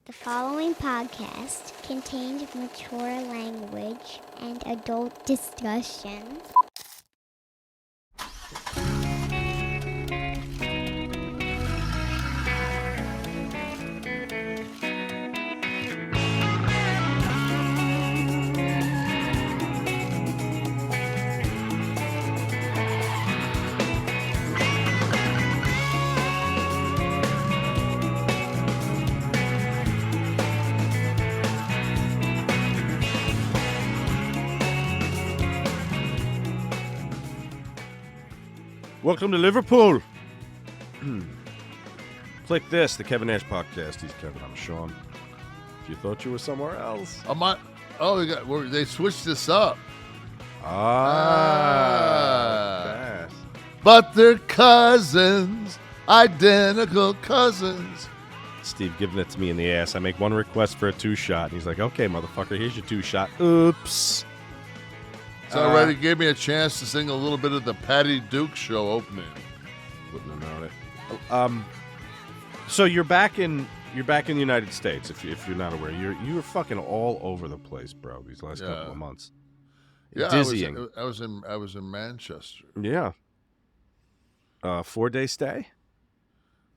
The following podcast contains mature language and adult discussion. Welcome to Liverpool. Kliq This, the Kevin Nash podcast. He's Kevin. I'm Sean. If you thought you were somewhere else. They switched this up. Fast. But they're cousins, identical cousins. Steve giving it to me in the ass. I make one request for a two-shot. And he's like, okay, motherfucker, here's your two-shot. Oops. It's already gave me a chance to sing a little bit of the Patty Duke show opening. Wouldn't have known it. So you're back in the United States. If you're not aware, you were fucking all over the place, bro. These last couple of months. Yeah, dizzying. I was in Manchester. Yeah. 4-day stay.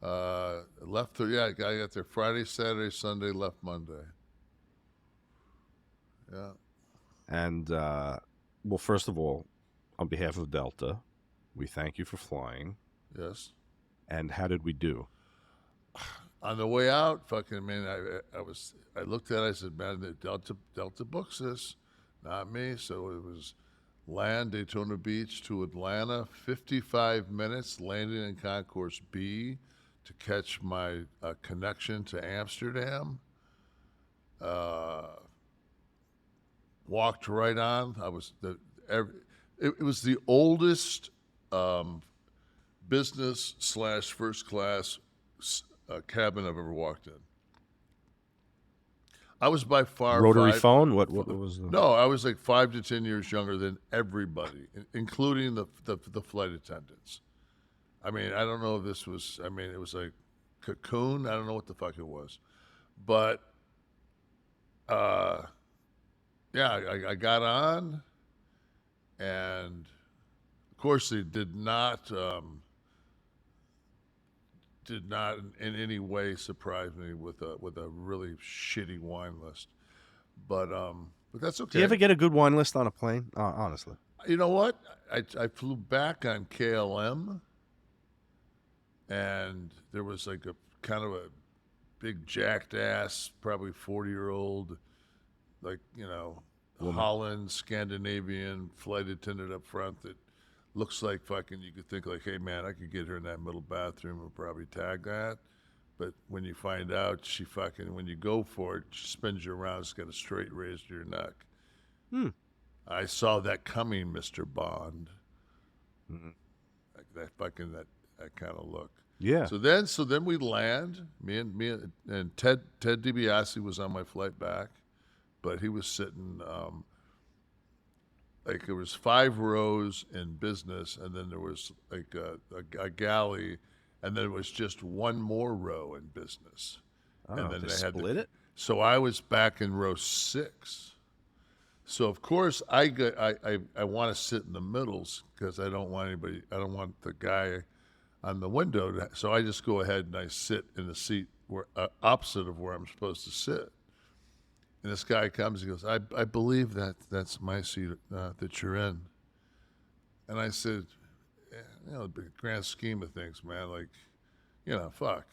Left there. Yeah, I got there Friday, Saturday, Sunday. Left Monday. Yeah. And well, first of all, on behalf of Delta, we thank you for flying. Yes. And how did we do? On the way out, fucking man, I looked at it, I said, man, the Delta books this, not me. So it was land Daytona Beach to Atlanta, 55 minutes, landing in Concourse B to catch my connection to Amsterdam. Walked right on. It was the oldest business/first class cabin I've ever walked in. I was by far rotary phone. What was? No, I was like 5 to 10 years younger than everybody, including the flight attendants. I mean, I don't know if this was. I mean, it was like Cocoon. I don't know what the fuck it was, but yeah, I got on, and of course they did not in any way surprise me with a really shitty wine list, but that's okay. Do you ever get a good wine list on a plane? Honestly, you know what? I flew back on KLM, and there was like a kind of a big jacked ass, probably 40-year-old, like, you know, Holland, Scandinavian flight attendant up front that looks like fucking, you could think like, hey man, I could get her in that middle bathroom and probably tag that. But when you find out, she fucking, when you go for it, she spins you around, she's got a straight razor to your neck. I saw that coming, Mr. Bond. Like that fucking, that kind of look. yeah. So then we land. Me and Ted DiBiase was on my flight back, but he was sitting like there was 5 rows in business, and then there was like a galley, and then it was just one more row in business. And then they had split it. So I was back in row 6. So of course I want to sit in the middles because I don't want the guy on the window so I just go ahead and I sit in the seat where opposite of where I'm supposed to sit. And this guy comes, he goes, I believe that's my seat that you're in. And I said, you know, the grand scheme of things, man, like, you know, fuck.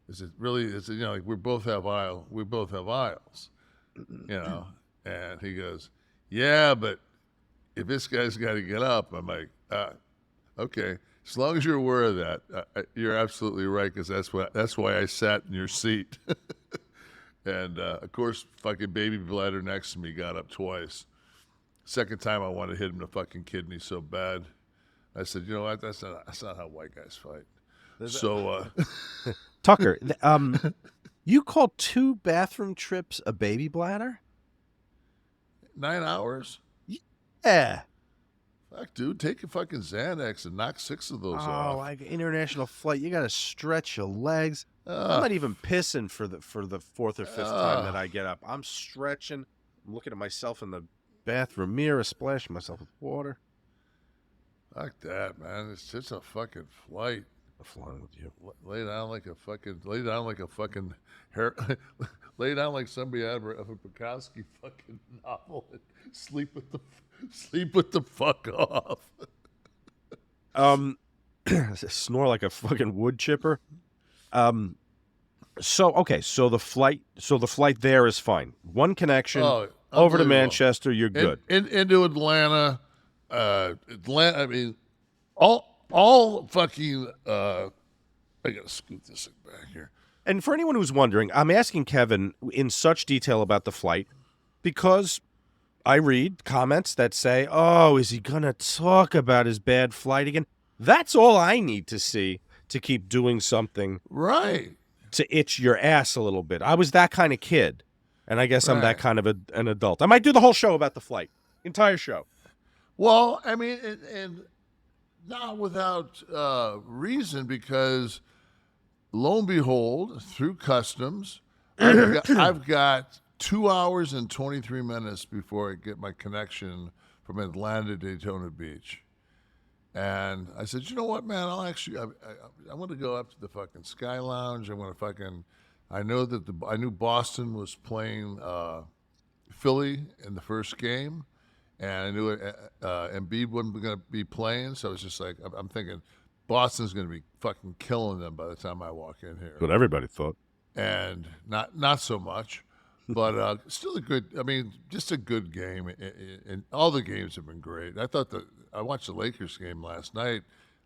Is it really, you know, like we both have aisles, you know. And he goes, yeah, but if this guy's got to get up, I'm like, okay. As long as you're aware of that, you're absolutely right, because that's why I sat in your seat. And, of course, fucking baby bladder next to me got up twice. Second time I wanted to hit him in the fucking kidney so bad. I said, you know what, that's not how white guys fight. Tucker, you call 2 bathroom trips a baby bladder? 9 hours? Yeah. Fuck, dude, take a fucking Xanax and knock 6 of those off. Oh, like international flight, you got to stretch your legs. I'm not even pissing for the fourth or fifth time that I get up. I'm stretching. I'm looking at myself in the bathroom mirror, splashing myself with water. Fuck that, man. It's just a fucking flight. I'm flying with you. Lay down like a fucking hair. Lay down like somebody out of a Bukowski fucking novel and sleep with the fuck off. Snore like a fucking wood chipper. So the flight there is fine. One connection over to Manchester, you're good. Into Atlanta, I mean, all fucking. I gotta scoot this thing back here. And for anyone who's wondering, I'm asking Kevin in such detail about the flight because I read comments that say, "Oh, is he gonna talk about his bad flight again?" That's all I need to see to keep doing something right to itch your ass a little bit. I was that kind of kid, and I guess I'm that kind of an adult. I might do the whole show about the flight, entire show. Well, I mean, and not without reason, because lo and behold, through customs, I've got 2 hours and 23 minutes before I get my connection from Atlanta to Daytona Beach. And I said, you know what, man? I want to go up to the fucking Sky Lounge. I knew Boston was playing Philly in the first game, and I knew Embiid wasn't going to be playing. So it's just like, I'm thinking Boston's going to be fucking killing them by the time I walk in here. But everybody thought. And not so much. But still just a good game. And all the games have been great. I watched the Lakers game last night.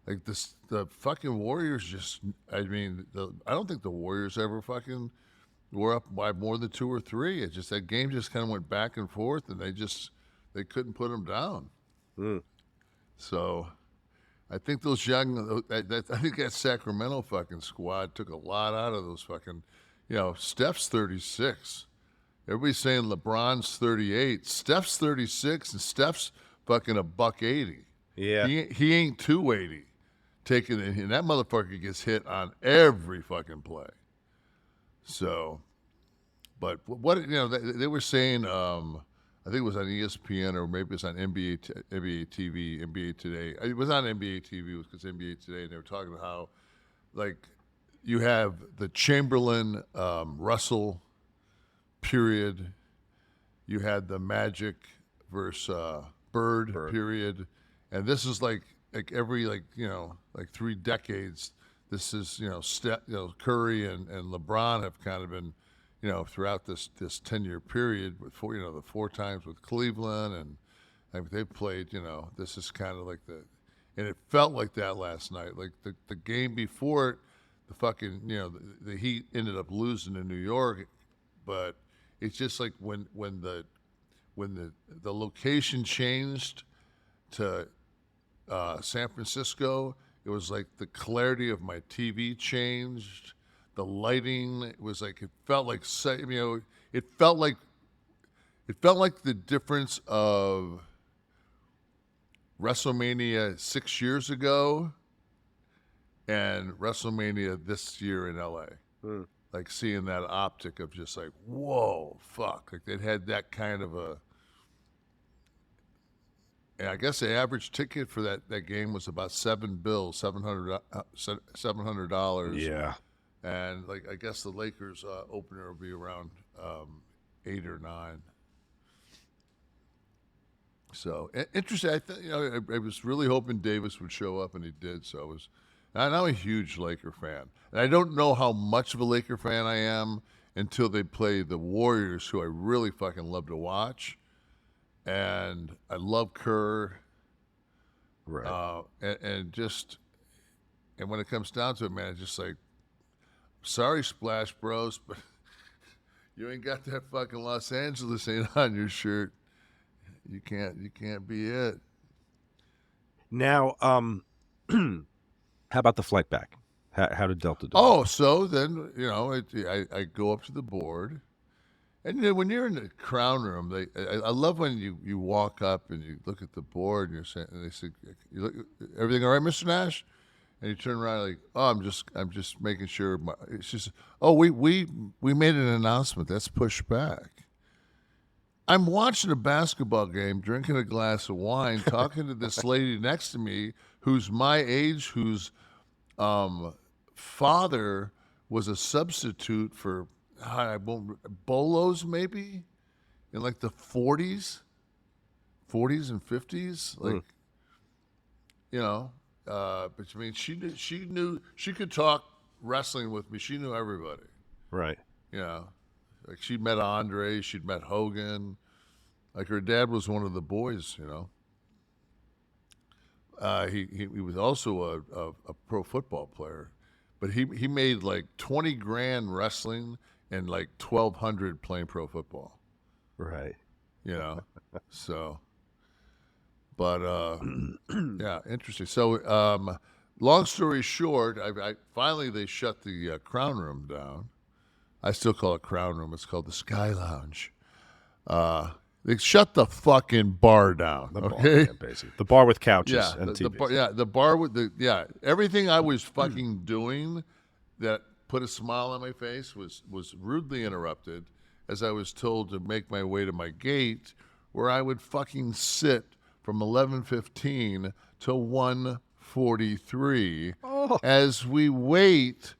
Like the fucking Warriors I don't think the Warriors ever fucking were up by more than 2 or 3. It's just that game just kind of went back and forth, and they couldn't put them down. So I think those I think that Sacramento fucking squad took a lot out of those fucking, Steph's 36. Everybody's saying LeBron's 38. Steph's 36, and Steph's fucking $180. Yeah. He ain't 280. And that motherfucker gets hit on every fucking play. So, but what, they were saying, I think it was on ESPN or maybe it was on NBA TV, NBA Today. It was on NBA TV because NBA Today, and they were talking about how, like, you have the Chamberlain, Russell period. You had the Magic versus Bird period, and this is like every 3 decades. This is Curry and LeBron have kind of been throughout this 10-year period with the 4 times with Cleveland, and they've played. This is kind of like and it felt like that last night. Like the game before it, the fucking the Heat ended up losing in New York, but it's just like when the location changed to San Francisco, it was like the clarity of my TV changed, the lighting. It was like it felt like the difference of WrestleMania 6 years ago and WrestleMania this year in LA. Like seeing that optic of just like, whoa, fuck. Like they had that kind of and I guess the average ticket for that game was about $700. Yeah. And like I guess the Lakers opener will be around 8 or 9. So interesting. I was really hoping Davis would show up, and he did. So I'm a huge Laker fan, and I don't know how much of a Laker fan I am until they play the Warriors, who I really fucking love to watch. And I love Kerr. Right. And when it comes down to it, man, it's just like, sorry, Splash Bros, but you ain't got that fucking Los Angeles ain't on your shirt. You can't be it. Now, how about the flight back? How did Delta do? Oh, so then I go up to the board, and when you're in the crown room, I love when you walk up and you look at the board and they say, "You look, everything all right, Mr. Nash?" And you turn around like, oh, I'm just making sure. It's just, oh, we made an announcement. That's pushed back. I'm watching a basketball game, drinking a glass of wine, talking to this lady next to me who's my age, whose father was a substitute for Bolos, maybe in like the 40s and 50s, like you know. But I mean, she knew she could talk wrestling with me. She knew everybody. Right. You know, like she'd met Andre, she'd met Hogan. Like her dad was one of the boys. You know, he was also a pro football player, but he made like 20 grand wrestling and like 1,200 playing pro football. Right. You know, so. But yeah, interesting. So, long story short, I finally they shut the Crown Room down. I still call it Crown Room. It's called the Sky Lounge. They shut the fucking bar down. The bar, okay, yeah, basically the bar with couches and the TVs. bar, the bar with everything I was fucking doing that put a smile on my face was rudely interrupted as I was told to make my way to my gate, where I would fucking sit from 11:15 to 1:43 as we wait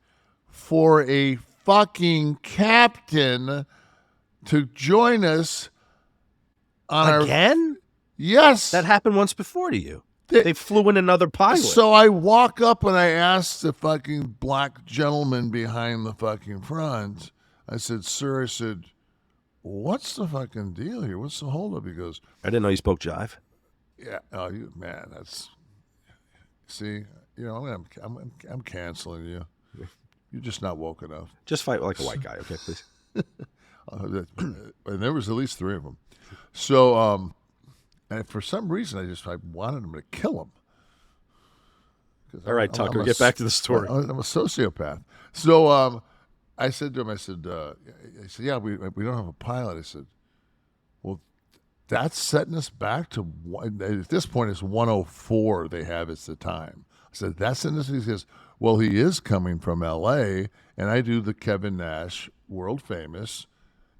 for a fucking captain to join us on Again? Yes. That happened once before to you. They flew in another pilot. So I walk up and I ask the fucking black gentleman behind the fucking front, I said, sir, I said, what's the fucking deal here? What's the holdup? He goes, I didn't know you spoke jive. yeah. Oh, man, that's. See, you know, I'm canceling you. You're just not woke enough. Just fight like a white guy, okay, please. And there was at least 3 of them. So, and for some reason, I wanted him to kill him. All right, Tucker, get back to the story. I'm a sociopath. So, I said to him, I said, yeah, we don't have a pilot. I said, well, that's setting us back to at this point it's 1:04. They have it's the time. I said that's setting us. He says, well, he is coming from L.A. and I do the Kevin Nash world famous.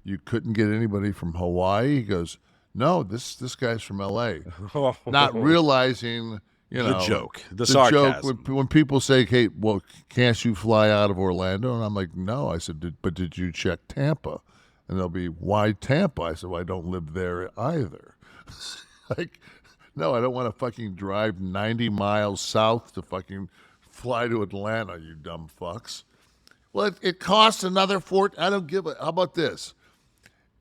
You couldn't get anybody from Hawaii. He goes, no, this guy's from L.A. Not realizing, you know, the joke, the sarcasm. Joke when people say, hey, well, can't you fly out of Orlando? And I'm like, no. I said, but did you check Tampa? And they'll be, why Tampa? I said, well, I don't live there either. Like, no, I don't want to fucking drive 90 miles south to fucking fly to Atlanta, you dumb fucks. Well, it costs another I don't give a, how about this?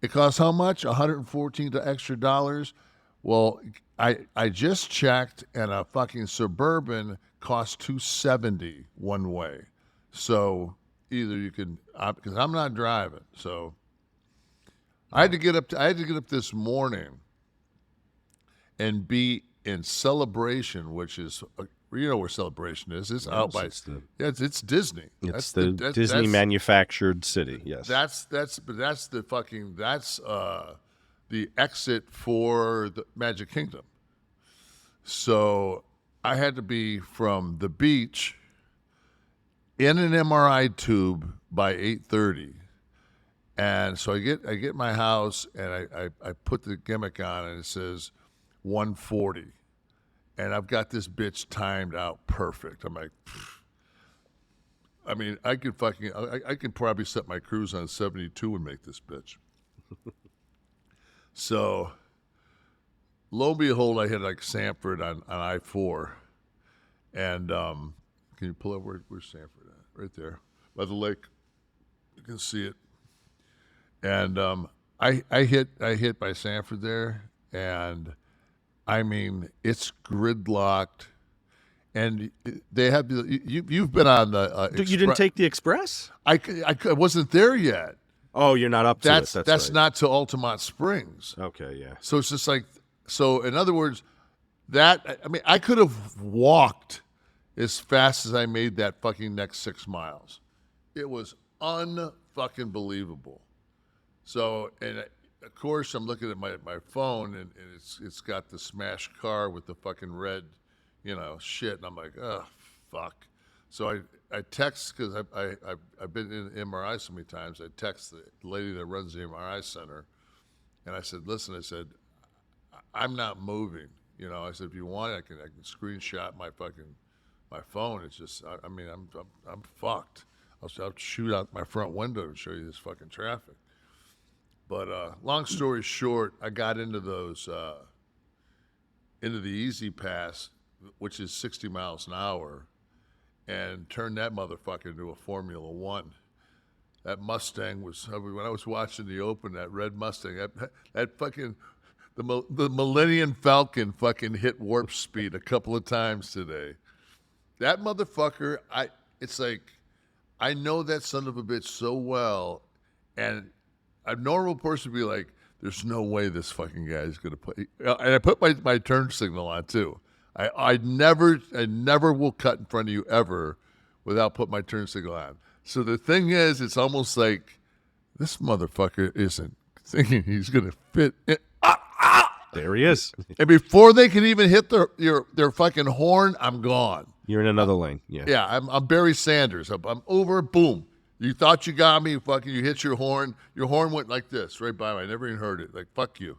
It costs how much? $114 extra dollars? Well, I just checked, and a fucking Suburban costs $270 one way. So either you can, because I'm not driving, so I had to get up this morning and be in Celebration, which is you know where Celebration is. It's out by it's Disney. It's the Disney manufactured city. Yes, that's the exit for the Magic Kingdom. So I had to be from the beach in an MRI tube by 8:30. And so I get my house and I put the gimmick on and it says 140. And I've got this bitch timed out perfect. I'm like, I mean, I could probably set my cruise on 72 and make this bitch. So lo and behold, I hit like Sanford on I-4. And can you pull up where's Sanford at? Right there by the lake. You can see it. And I hit by Sanford there, and I mean it's gridlocked, and they have you've been on the. You didn't take the express? I wasn't there yet. Oh, you're not up to it. That's right. not to Altamont Springs. Okay, yeah. So it's just like in other words, I could have walked as fast as I made that fucking next 6 miles. It was unfucking believable. So, and of course, I'm looking at my phone, and it's got the smashed car with the fucking red, you know, shit. And I'm like, oh, fuck. So I text, because I've been in MRI so many times. I text the lady that runs the MRI center, and I said, listen, I said, I'm not moving. You know, I said, if you want, I can screenshot my phone. It's just, I mean, I'm fucked. I'll shoot out my front window and show you this fucking traffic. But long story short, I got into those, into the Easy Pass, which is 60 miles an hour, and turned that motherfucker into a Formula One. That Mustang was, when I was watching the Open, that red Mustang, that fucking, the Millennium Falcon fucking hit warp speed a couple of times today. That motherfucker, it's like, I know that son of a bitch so well, and a normal person would be like, there's no way this fucking guy is going to play. And I put my turn signal on too. I never will cut in front of you ever without putting my turn signal on. So the thing is, it's almost like this motherfucker isn't thinking he's going to fit in. There he is. And before they can even hit their fucking horn, I'm gone. You're in another lane. Yeah. Yeah, I'm Barry Sanders. I'm over, boom. You thought you got me, fucking, you hit your horn. Your horn went like this, right by me. I never even heard it. Like, fuck you.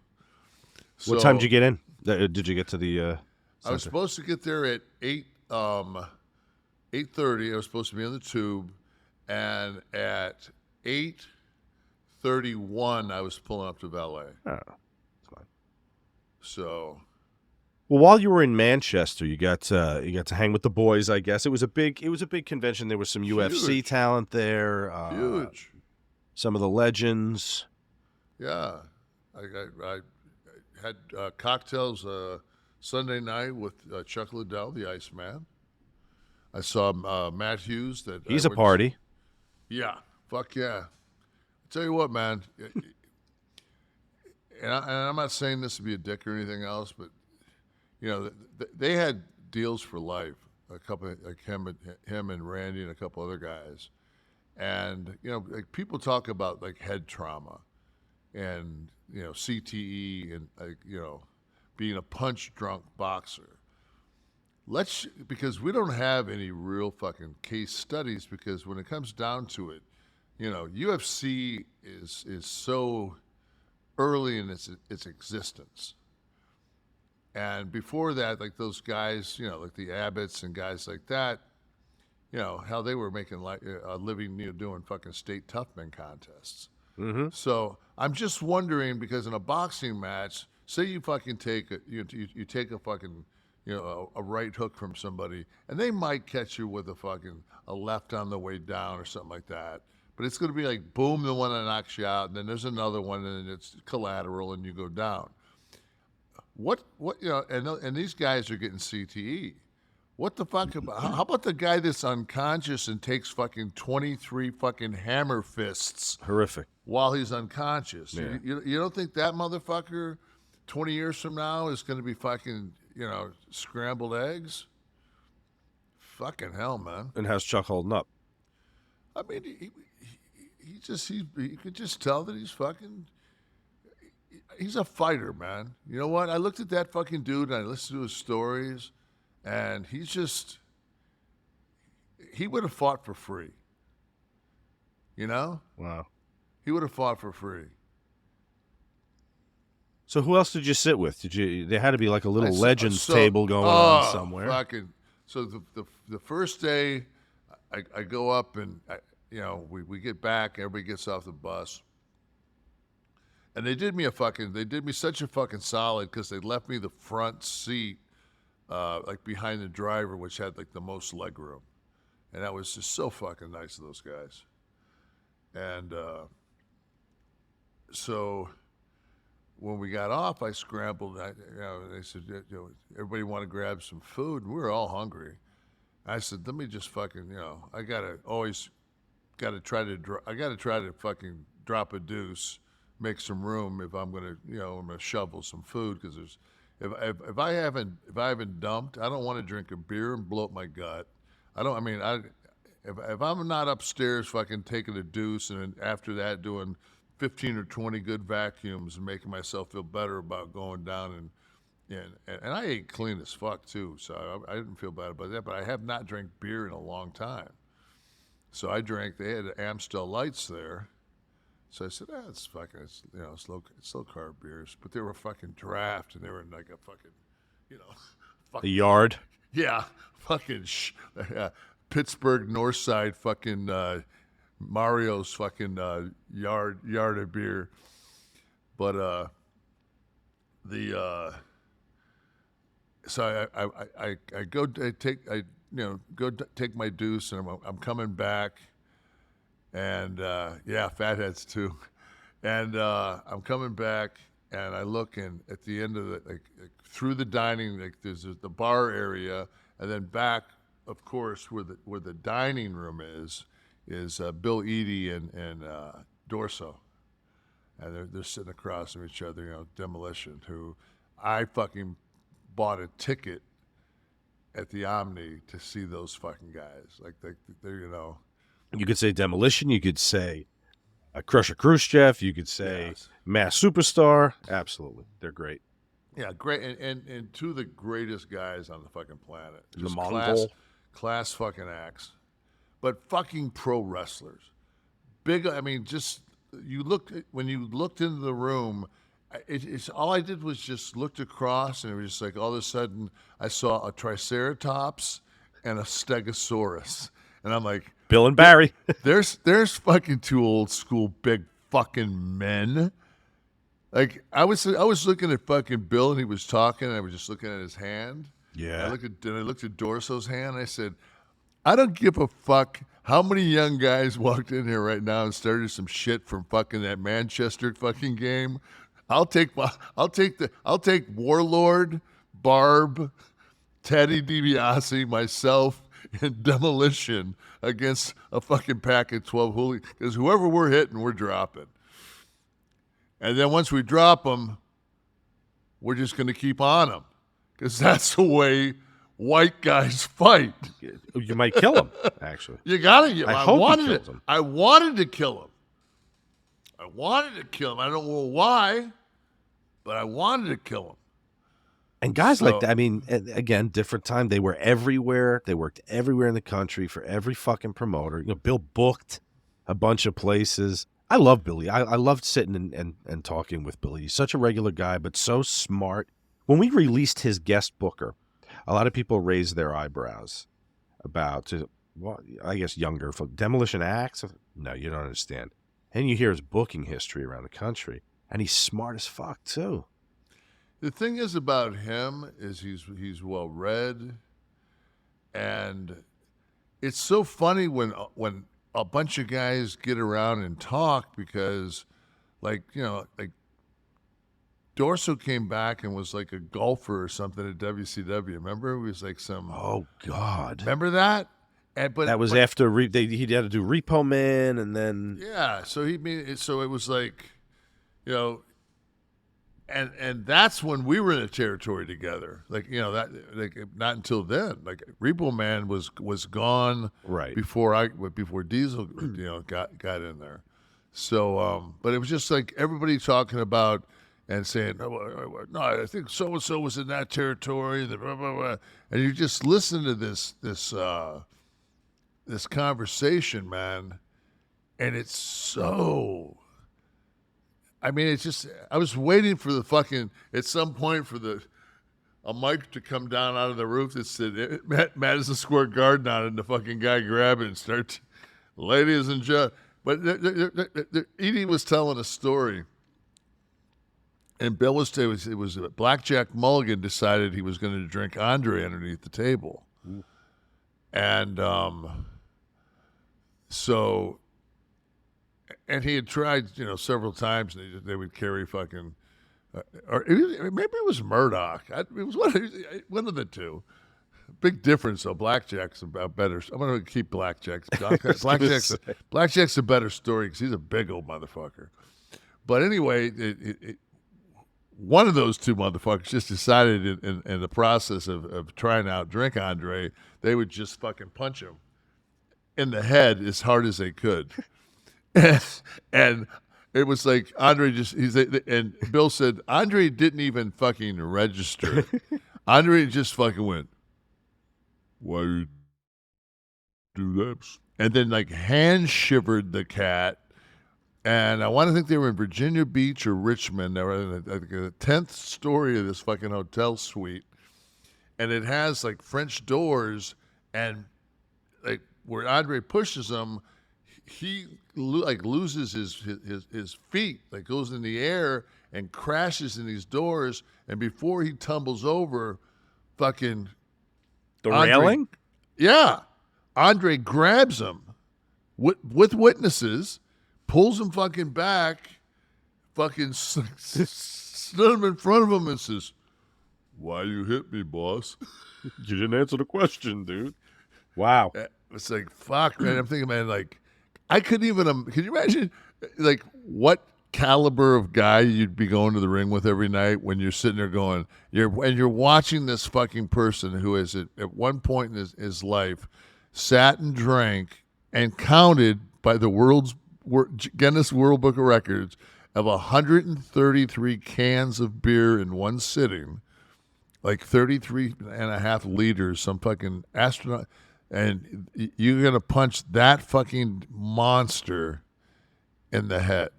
What time did you get in? Did you get to the I was supposed to get there at 8:30. I was supposed to be on the tube. And at 8:31, I was pulling up to valet. Oh, that's fine. So, well, while you were in Manchester, you got to hang with the boys. I guess it was a big convention. There was some UFC talent there. Huge. Some of the legends. Yeah, I had cocktails Sunday night with Chuck Liddell, the Iceman. I saw Matt Hughes. He's a party. Yeah, fuck yeah. I tell you what, man. And I'm not saying this to be a dick or anything else, but you know, they had deals for life. A couple, like him and Randy and a couple other guys, and you know, like people talk about like head trauma, and you know, CTE, and like, you know, being a punch drunk boxer. Because we don't have any real fucking case studies, because when it comes down to it, you know, UFC is so early in its existence. And before that, like those guys, you know, like the Abbotts and guys like that, you know, how they were making like a living, you know, doing fucking state toughman contests. Mm-hmm. So I'm just wondering, because in a boxing match, say you fucking take you take a fucking, you know, a right hook from somebody, and they might catch you with a left on the way down or something like that. But it's going to be like, boom, the one that knocks you out, and then there's another one, and it's collateral, and you go down. What you know, and these guys are getting CTE. What the fuck about? How about the guy that's unconscious and takes fucking 23 fucking hammer fists? Horrific. While he's unconscious. Yeah. You don't think that motherfucker 20 years from now is going to be fucking, you know, scrambled eggs? Fucking hell, man. And how's Chuck holding up? I mean, you could just tell that he's a fighter, man. You know what? I looked at that fucking dude and I listened to his stories, and he would have fought for free. You know? Wow. He would have fought for free. So who else did you sit with? There had to be like a little legends table going on somewhere. So the first day, I go up and you know, we get back, everybody gets off the bus, and they did me such a fucking solid, because they left me the front seat, like behind the driver, which had like the most leg room, and that was just so fucking nice of those guys. And so when we got off, I scrambled. They said, you know, everybody want to grab some food, and we were all hungry. I said, let me just fucking, you know, I gotta try to fucking drop a deuce, make some room if I'm gonna shovel some food, because if I haven't dumped, I don't want to drink a beer and blow up my gut. If I'm not upstairs fucking taking a deuce, and then after that doing 15 or 20 good vacuums and making myself feel better about going down And I ate clean as fuck too, so I didn't feel bad about that. But I have not drank beer in a long time, so I drank. They had Amstel Lights there, so I said, it's fucking, it's slow carb beers, but they were fucking draft, and they were in like a fucking, The yard. yeah, fucking Pittsburgh North Side fucking Mario's fucking yard of beer, but so I go take my deuce, and I'm coming back, and fatheads too, and I'm coming back, and I look, and at the end of the through the dining, there's the bar area, and then back, of course, where the dining room is Bill Eadie and Dorso, and they're sitting across from each other, Demolition, who I fucking bought a ticket at the Omni to see those fucking guys. They're You could say Demolition. You could say Crusher Khrushchev. You could say Yes. Mass Superstar. Absolutely. They're great. Yeah, great, and two of the greatest guys on the fucking planet. The Just Mongol. class fucking acts, but fucking pro wrestlers. Big. I mean, just when you looked into the room. It's all I did was just looked across, and it was just like all of a sudden I saw a Triceratops and a Stegosaurus, and I'm like, Bill and Barry. there's fucking two old school big fucking men. Like I was looking at fucking Bill, and he was talking, and I was just looking at his hand. Yeah. I looked at Dorso's hand, and I said, I don't give a fuck how many young guys walked in here right now and started some shit from fucking that Manchester fucking game. I'll take Warlord, Barb, Teddy DiBiase, myself, and Demolition against a fucking pack of 12 hooligans. Because whoever we're hitting, we're dropping. And then once we drop them, we're just going to keep on them. Because that's the way white guys fight. You might kill him, actually. You got to. I hope he kills him. I wanted to kill him. I don't know why, but I wanted to kill him. And guys like that, I mean, again, different time. They were everywhere. They worked everywhere in the country for every fucking promoter. Bill booked a bunch of places. I love Billy. I loved sitting and talking with Billy. He's such a regular guy, but so smart. When we released his guest booker, a lot of people raised their eyebrows about, well, I guess younger folk. Demolition acts? No, you don't understand. And you hear his booking history around the country, and he's smart as fuck too. The thing is about him is he's well read, and it's so funny when a bunch of guys get around and talk because, like Dorso came back and was like a golfer or something at WCW. Remember, he was like some. Oh God! Remember that? That was after he had to do Repo Man, and then so it was like, and that's when we were in a territory together. Like not until then. Like Repo Man was gone right before Diesel got in there. So but it was just like everybody talking about and saying, no, I think so and so was in that territory, blah, blah, blah. And you just listen to this conversation, man, and it's so. I mean, it's just. I was waiting for the fucking at some point for a mic to come down out of the roof that said Madison Square Garden on it, and the fucking guy grab it and start, ladies and gentlemen. But Eadie was telling a story, and Bill was. It was Blackjack Mulligan decided he was going to drink Andre underneath the table, and so. And he had tried, several times, and they would carry fucking, or maybe it was Murdoch. It was one of the two. Big difference, though. Blackjack's about better. I'm going to keep Blackjack. Blackjack's a better story because he's a big old motherfucker. But anyway, one of those two motherfuckers just decided in the process of trying to outdrink Andre, they would just fucking punch him in the head as hard as they could. And It was like Andre and Bill said Andre didn't even fucking register. Andre just fucking went, "Why you do that?" And then like hand shivered the cat. And I want to think they were in Virginia Beach or Richmond. They were in the 10th story of this fucking hotel suite. And it has like French doors, and like where Andre pushes them, he like loses his feet, like goes in the air and crashes in these doors. And before he tumbles over, fucking The railing? Yeah. Andre grabs him with witnesses, pulls him fucking back, fucking stood him in front of him and says, "Why you hit me, boss?" You didn't answer the question, dude. Wow. It's like, fuck, man. I'm thinking, man, like, I couldn't even, can you imagine, like, what caliber of guy you'd be going to the ring with every night when you're sitting there going, you're watching this fucking person who is at one point in his life sat and drank and counted by the Guinness World Book of Records of 133 cans of beer in one sitting, like 33 and a half liters, some fucking astronaut. And you're going to punch that fucking monster in the head.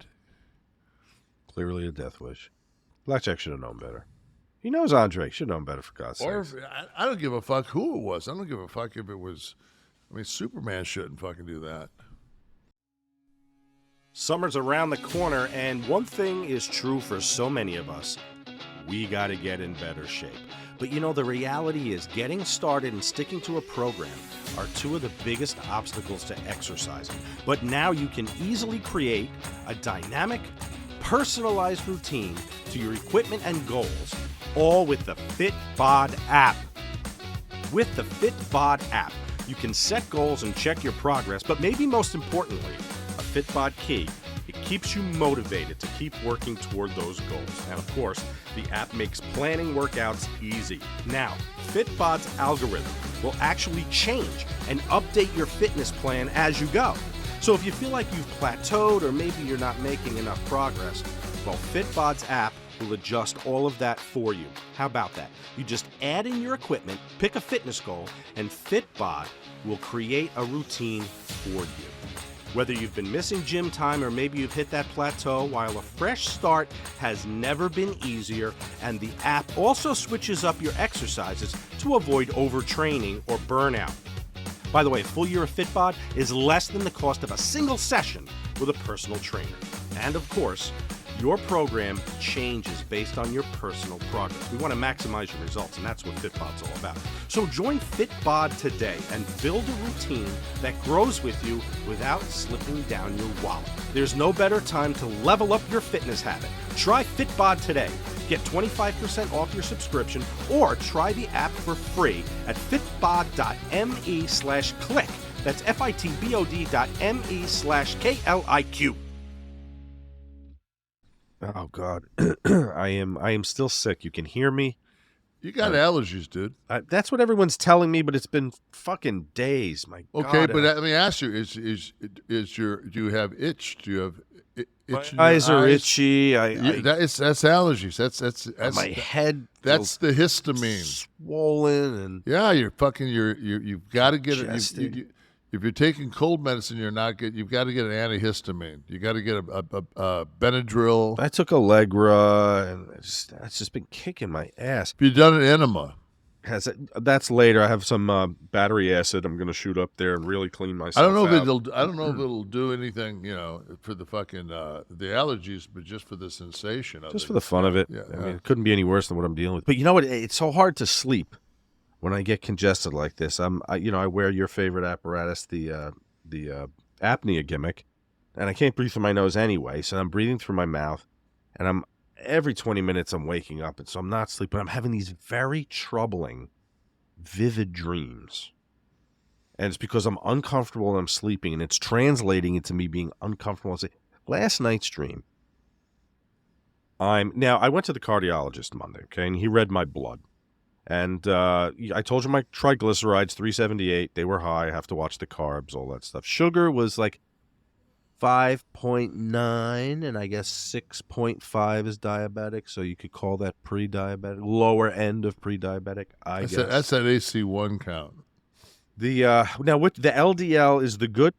Clearly a death wish. Blackjack should have known better. He knows Andre. Should have known better, for God's sake. Or I don't give a fuck who it was. I don't give a fuck if it was, I mean, Superman shouldn't fucking do that. Summer's around the corner, and one thing is true for so many of us. We got to get in better shape. But you know, the reality is getting started and sticking to a program are two of the biggest obstacles to exercising. But now you can easily create a dynamic, personalized routine to your equipment and goals, all with the FITBOD app. With the FITBOD app, you can set goals and check your progress, but maybe most importantly, a FITBOD key. It keeps you motivated to keep working toward those goals. And of course, the app makes planning workouts easy. Now, FITBOD's algorithm will actually change and update your fitness plan as you go. So if you feel like you've plateaued or maybe you're not making enough progress, well, FITBOD's app will adjust all of that for you. How about that? You just add in your equipment, pick a fitness goal, and FITBOD will create a routine for you. Whether you've been missing gym time or maybe you've hit that plateau, while a fresh start has never been easier, and the app also switches up your exercises to avoid overtraining or burnout. By the way, a full year of FITBOD is less than the cost of a single session with a personal trainer. And of course, your program changes based on your personal progress. We want to maximize your results, and that's what FITBOD's all about. So join FITBOD today and build a routine that grows with you without slipping down your wallet. There's no better time to level up your fitness habit. Try FITBOD today. Get 25% off your subscription or try the app for free at fitbod.me/kliq. That's fitbod.me/KLIQ. Oh God, I am still sick. You can hear me. You got allergies, dude. That's what everyone's telling me, but it's been fucking days. My God. Okay, but let me ask you: do you have itch? Do you have itch? My eyes are itchy. That's allergies. That's my head. That's the histamine. Swollen and yeah, you've got to get it. If you're taking cold medicine, you've got to get an antihistamine. You got to get a Benadryl. I took Allegra, and it's just been kicking my ass. Have you done an enema? That's later. I have some battery acid. I'm going to shoot up there and really clean myself. I don't know out. if it'll do anything, for the fucking the allergies, but just for the sensation of it. Just for the fun of it. Yeah, I mean, it couldn't be any worse than what I'm dealing with. But you know what? It's so hard to sleep when I get congested like this. I wear your favorite apparatus, the apnea gimmick, and I can't breathe through my nose anyway, so I'm breathing through my mouth, and every 20 minutes I'm waking up, and so I'm not sleeping. I'm having these very troubling, vivid dreams, and it's because I'm uncomfortable and I'm sleeping, and it's translating into me being uncomfortable. Last night's dream, I went to the cardiologist Monday, okay, and he read my blood. And I told you my triglycerides, 378, they were high. I have to watch the carbs, all that stuff. Sugar was like 5.9, and I guess 6.5 is diabetic, so you could call that pre-diabetic, lower end of pre-diabetic, I guess. That's that AC1 count. Now what the LDL is the good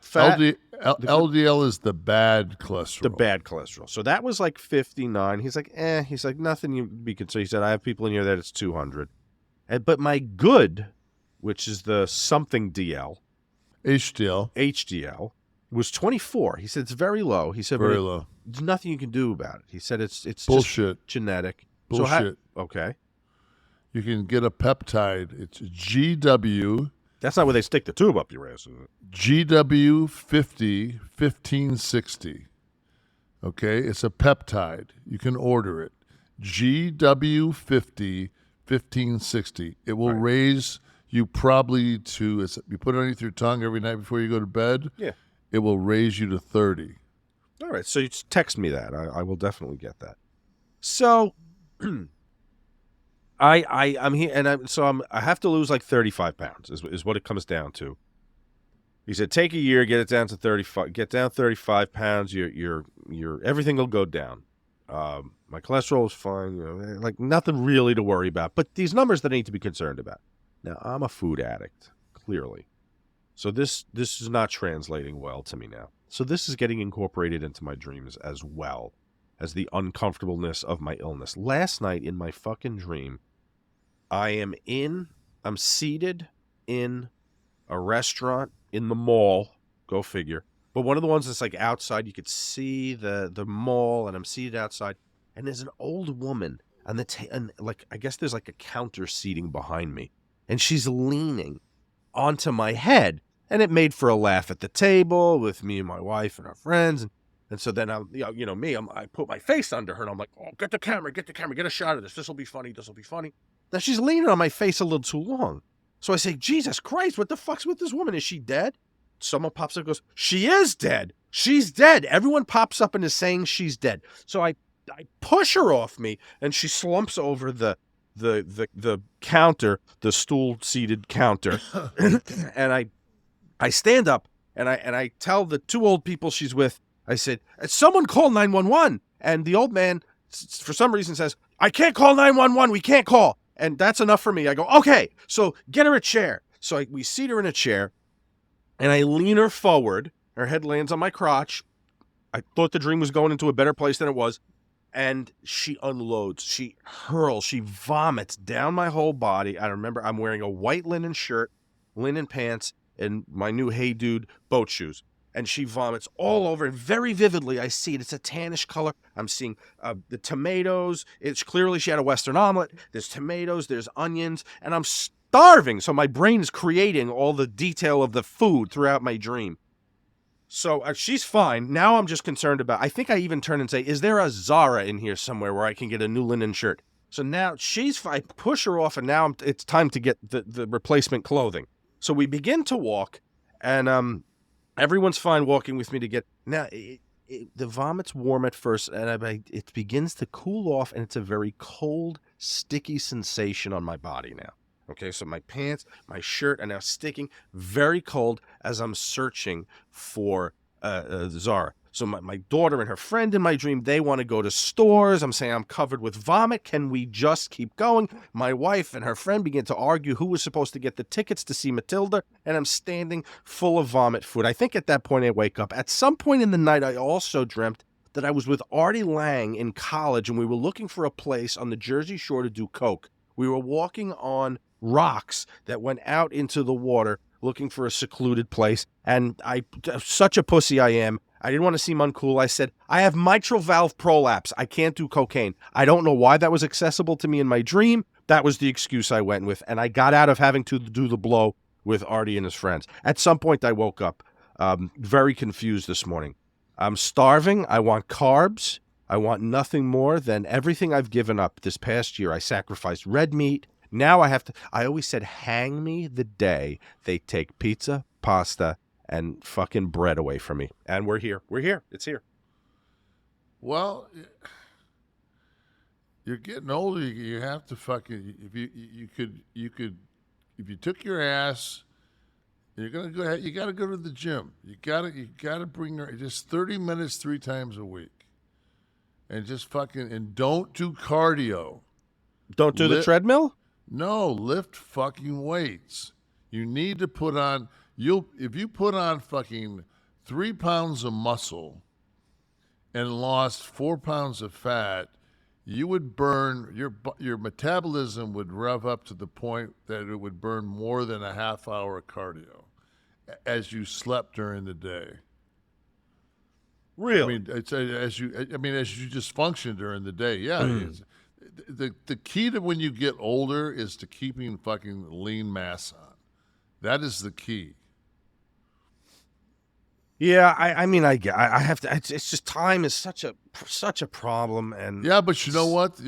fat, LDL is the bad cholesterol. the bad cholesterol. So that was like 59. He's like, he's like, nothing you be concerned. He said, I have people in here that it's 200. But my good, which is the something DL, HDL, was 24. He said it's very low. He said very low. There's nothing you can do about it. He said it's bullshit. Just genetic. Bullshit. Okay. You can get a peptide. It's GW. That's not where they stick the tube up your ass, is it? GW50 1560. Okay, it's a peptide. You can order it. GW50 1560. It will raise you probably to, you put it underneath your tongue every night before you go to bed. Yeah. It will raise you to 30. All right, so you just text me that. I will definitely get that. So I'm here, and I have to lose like 35 pounds is what it comes down to. He said, take a year, get it down to 35, get down 35 pounds. Your everything will go down. My cholesterol is fine, like nothing really to worry about. But these numbers that I need to be concerned about. Now, I'm a food addict, clearly. So this is not translating well to me now. So this is getting incorporated into my dreams as well as the uncomfortableness of my illness. Last night in my fucking dream, I'm seated in a restaurant in the mall, go figure. But one of the ones that's like outside, you could see the mall, and I'm seated outside, and there's an old woman on and like I guess there's like a counter seating behind me, and she's leaning onto my head, and it made for a laugh at the table with me and my wife and our friends, and so then I put my face under her, and I'm like, oh, get the camera, get a shot of this. This will be funny. Now she's leaning on my face a little too long. So I say, Jesus Christ, what the fuck's with this woman? Is she dead? Someone pops up and goes, she is dead. She's dead. Everyone pops up and is saying she's dead. So I push her off me, and she slumps over the counter, the stool-seated counter. And I stand up, and I tell the two old people she's with, I said, someone call 911. And the old man, for some reason, says, I can't call 911. We can't call. And that's enough for me. I go, okay, so get her a chair. So we seat her in a chair, and I lean her forward. Her head lands on my crotch. I thought the dream was going into a better place than it was. And she unloads. She hurls. She vomits down my whole body. I remember I'm wearing a white linen shirt, linen pants, and my new Hey Dude boat shoes. And she vomits all over, and very vividly I see it. It's a tannish color. I'm seeing the tomatoes. It's clearly she had a Western omelet. There's tomatoes, there's onions, and I'm starving. So my brain is creating all the detail of the food throughout my dream. So she's fine. Now I'm just concerned about, I think I even turn and say, is there a Zara in here somewhere where I can get a new linen shirt? So now she's fine. I push her off, and now it's time to get the replacement clothing. So we begin to walk, and everyone's fine walking with me to get... Now, the vomit's warm at first, and it begins to cool off, and it's a very cold, sticky sensation on my body now. Okay, so my pants, my shirt are now sticking, very cold as I'm searching for Zara. So my daughter and her friend in my dream, they want to go to stores. I'm saying I'm covered with vomit. Can we just keep going? My wife and her friend begin to argue who was supposed to get the tickets to see Matilda, and I'm standing full of vomit food. I think at that point I wake up. At some point in the night, I also dreamt that I was with Artie Lang in college, and we were looking for a place on the Jersey Shore to do coke. We were walking on rocks that went out into the water looking for a secluded place, and such a pussy I am, I didn't want to seem uncool. I said, I have mitral valve prolapse. I can't do cocaine. I don't know why that was accessible to me in my dream. That was the excuse I went with, and I got out of having to do the blow with Artie and his friends. At some point, I woke up very confused this morning. I'm starving. I want carbs. I want nothing more than everything I've given up this past year. I sacrificed red meat. Now I always said, hang me the day they take pizza, pasta, and fucking bread away from me. And we're here. It's here. Well, you're getting older. You have to fucking, if you took your ass You're gonna go ahead. You gotta go to the gym. You gotta bring her just 30 minutes 3 times a week, and just fucking and don't do cardio. Don't do the treadmill? No, lift fucking weights. You need to put on. If you put on fucking 3 pounds of muscle and lost 4 pounds of fat, you would burn your metabolism would rev up to the point that it would burn more than a half hour of cardio as you slept during the day. Really? I mean, as you just function during the day. Yeah. The key to when you get older is to keeping fucking lean mass on. That is the key. Yeah, I mean, I have to. It's just time is such a problem, and yeah, but you know what?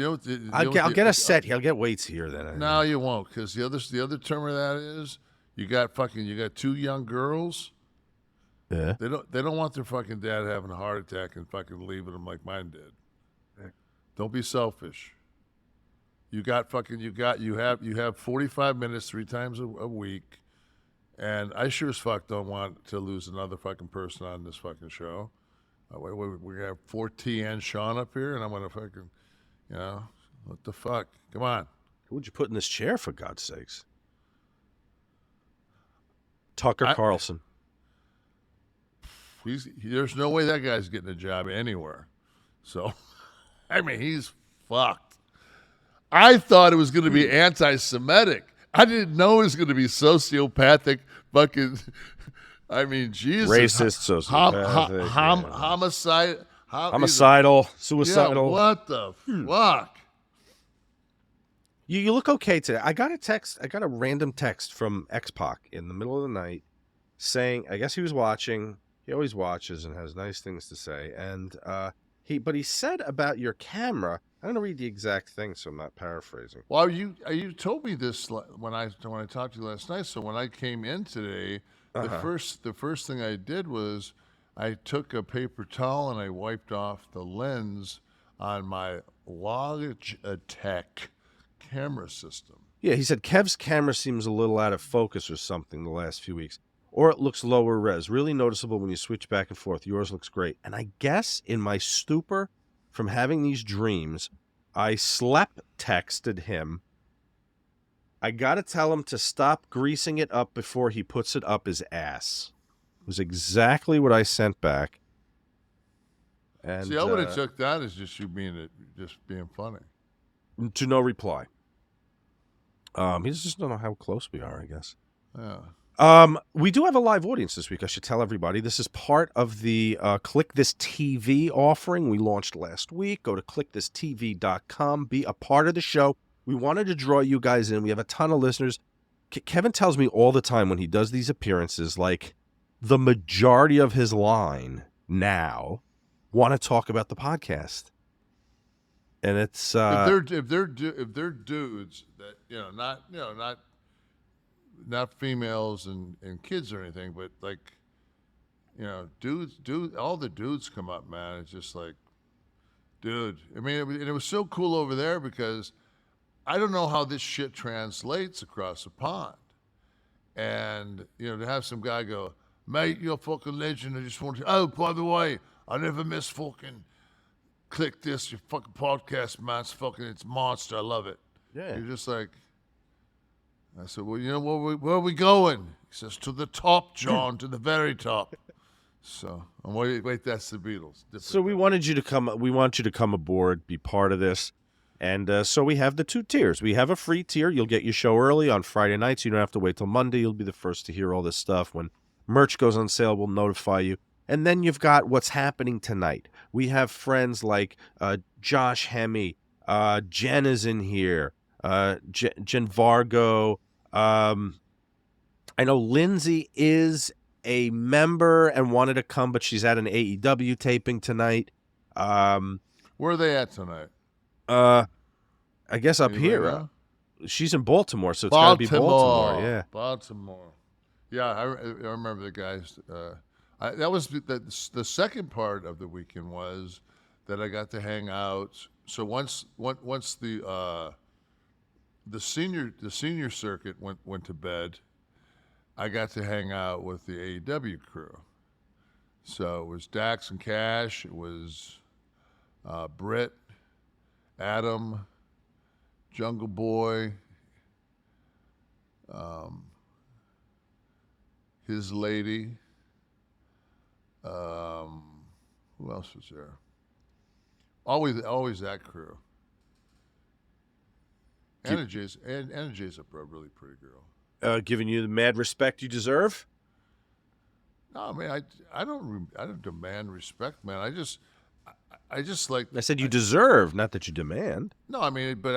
I'll get a set here. I'll get weights here. Then no, you won't, because the other term of that is you got 2 young girls. Yeah, they don't want their fucking dad having a heart attack and fucking leaving them like mine did. Yeah. Don't be selfish. You have 45 minutes 3 times a week. And I sure as fuck don't want to lose another fucking person on this fucking show. We're going to have 4T and Sean up here, and I'm going to fucking, what the fuck? Come on. Who would you put in this chair, for God's sakes? Tucker Carlson. There's no way that guy's getting a job anywhere. So, I mean, he's fucked. I thought it was going to be anti-Semitic. I didn't know it was going to be sociopathic, fucking. I mean, Jesus, racist, sociopathic, homicidal, suicidal. Yeah, what the fuck? You look okay today. I got a random text from X-Pac in the middle of the night saying, I guess he was watching. He always watches and has nice things to say. And he said about your camera. I'm going to read the exact thing, so I'm not paraphrasing. Well, you told me this when I talked to you last night. So when I came in today, the first thing I did was I took a paper towel and I wiped off the lens on my Logitech camera system. Yeah, he said Kev's camera seems a little out of focus or something the last few weeks, or it looks lower res. Really noticeable when you switch back and forth. Yours looks great. And I guess in my stupor from having these dreams, I slept texted him. I got to tell him to stop greasing it up before he puts it up his ass. It was exactly what I sent back. And see, I would have took that as just you being funny. To no reply. He just don't know how close we are, I guess. Yeah. We do have a live audience this week. I should tell everybody. This is part of the Kliq This TV offering we launched last week. Go to kliqthistv.com. Be a part of the show. We wanted to draw you guys in. We have a ton of listeners. Kevin tells me all the time when he does these appearances, like the majority of his line now want to talk about the podcast. And it's if they're dudes that not females and kids or anything, but like, dudes, all the dudes come up, man. It's just like, dude. I mean, it was so cool over there because I don't know how this shit translates across the pond. And, to have some guy go, mate, you're a fucking legend. I just want to, oh, by the way, I never miss fucking Kliq This, your fucking podcast, man. It's monster. I love it. Yeah. You're just like, I said, well, where are we going? He says, to the top, John, to the very top. So, wait, that's the Beatles. So we wanted you to come. We want you to come aboard, be part of this, and so we have the 2 tiers. We have a free tier. You'll get your show early on Friday nights. You don't have to wait till Monday. You'll be the first to hear all this stuff. When merch goes on sale, we'll notify you. And then you've got what's happening tonight. We have friends like Josh Hemme. Jen is in here. Jen Vargo. I know Lindsay is a member and wanted to come, but she's at an AEW taping tonight. Where are they at tonight? I guess up here. She's in Baltimore, so it's got to be Baltimore. Yeah, Baltimore. Yeah, I remember the guys. That was the second part of the weekend was that I got to hang out. So once the senior circuit went to bed, I got to hang out with the AEW crew. So it was Dax and Cash. It was Britt, Adam, Jungle Boy, his lady. Who else was there? Always that crew. Anna Jay's a really pretty girl. Giving you the mad respect you deserve? No, I mean, I don't demand respect, man. I just like. I said you deserve, not that you demand. No, I mean, but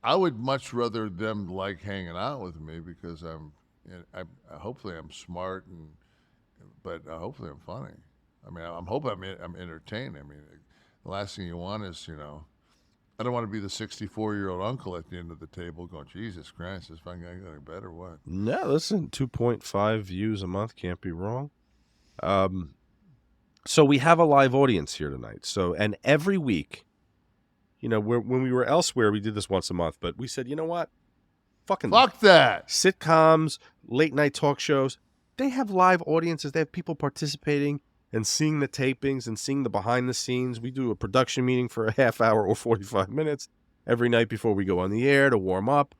I would much rather them like hanging out with me because hopefully I'm smart but hopefully I'm funny. I mean, I'm hoping I'm entertained. I mean, the last thing you want is, I don't want to be the 64-year-old uncle at the end of the table going, Jesus Christ, this fucking guy got better what? No, listen, 2.5 views a month can't be wrong. So we have a live audience here tonight. So, and every week, when we were elsewhere, we did this once a month, but we said, you know what? Fuck that. Sitcoms, late night talk shows, they have live audiences. They have people participating and seeing the tapings and seeing the behind the scenes. We do a production meeting for a half hour or 45 minutes every night before we go on the air to warm up.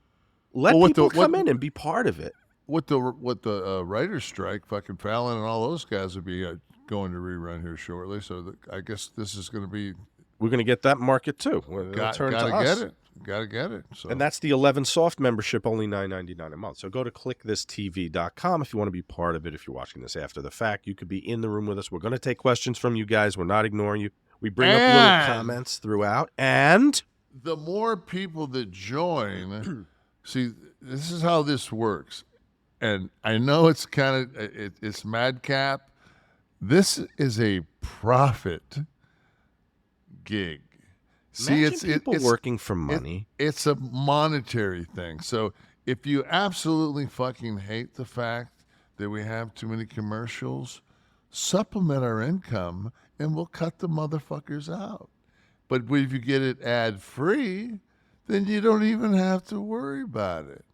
Let people come in and be part of it. With the writer's strike, fucking Fallon and all those guys will be going to rerun here shortly. So I guess this is going to be. We're going to get that market too. Gotta get it. So. And that's the 11 Soft membership, only $9.99 a month. So go to KliqThisTV.com if you want to be part of it. If you're watching this after the fact, you could be in the room with us. We're going to take questions from you guys. We're not ignoring you. We bring up little comments throughout. And the more people that join, see, this is how this works. And I know it's it's madcap. This is a profit gig. See, it's working for money. It's a monetary thing. So if you absolutely fucking hate the fact that we have too many commercials, supplement our income and we'll cut the motherfuckers out. But if you get it ad-free, then you don't even have to worry about it.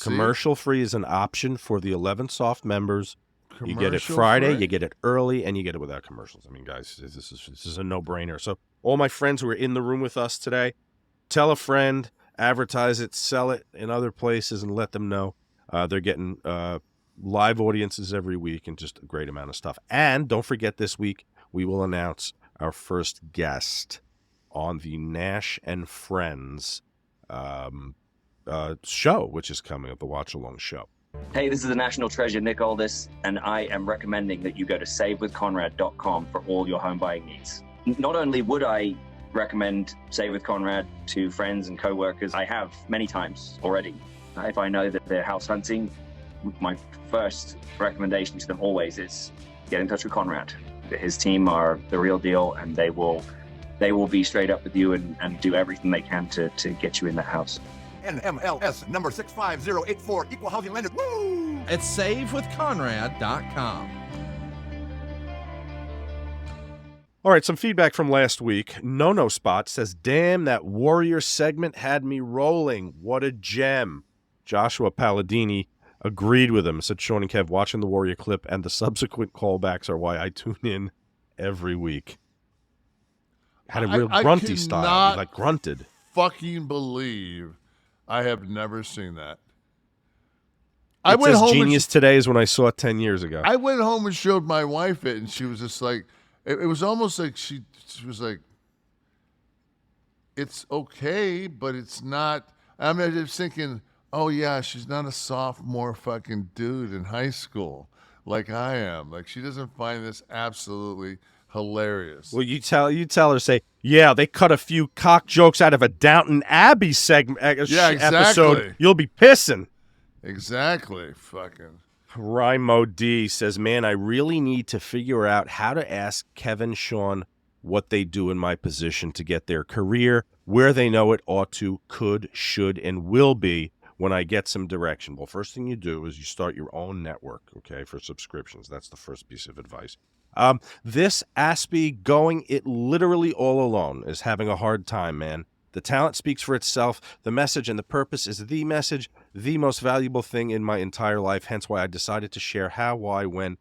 Commercial free is an option for the 11 Soft members. You get it Friday, you get it early, and you get it without commercials. I mean, guys, this is a no-brainer. So all my friends who are in the room with us today, tell a friend, advertise it, sell it in other places, and let them know they're getting live audiences every week and just a great amount of stuff. And don't forget, this week we will announce our first guest on the Nash and Friends show, which is coming up, the Watch Along show. Hey, this is the National Treasure, Nick Aldis, and I am recommending that you go to savewithconrad.com for all your home buying needs. Not only would I recommend Save with Conrad to friends and coworkers, I have many times already. If I know that they're house hunting, my first recommendation to them always is get in touch with Conrad. His team are the real deal, and they will be straight up with you and do everything they can to get you in that house. NMLS number 65084, equal housing lender. Woo! At savewithconrad.com. All right, some feedback from last week. No Spot says, damn, that Warrior segment had me rolling. What a gem. Joshua Palladini agreed with him. Said, Sean and Kev, watching the Warrior clip and the subsequent callbacks are why I tune in every week. Had a real grunty style. He like grunted. Fucking believe I have never seen that. It says Genius Today is when I saw it 10 years ago. I went home and showed my wife it, and she was just like, it was almost like she was like, it's okay, but it's not. I mean, I was thinking, oh yeah, she's not a sophomore fucking dude in high school like I am. Like, she doesn't find this absolutely hilarious. Well, you tell her, say, yeah, they cut a few cock jokes out of a Downton Abbey episode. You'll be pissing. Exactly. Fucking. Rimo D says, man, I really need to figure out how to ask Kevin Sean what they do in my position to get their career where they know it ought to, could, should, and will be when I get some direction. Well, first thing you do is you start your own network, okay, for subscriptions. That's the first piece of advice. This Aspie going it literally all alone is having a hard time, man. The talent speaks for itself. The message and the purpose is the message, the most valuable thing in my entire life. Hence why I decided to share how, why, when,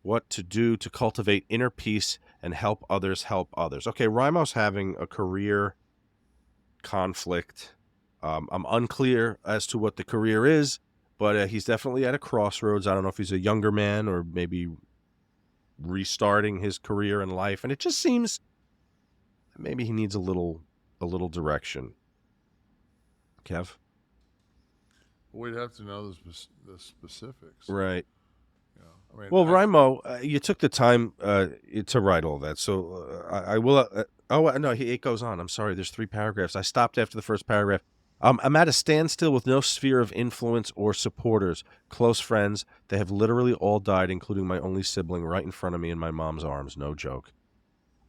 what to do to cultivate inner peace and help others help others. Okay, Rimo's having a career conflict. I'm unclear as to what the career is, but he's definitely at a crossroads. I don't know if he's a younger man or maybe restarting his career in life. And it just seems maybe he needs a little direction. Kev? We'd have to know the specifics. Right. You know, I mean, Well, Rimo, you took the time to write all that, so I will. No, it goes on. I'm sorry. There's 3 paragraphs. I stopped after the first paragraph. I'm at a standstill with no sphere of influence or supporters, close friends. They have literally all died, including my only sibling, right in front of me in my mom's arms. No joke.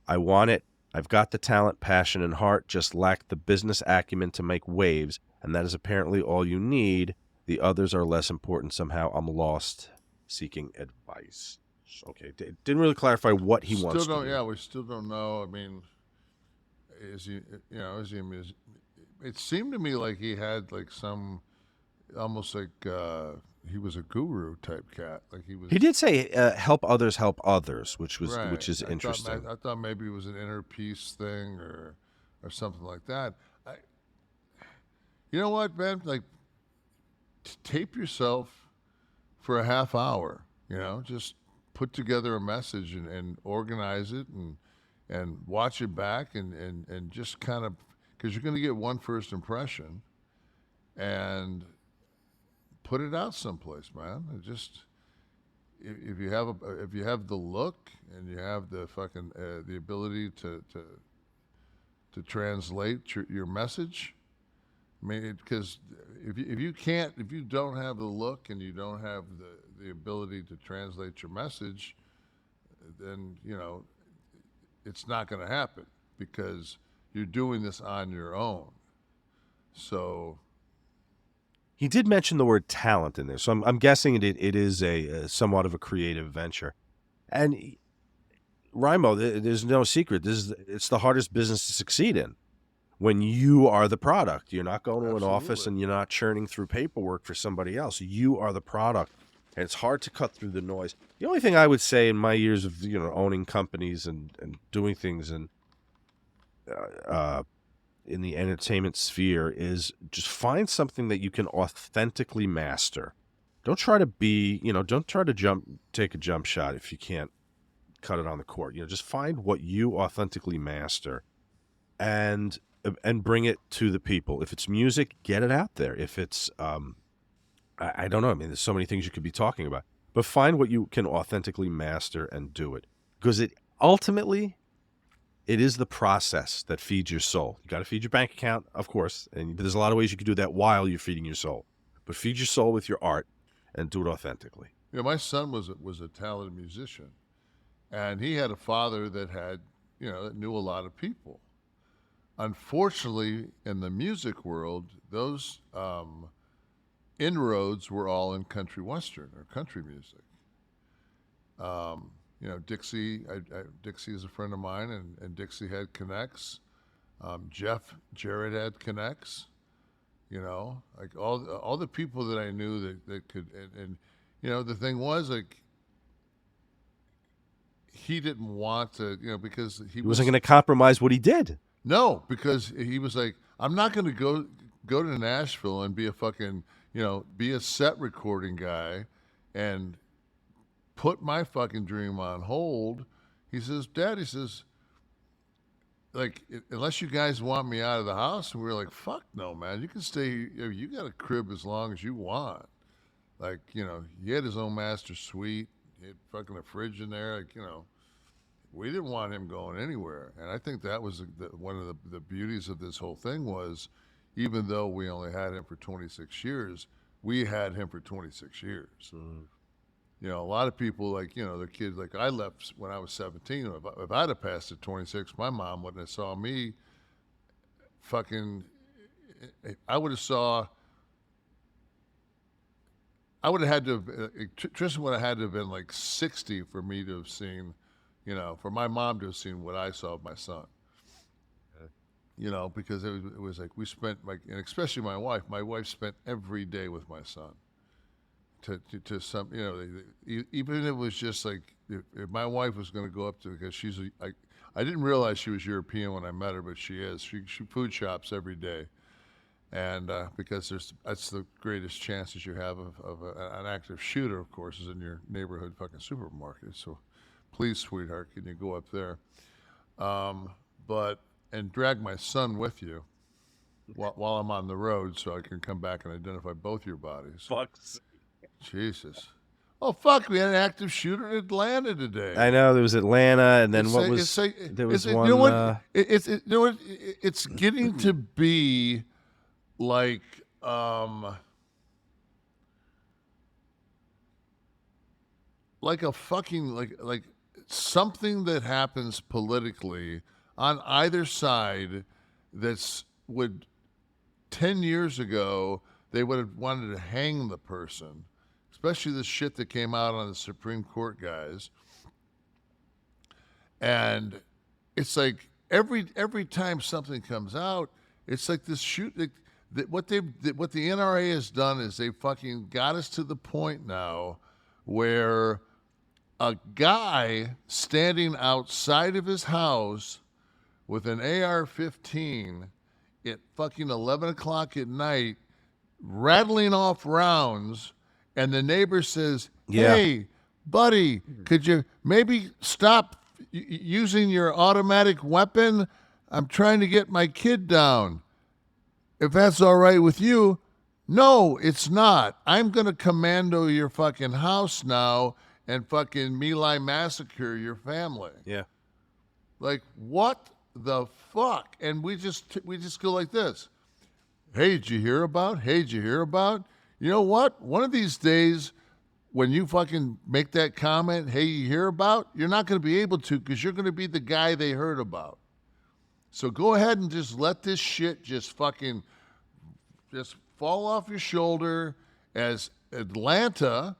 I want it. I've got the talent, passion, and heart, just lack the business acumen to make waves, and that is apparently all you need. The others are less important. Somehow I'm lost, seeking advice. Okay, didn't really clarify what he wants to do. Yeah, we still don't know. I mean, it seemed to me like he had like some, almost like he was a guru type cat. Like he was. He did say help others, which Right. is interesting. I thought maybe it was an inner peace thing or something like that. You know what, Ben? Like, tape yourself for a half hour. You know, just put together a message and organize it and watch it back and just kind of, because you're going to get one first impression, and put it out someplace, man. And just if you have the look and you have the fucking the ability to translate your message. I mean, because if you don't have the look and you don't have the ability to translate your message, then it's not going to happen, because you're doing this on your own. So He did mention the word talent in there, so I'm guessing it is a somewhat of a creative venture. And Rimo, there's no secret. It's the hardest business to succeed in. When you are the product, you're not going to an office and you're not churning through paperwork for somebody else. You are the product, and it's hard to cut through the noise. The only thing I would say in my years of owning companies and doing things in the entertainment sphere is just find something that you can authentically master. Don't try to take a jump shot if you can't cut it on the court. Just find what you authentically master and bring it to the people. If it's music, get it out there. If it's I don't know. I mean, there's so many things you could be talking about, but find what you can authentically master and do it, because it is the process that feeds your soul. You got to feed your bank account, of course, and there's a lot of ways you can do that while you're feeding your soul. But feed your soul with your art and do it authentically. my son was a talented musician, and he had a father that had that knew a lot of people. Unfortunately, in the music world, those inroads were all in country western or country music. Dixie. Dixie is a friend of mine, and Dixie had connects. Jeff Jarrett had connects. Like all the people that I knew that could, and the thing was, like, he didn't want to, because he wasn't going to compromise what he did. No, because he was like, I'm not going to go to Nashville and be a fucking, be a set recording guy and put my fucking dream on hold. He says, Dad, he says, like, unless you guys want me out of the house. And we were like, fuck no, man. You can stay. You got a crib as long as you want. Like, he had his own master suite. He had fucking a fridge in there. Like, we didn't want him going anywhere. And I think that was one of the beauties of this whole thing was, even though we only had him for 26 years, we had him for 26 years. Mm. A lot of people, like, their kids, like, I left when I was 17. If I'd have passed at 26, my mom wouldn't have saw me fucking, I would have had to, Tristan would have had to have been like 60 for me to have seen, for my mom to have seen what I saw of my son. because it was like we spent, and especially my wife spent every day with my son. To some, even if it was just like, if my wife was going to go up to, because I didn't realize she was European when I met her, but she is. She food shops every day. And because that's the greatest chances you have of an active shooter, of course, is in your neighborhood fucking supermarket. So please, sweetheart, can you go up there? And drag my son with you while I'm on the road so I can come back and identify both your bodies. Fuck's Jesus. Oh, fuck, we had an active shooter in Atlanta today. I know, there was Atlanta, and then there was one... You know what? It's getting to be like... like a fucking... like something that happens politically on either side would 10 years ago, they would have wanted to hang the person, especially the shit that came out on the Supreme Court guys. And it's like every time something comes out, it's like this what the NRA has done is they fucking got us to the point now where a guy standing outside of his house with an AR-15 at fucking 11 o'clock at night, rattling off rounds, and the neighbor says, hey, buddy, could you maybe stop using your automatic weapon? I'm trying to get my kid down. If that's all right with you. No, it's not. I'm going to commando your fucking house now and fucking My Lai massacre your family. Yeah. Like, what the fuck? And we just go like this. Hey, did you hear about? Hey, did you hear about? You know what? One of these days, when you fucking make that comment, hey, you hear about? You're not going to be able to, because you're going to be the guy they heard about. So go ahead and just let this shit just fucking just fall off your shoulder, as Atlanta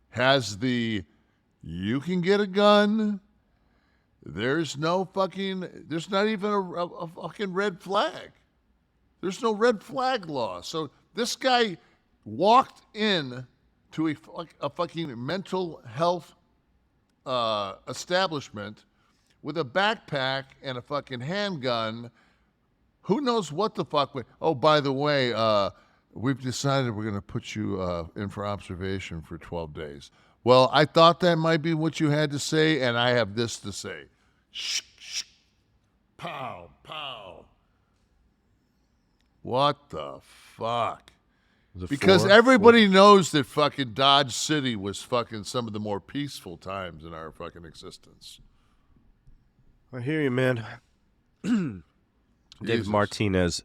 has you can get a gun. There's not even a fucking red flag. There's no red flag law. So this guy walked in to a fucking mental health establishment with a backpack and a fucking handgun. Who knows what the fuck? Oh, by the way, we've decided we're going to put you in for observation for 12 days. Well, I thought that might be what you had to say, and I have this to say. Shh, shh. Pow, pow. What the fuck? Because everybody knows that fucking Dodge City was fucking some of the more peaceful times in our fucking existence. I hear you, man. David Martinez,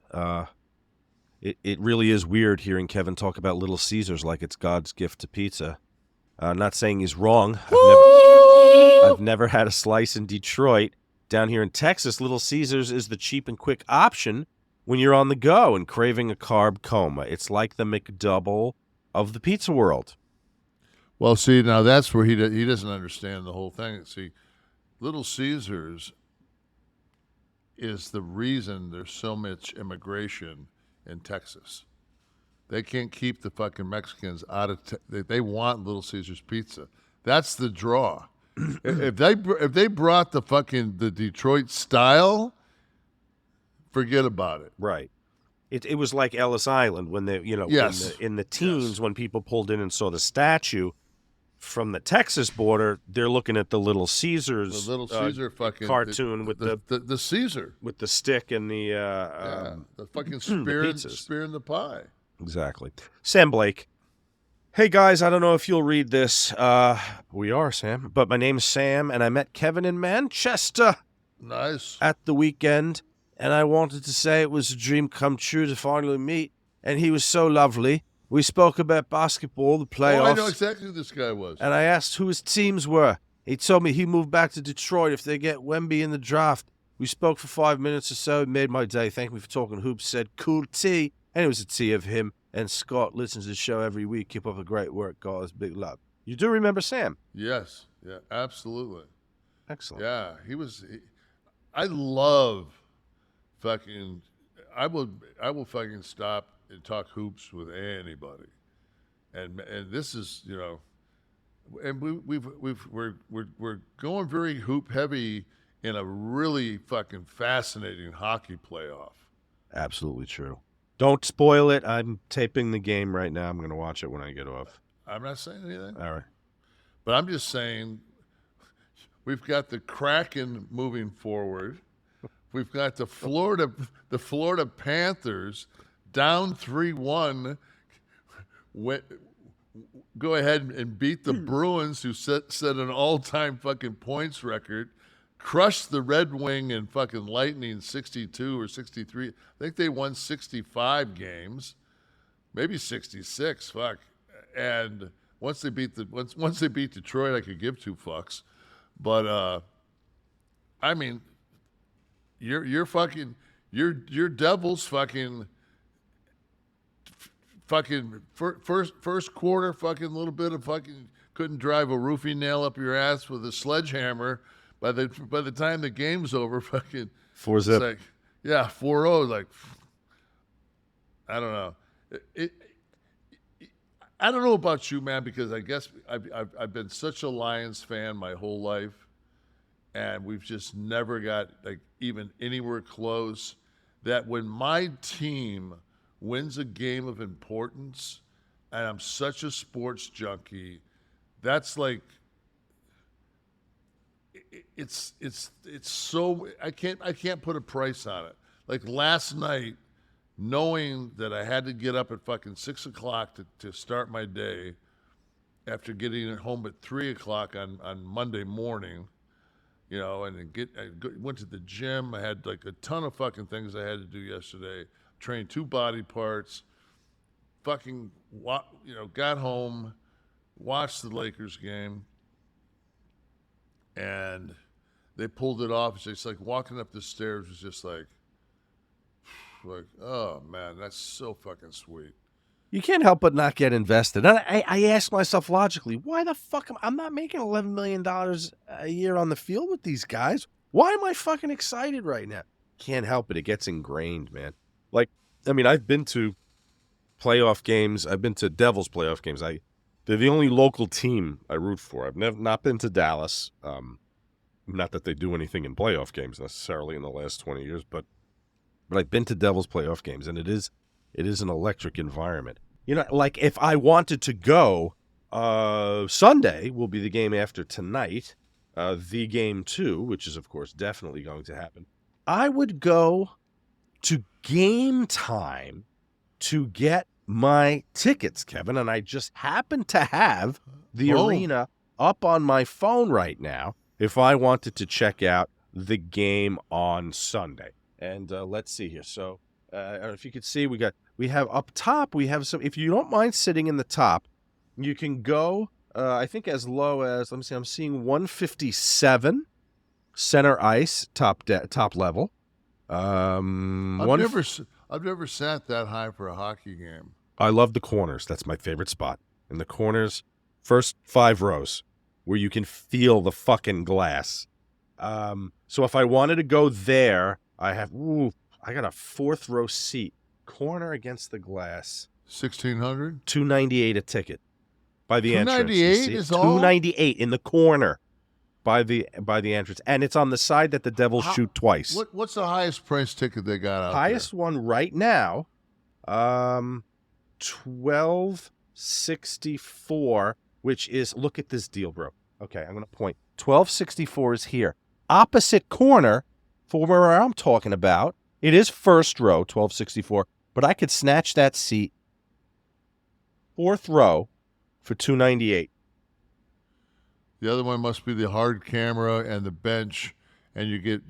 it really is weird hearing Kevin talk about Little Caesars like it's God's gift to pizza. Not saying he's wrong. I've never had a slice in Detroit. Down here in Texas, Little Caesars is the cheap and quick option when you're on the go and craving a carb coma. It's like the McDouble of the pizza world. Well, see, now that's where he doesn't understand the whole thing. See, Little Caesars is the reason there's so much immigration in Texas. They can't keep the fucking Mexicans out of. They want Little Caesars pizza. That's the draw. if they brought the Detroit style, forget about it. Right. It was like Ellis Island when Yes. in the teens when people pulled in and saw the statue from the Texas border, they're looking at the Little Caesars, the Little Caesar fucking cartoon with the Caesar with the stick and the the fucking spear in the pie. Exactly. Sam Blake. Hey guys, I don't know if you'll read this. We are, Sam, but my name's Sam, and I met Kevin in Manchester. Nice. At the weekend, and I wanted to say it was a dream come true to finally meet, and he was so lovely. We spoke about basketball, the playoffs. Oh, I know exactly who this guy was. And I asked who his teams were. He told me he moved back to Detroit if they get Wemby in the draft. We spoke for 5 minutes or so. It made my day. Thanked me for talking hoops. Said, cool tea. And it was a tea of him. And Scott listens to the show every week. Keep up the great work, guys. Big love. You do remember Sam? Yes. Yeah, absolutely. Excellent. Yeah, I love fucking, I will fucking stop and talk hoops with anybody, and this is, you know, and we're going very hoop heavy in a really fucking fascinating hockey playoff. Absolutely true. Don't spoil it. I'm taping the game right now. I'm going to watch it when I get off. I'm not saying anything. All right. But I'm just saying we've got the Kraken moving forward. We've got the Florida Panthers down 3-1. Go ahead and beat the Bruins, who set an all-time fucking points record. Crushed the Red Wing and fucking Lightning 62 or 63. I think they won 65 games, maybe 66. Fuck. And once they beat Detroit, I could give two fucks. But I mean, your Devils fucking first quarter fucking little bit of fucking couldn't drive a roofing nail up your ass with a sledgehammer. By the time the game's over, fucking 4-zip. Like, yeah, 4-0. Like, I don't know. I don't know about you, man, because I guess I've been such a Lions fan my whole life, and we've just never got like even anywhere close. That when my team wins a game of importance, and I'm such a sports junkie, that's like. It's so I can't put a price on it. Like last night, knowing that I had to get up at fucking 6 o'clock to start my day, after getting home at 3 o'clock on Monday morning, you know, and went to the gym. I had like a ton of fucking things I had to do yesterday. Trained 2 body parts. Fucking, you know, got home, watched the Lakers game. And they pulled it off. It's just like walking up the stairs was just like, oh man, that's so fucking sweet. You can't help but not get invested. And I ask myself logically, why the fuck I'm not making $11 million a year on the field with these guys? Why am I fucking excited right now? Can't help it. It gets ingrained, man. Like, I mean, I've been to playoff games. I've been to Devils playoff games. They're the only local team I root for. I've not been to Dallas. Not that they do anything in playoff games necessarily in the last 20 years, but I've been to Devils playoff games, and it is an electric environment. You know, like if I wanted to go, Sunday will be the game after tonight, the game 2, which is of course definitely going to happen. I would go to Game Time to get my tickets, Kevin, and I just happen to have the arena up on my phone right now if I wanted to check out the game on Sunday. And let's see here. So I don't know if you could see, we have up top, we have some, if you don't mind sitting in the top, you can go, I think as low as, let me see, I'm seeing 157 center ice, top level. I've never sat that high for a hockey game. I love the corners. That's my favorite spot. In the corners, first 5 rows, where you can feel the fucking glass. So if I wanted to go there, I got a 4th row seat, corner against the glass. 1,600? $298 a ticket by the entrance. $298 is all? $298 in the corner by the entrance, and it's on the side that the Devils shoot twice. What's the highest price ticket they got out highest there? One right now, $12.64, which is, look at this deal, bro. Okay, I'm gonna point. $12.64 is here, opposite corner for where I'm talking about. It is first row, $12.64, but I could snatch that seat, 4th row, for $298. The other one must be the hard camera and the bench, and you get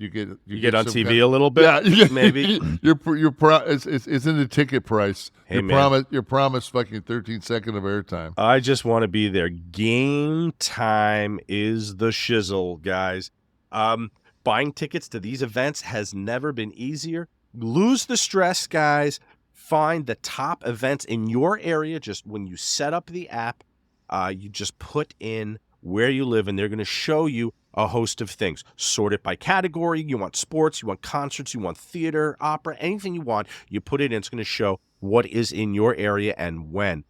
on TV a little bit, yeah, maybe. It's in the ticket price. Hey, man. You're promised fucking 13 seconds of airtime. I just want to be there. Game Time is the shizzle, guys. Buying tickets to these events has never been easier. Lose the stress, guys. Find the top events in your area. Just when you set up the app, you just put in where you live, and they're going to show you a host of things. Sort it by category. You want sports, you want concerts, you want theater, opera, anything you want. You put it in, it's going to show what is in your area and when.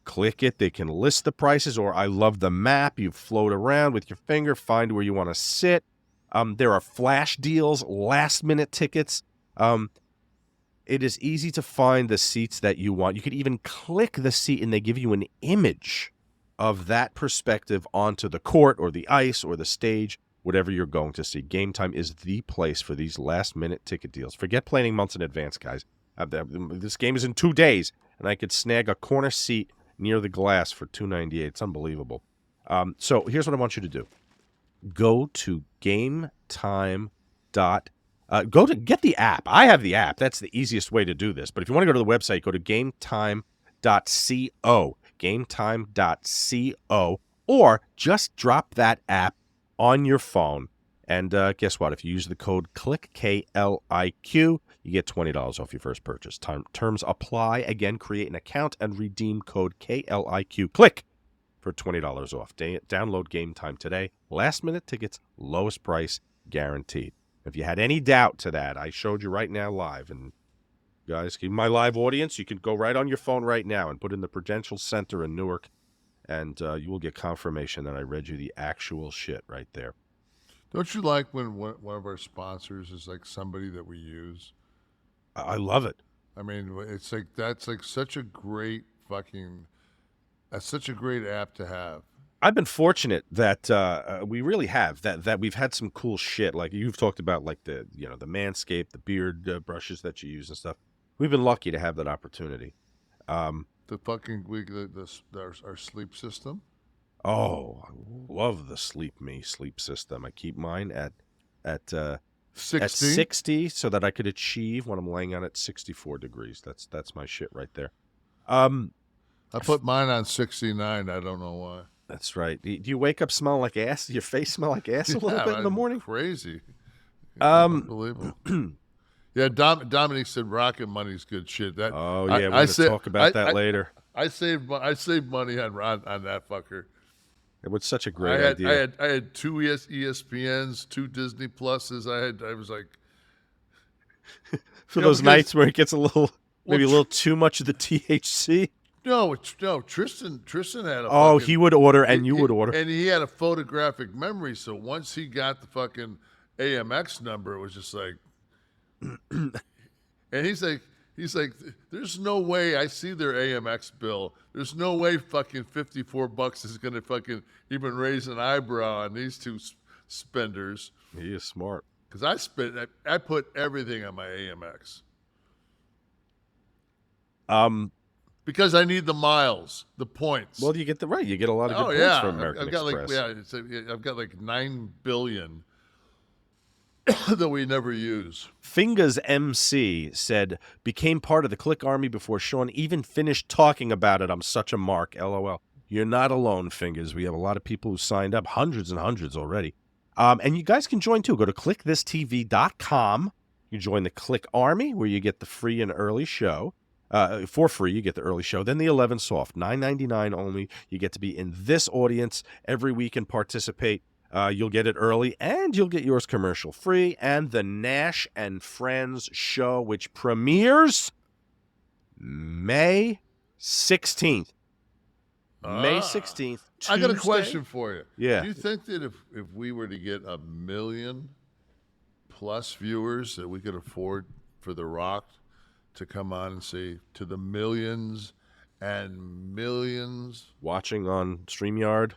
Click it. They can list the prices, or I love the map. You float around with your finger, find where you want to sit. There are flash deals, last-minute tickets. It is easy to find the seats that you want. You could even click the seat, and they give you an image of that perspective onto the court or the ice or the stage, whatever you're going to see. Game Time is the place for these last-minute ticket deals. Forget planning months in advance, guys. This game is in 2 days, and I could snag a corner seat near the glass for $2.98. It's unbelievable. So here's what I want you to do. Go to GameTime. Go to get the app. I have the app. That's the easiest way to do this. But if you want to go to the website, go to GameTime.co. GameTime.co. Or just drop that app on your phone. And guess what? If you use the code KLIQ, K-L-I-Q, you get $20 off your first purchase. Terms apply. Again, create an account and redeem code KLIQ. Click for $20 off. Download Game Time today. Last minute tickets, lowest price guaranteed. If you had any doubt to that, I showed you right now live. And guys, my live audience, you can go right on your phone right now and put in the Prudential Center in Newark, and you will get confirmation that I read you the actual shit right there. Don't you like when one of our sponsors is like somebody that we use? I love it. I mean, it's like that's like such a great that's such a great app to have. I've been fortunate that we really have that we've had some cool shit. Like you've talked about, like the Manscaped, the beard brushes that you use and stuff. We've been lucky to have that opportunity. The fucking our sleep system. Oh, I love the sleep system. I keep mine at 60? At 60, so that I could achieve when I'm laying on at 64 degrees. That's my shit right there. I put mine on 69. I don't know why. That's right. Do you wake up smelling like ass? Your face smell like ass a little bit in the morning? Crazy. Unbelievable. Yeah, Dominique said Rocket Money's good shit. That. Oh yeah, we're gonna talk about that later. I saved money on that fucker. It was such a great idea. I had 2 ESPNs, 2 Disney Pluses. I was like, for those nights where it gets a little too much of the THC. No, Tristan had a. Oh, he would order and you would order, and he had a photographic memory. So once he got the fucking AMX number, it was just like, and he's like, there's no way I see their AMX bill. There's no way fucking $54 is going to fucking even raise an eyebrow on these two spenders. He is smart. Because I put everything on my AMX. Because I need the miles, the points. Well, you get you get a lot of good points from American Express. I've got like 9 billion that we never use. Fingers MC said, became part of the Kliq Army before Sean even finished talking about it. I'm such a mark. LOL. You're not alone, Fingers. We have a lot of people who signed up, hundreds and hundreds already. And you guys can join too. Go to kliqthistv.com. You join the Kliq Army, where you get the free and early show. For free, you get the early show. Then the 11 soft, $9.99 only. You get to be in this audience every week and participate. You'll get it early, and you'll get yours commercial free. And the Nash and Friends show, which premieres May 16th. May 16th. Tuesday. I got a question for you. Yeah. Do you think that if we were to get 1 million+ viewers that we could afford for The Rock to come on and say to the millions and millions watching on StreamYard?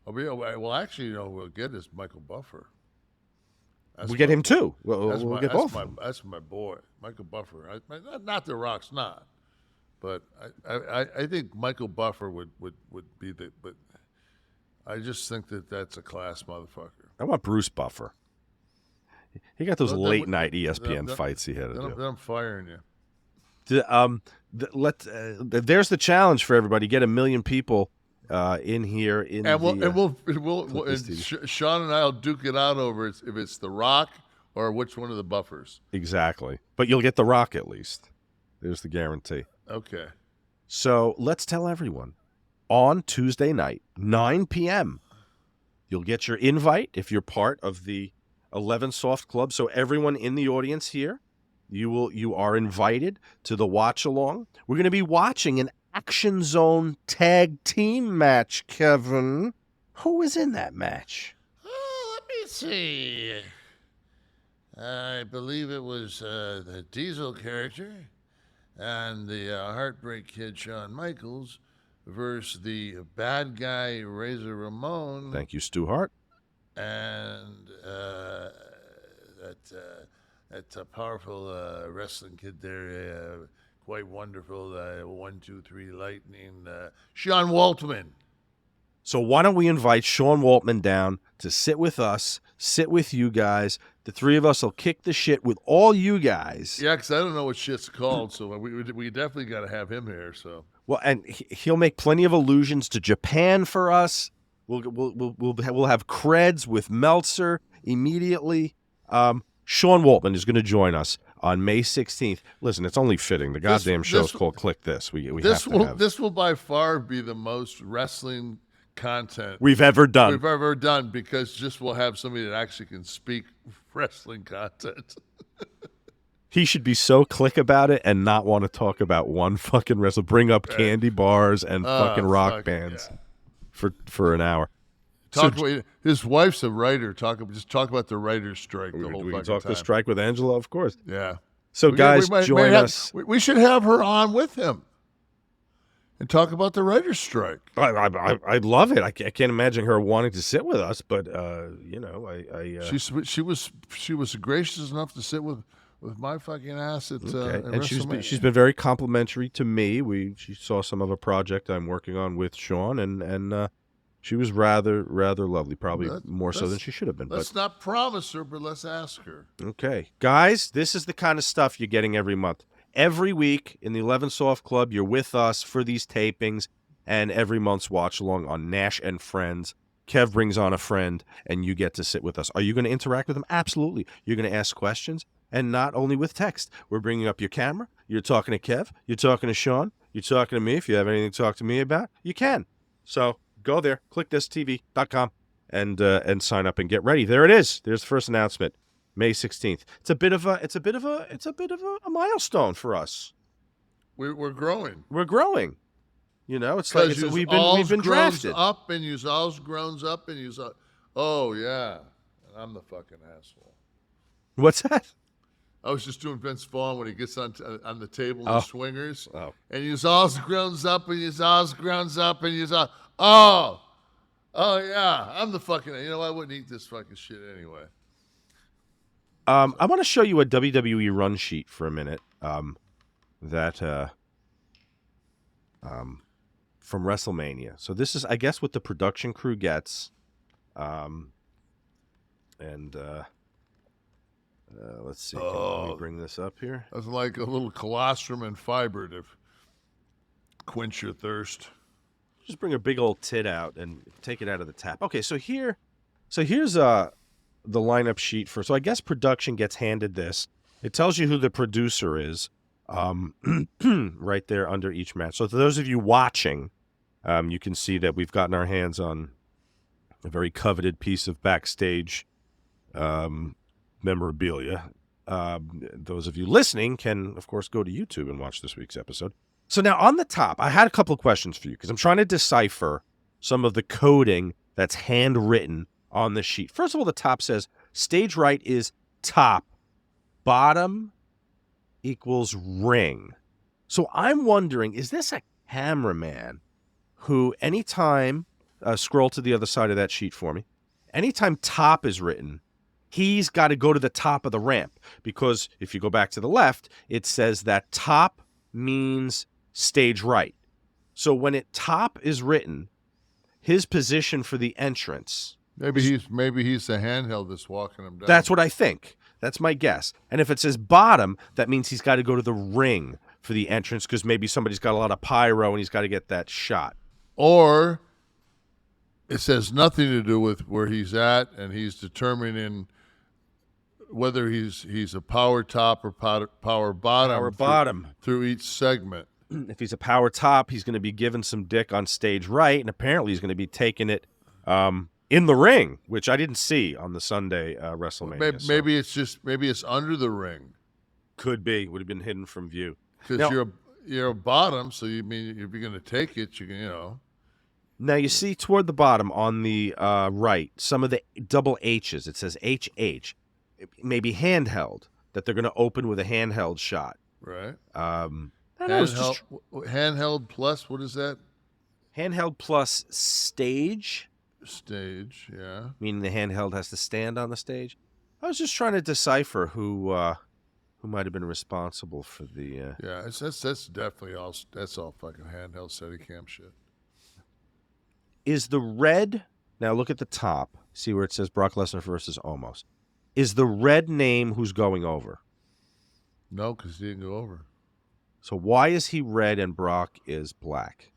Well, actually, who we'll get is Michael Buffer. We get him too. We'll get both. That's my boy, Michael Buffer. Not The Rock's not, but I think Michael Buffer would be the. But I just think that's a class motherfucker. I want Bruce Buffer. He got those late night ESPN fights he had to do. Then I'm firing you. There's the challenge for everybody. Get 1 million people in here. Sean and I'll duke it out over if it's The Rock or which one of the Buffers. Exactly, but you'll get The Rock at least. There's the guarantee. Okay. So let's tell everyone on Tuesday night, 9 p.m. You'll get your invite if you're part of the 11 Soft Club. So everyone in the audience here, you are invited to the watch along. We're going to be watching an Action Zone tag team match, Kevin. Who was in that match? Oh, let me see. I believe it was the Diesel character and the Heartbreak Kid Shawn Michaels versus the bad guy Razor Ramon. Thank you, Stu Hart. And that powerful wrestling kid there, quite wonderful, 1, 2, 3 lightning, Sean Waltman. So why don't we invite Sean Waltman down to sit with us, sit with you guys. The three of us will kick the shit with all you guys. Yeah, because I don't know what shit's called, so we definitely got to have him here. So well, and he'll make plenty of allusions to Japan for us. We'll have creds with Meltzer immediately. Sean Waltman is going to join us on May 16th. Listen, it's only fitting. The goddamn show's called Kliq This. We have to have. This will by far be the most wrestling content we've ever done. Because just we'll have somebody that actually can speak wrestling content. He should be so Kliq about it and not want to talk about one fucking wrestler. Bring up candy bars and fucking rock bands for an hour. His wife's a writer. Talk about the writer's strike. The whole we fucking can talk time. the strike with Angela, of course. Yeah. So guys, join us. We should have her on with him and talk about the writer's strike. I'd love it. I can't imagine her wanting to sit with us, but she was gracious enough to sit with my fucking ass at and Wrestlemania. she's been very complimentary to me. She saw some of a project I'm working on with Sean, and she was rather lovely, probably more so than she should have been. Let's not promise her, but let's ask her. Okay, guys, this is the kind of stuff you're getting every month. Every week in the 11 Soft Club, you're with us for these tapings, and every month's watch along on Nash and Friends. Kev brings on a friend, and you get to sit with us. Are you going to interact with them? Absolutely. You're going to ask questions, and not only with text. We're bringing up your camera. You're talking to Kev. You're talking to Sean. You're talking to me. If you have anything to talk to me about, you can. So go there, kliqthistv.com, and sign up and get ready. There it is. There's the first announcement. May 16th. It's a bit of a milestone for us. We're growing. We're growing. You know, it's like we've been drafted. Up and you's all's grown up and you's oh yeah, I'm the fucking asshole. What's that? I was just doing Vince Vaughn when he gets on the table in the swingers. Oh. And you's all's grown up and you's all's grown up and you's all oh yeah, I'm the fucking. You know I wouldn't eat this fucking shit anyway. I want to show you a WWE run sheet for a minute. From Wrestlemania. So this is, I guess, what the production crew gets. Let's see. Can we bring this up here? That's like a little colostrum and fiber to quench your thirst. Just bring a big old tit out and take it out of the tap. Okay, so here's the lineup sheet for. So I guess production gets handed this. It tells you who the producer is, right there under each match. So for those of you watching, you can see that we've gotten our hands on a very coveted piece of backstage memorabilia. Those of you listening can, of course, go to YouTube and watch this week's episode. So now on the top, I had a couple of questions for you because I'm trying to decipher some of the coding that's handwritten on the sheet. First of all, the top says stage right is top, bottom equals ring. So I'm wondering, is this a cameraman who anytime, scroll to the other side of that sheet for me, anytime top is written, he's got to go to the top of the ramp, because if you go back to the left, it says that top means stage right. So when top is written, his position for the entrance. Maybe he's the handheld that's walking him down. That's what I think. That's my guess. And if it says bottom, that means he's got to go to the ring for the entrance because maybe somebody's got a lot of pyro and he's got to get that shot. Or it says nothing to do with where he's at, and he's determining whether he's a power top or power bottom. Through each segment. If he's a power top, he's going to be given some dick on stage right, and apparently he's going to be taking it in the ring, which I didn't see on the Sunday WrestleMania. Maybe it's under the ring. Could be. Would have been hidden from view. Because you're a bottom, so you mean if you're going to take it, you can, Now you see toward the bottom on the right some of the double H's. It says HH, maybe handheld. That they're going to open with a handheld shot. Right. Handheld plus. What is that? Handheld plus stage. Stage. Yeah. Meaning the handheld has to stand on the stage. I was just trying to decipher who might have been responsible for the. Yeah, that's definitely all. That's all fucking handheld Steadicam shit. Is the red, now look at the top, see where it says Brock Lesnar versus Omos. Is the red name who's going over? No, because he didn't go over. So why is he red and Brock is black?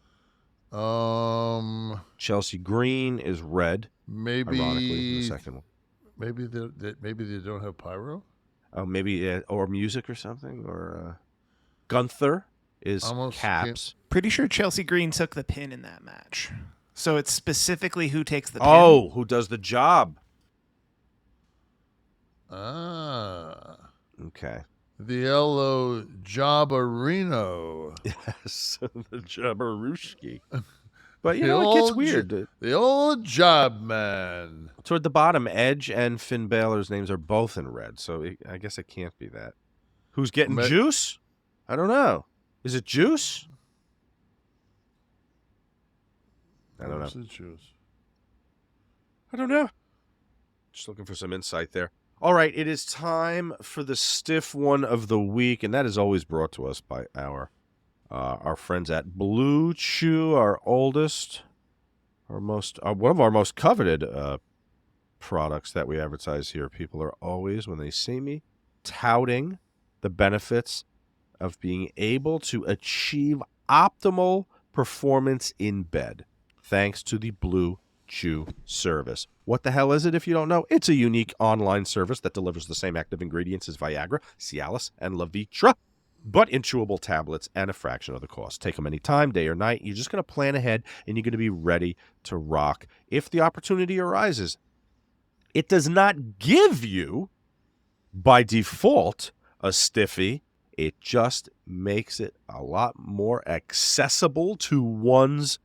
Chelsea Green is red. Maybe. Ironically, the second one. Maybe they don't have pyro? Maybe, or music or something, or Gunther is Almost caps. Pretty sure Chelsea Green took the pin in that match. So it's specifically who takes the pin. Oh, who does the job? Okay. The yellow Jobberino. Yes, the Jabberooski. But, it gets weird. The old job man. Toward the bottom, Edge and Finn Balor's names are both in red, so I guess it can't be that. Who's getting juice? I don't know. Is it juice? I don't know. Juice? I don't know. Just looking for some insight there. All right, it is time for the stiff one of the week, and that is always brought to us by our friends at Bluechew, our oldest, one of our most coveted products that we advertise here. People are always, when they see me, touting the benefits of being able to achieve optimal performance in bed, thanks to the Bluechew service. What the hell is it if you don't know? It's a unique online service that delivers the same active ingredients as Viagra, Cialis, and Levitra, but in chewable tablets and a fraction of the cost. Take them anytime, day or night. You're just going to plan ahead, and you're going to be ready to rock if the opportunity arises. It does not give you, by default, a stiffy. It just makes it a lot more accessible to one's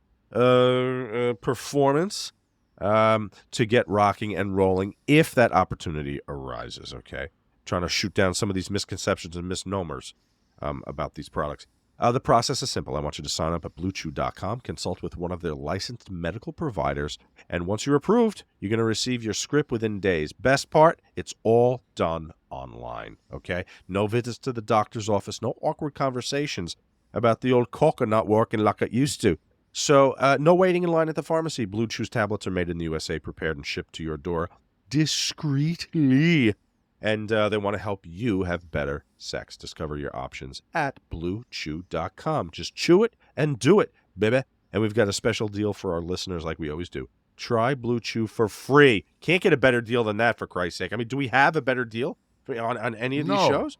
performance to get rocking and rolling if that opportunity arises, okay? Trying to shoot down some of these misconceptions and misnomers about these products. The process is simple. I want you to sign up at Bluechew.com, consult with one of their licensed medical providers, and once you're approved, you're going to receive your script within days. Best part, it's all done online, okay? No visits to the doctor's office, no awkward conversations about the old coca not working like it used to. So no waiting in line at the pharmacy. Bluechew's tablets are made in the USA, prepared and shipped to your door discreetly. And they want to help you have better sex. Discover your options at Bluechew.com. Just chew it and do it, baby. And we've got a special deal for our listeners like we always do. Try Bluechew for free. Can't get a better deal than that, for Christ's sake. I mean, do we have a better deal on any of these shows?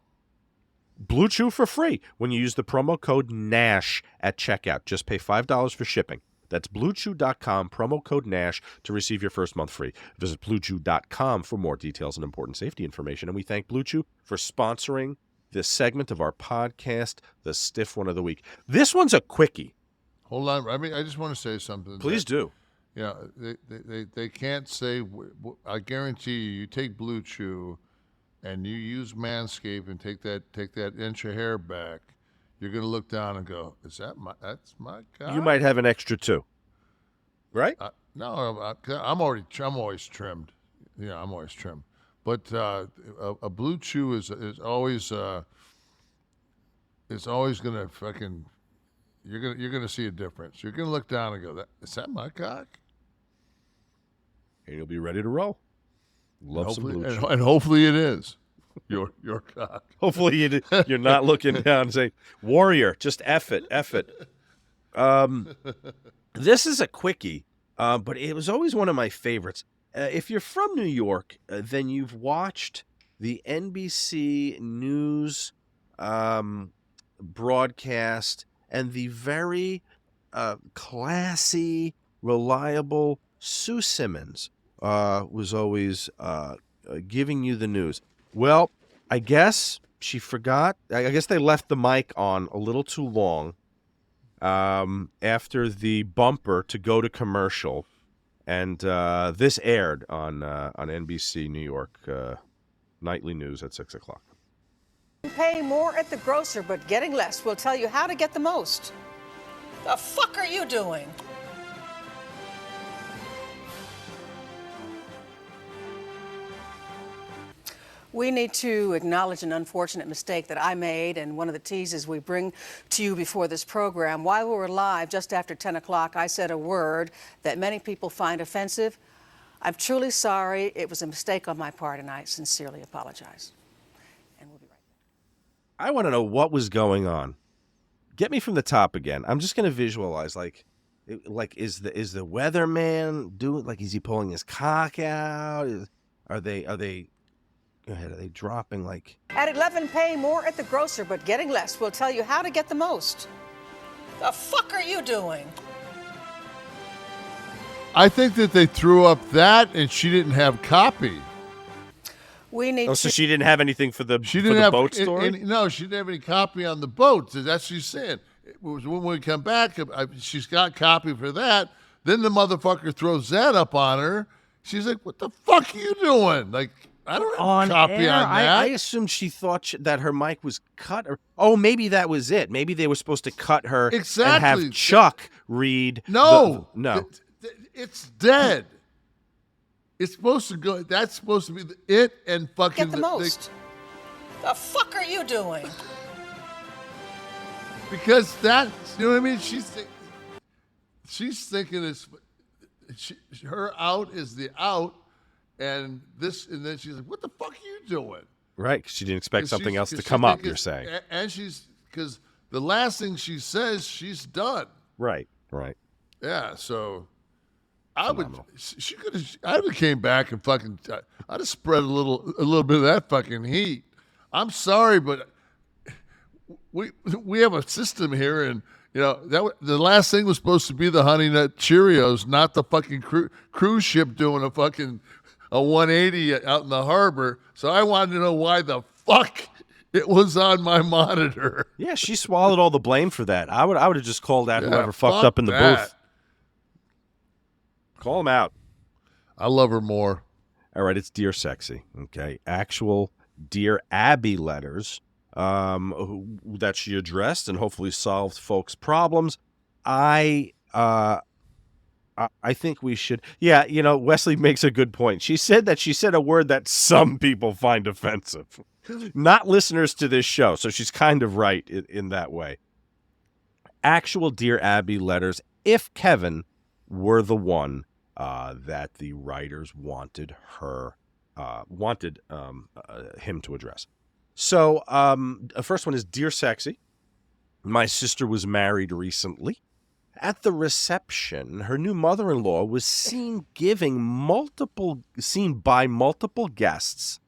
Bluechew for free when you use the promo code NASH at checkout. Just pay $5 for shipping. That's Bluechew.com, promo code NASH, to receive your first month free. Visit Bluechew.com for more details and important safety information. And we thank Bluechew for sponsoring this segment of our podcast, The Stiff One of the Week. This one's a quickie. Hold on. I mean, I just want to say something. Please do. Yeah, they can't say, I guarantee you take Bluechew and you use Manscaped and take that inch of hair back, you're going to look down and go, that's my guy? You might have an extra two, right? No, I'm always trimmed. Yeah, I'm always trimmed. But a Bluechew is always going to fucking, you're going to see a difference. You're going to look down and go, is that my cock? And you'll be ready to roll. Love some Bluechew. And hopefully it is. Your cock. Hopefully you're not looking down and saying, "Warrior, just F it." This is a quickie, but it was always one of my favorites. If you're from New York, then you've watched the NBC News broadcast and the very classy, reliable Sue Simmons was always giving you the news. Well, I guess she forgot. I guess they left the mic on a little too long after the bumper to go to commercial. And this aired on NBC New York Nightly News at 6 o'clock. Paying more at the grocer, but getting less. We'll tell you how to get the most. The fuck are you doing? We need to acknowledge an unfortunate mistake that I made, and one of the teases we bring to you before this program. While we were live just after 10 o'clock, I said a word that many people find offensive. I'm truly sorry. It was a mistake on my part, and I sincerely apologize. And we'll be right back. I want to know what was going on. Get me from the top again. I'm just going to visualize, is the weatherman doing, is he pulling his cock out? Are they? Go ahead. Are they dropping At 11, paying more at the grocer, but getting less. We'll tell you how to get the most. The fuck are you doing? I think that they threw up that, and she didn't have copy. We need so she didn't have anything for the boat story? No, she didn't have any copy on the boat. That's what she's saying. It was when we come back, she's got copy for that. Then the motherfucker throws that up on her. She's like, what the fuck are you doing? I don't have copy air? on that. I assumed she thought that her mic was cut. Maybe that was it. Maybe they were supposed to cut her and have Chuck read. No. No. It's dead. It's supposed to go. That's supposed to be it and fucking. Get the most. The fuck are you doing? Because that, you know what I mean? She's thinking her out is the out. And then she's like, what the fuck are you doing? Right, because she didn't expect something else to come up, you're saying. And because the last thing she says, she's done. Right. Yeah, so I would have came back and fucking, I'd have spread a little bit of that fucking heat. I'm sorry, but we have a system here, and the last thing was supposed to be the Honey Nut Cheerios, not the fucking cruise ship doing a 180 out in the harbor. So I wanted to know why the fuck it was on my monitor. Yeah, she swallowed all the blame for that. I would have just called out whoever fucked up in the booth. Call him out. I love her more. All right, it's Dear Sexy. Okay, actual Dear Abby letters that she addressed and hopefully solved folks' problems. I think we should. Yeah, Wesley makes a good point. She said a word that some people find offensive. Not listeners to this show, so she's kind of right in that way. Actual Dear Abby letters, if Kevin were the one that the writers wanted him to address. So, the first one is Dear Sexy. My sister was married recently. At the reception, her new mother-in-law was seen by multiple guests,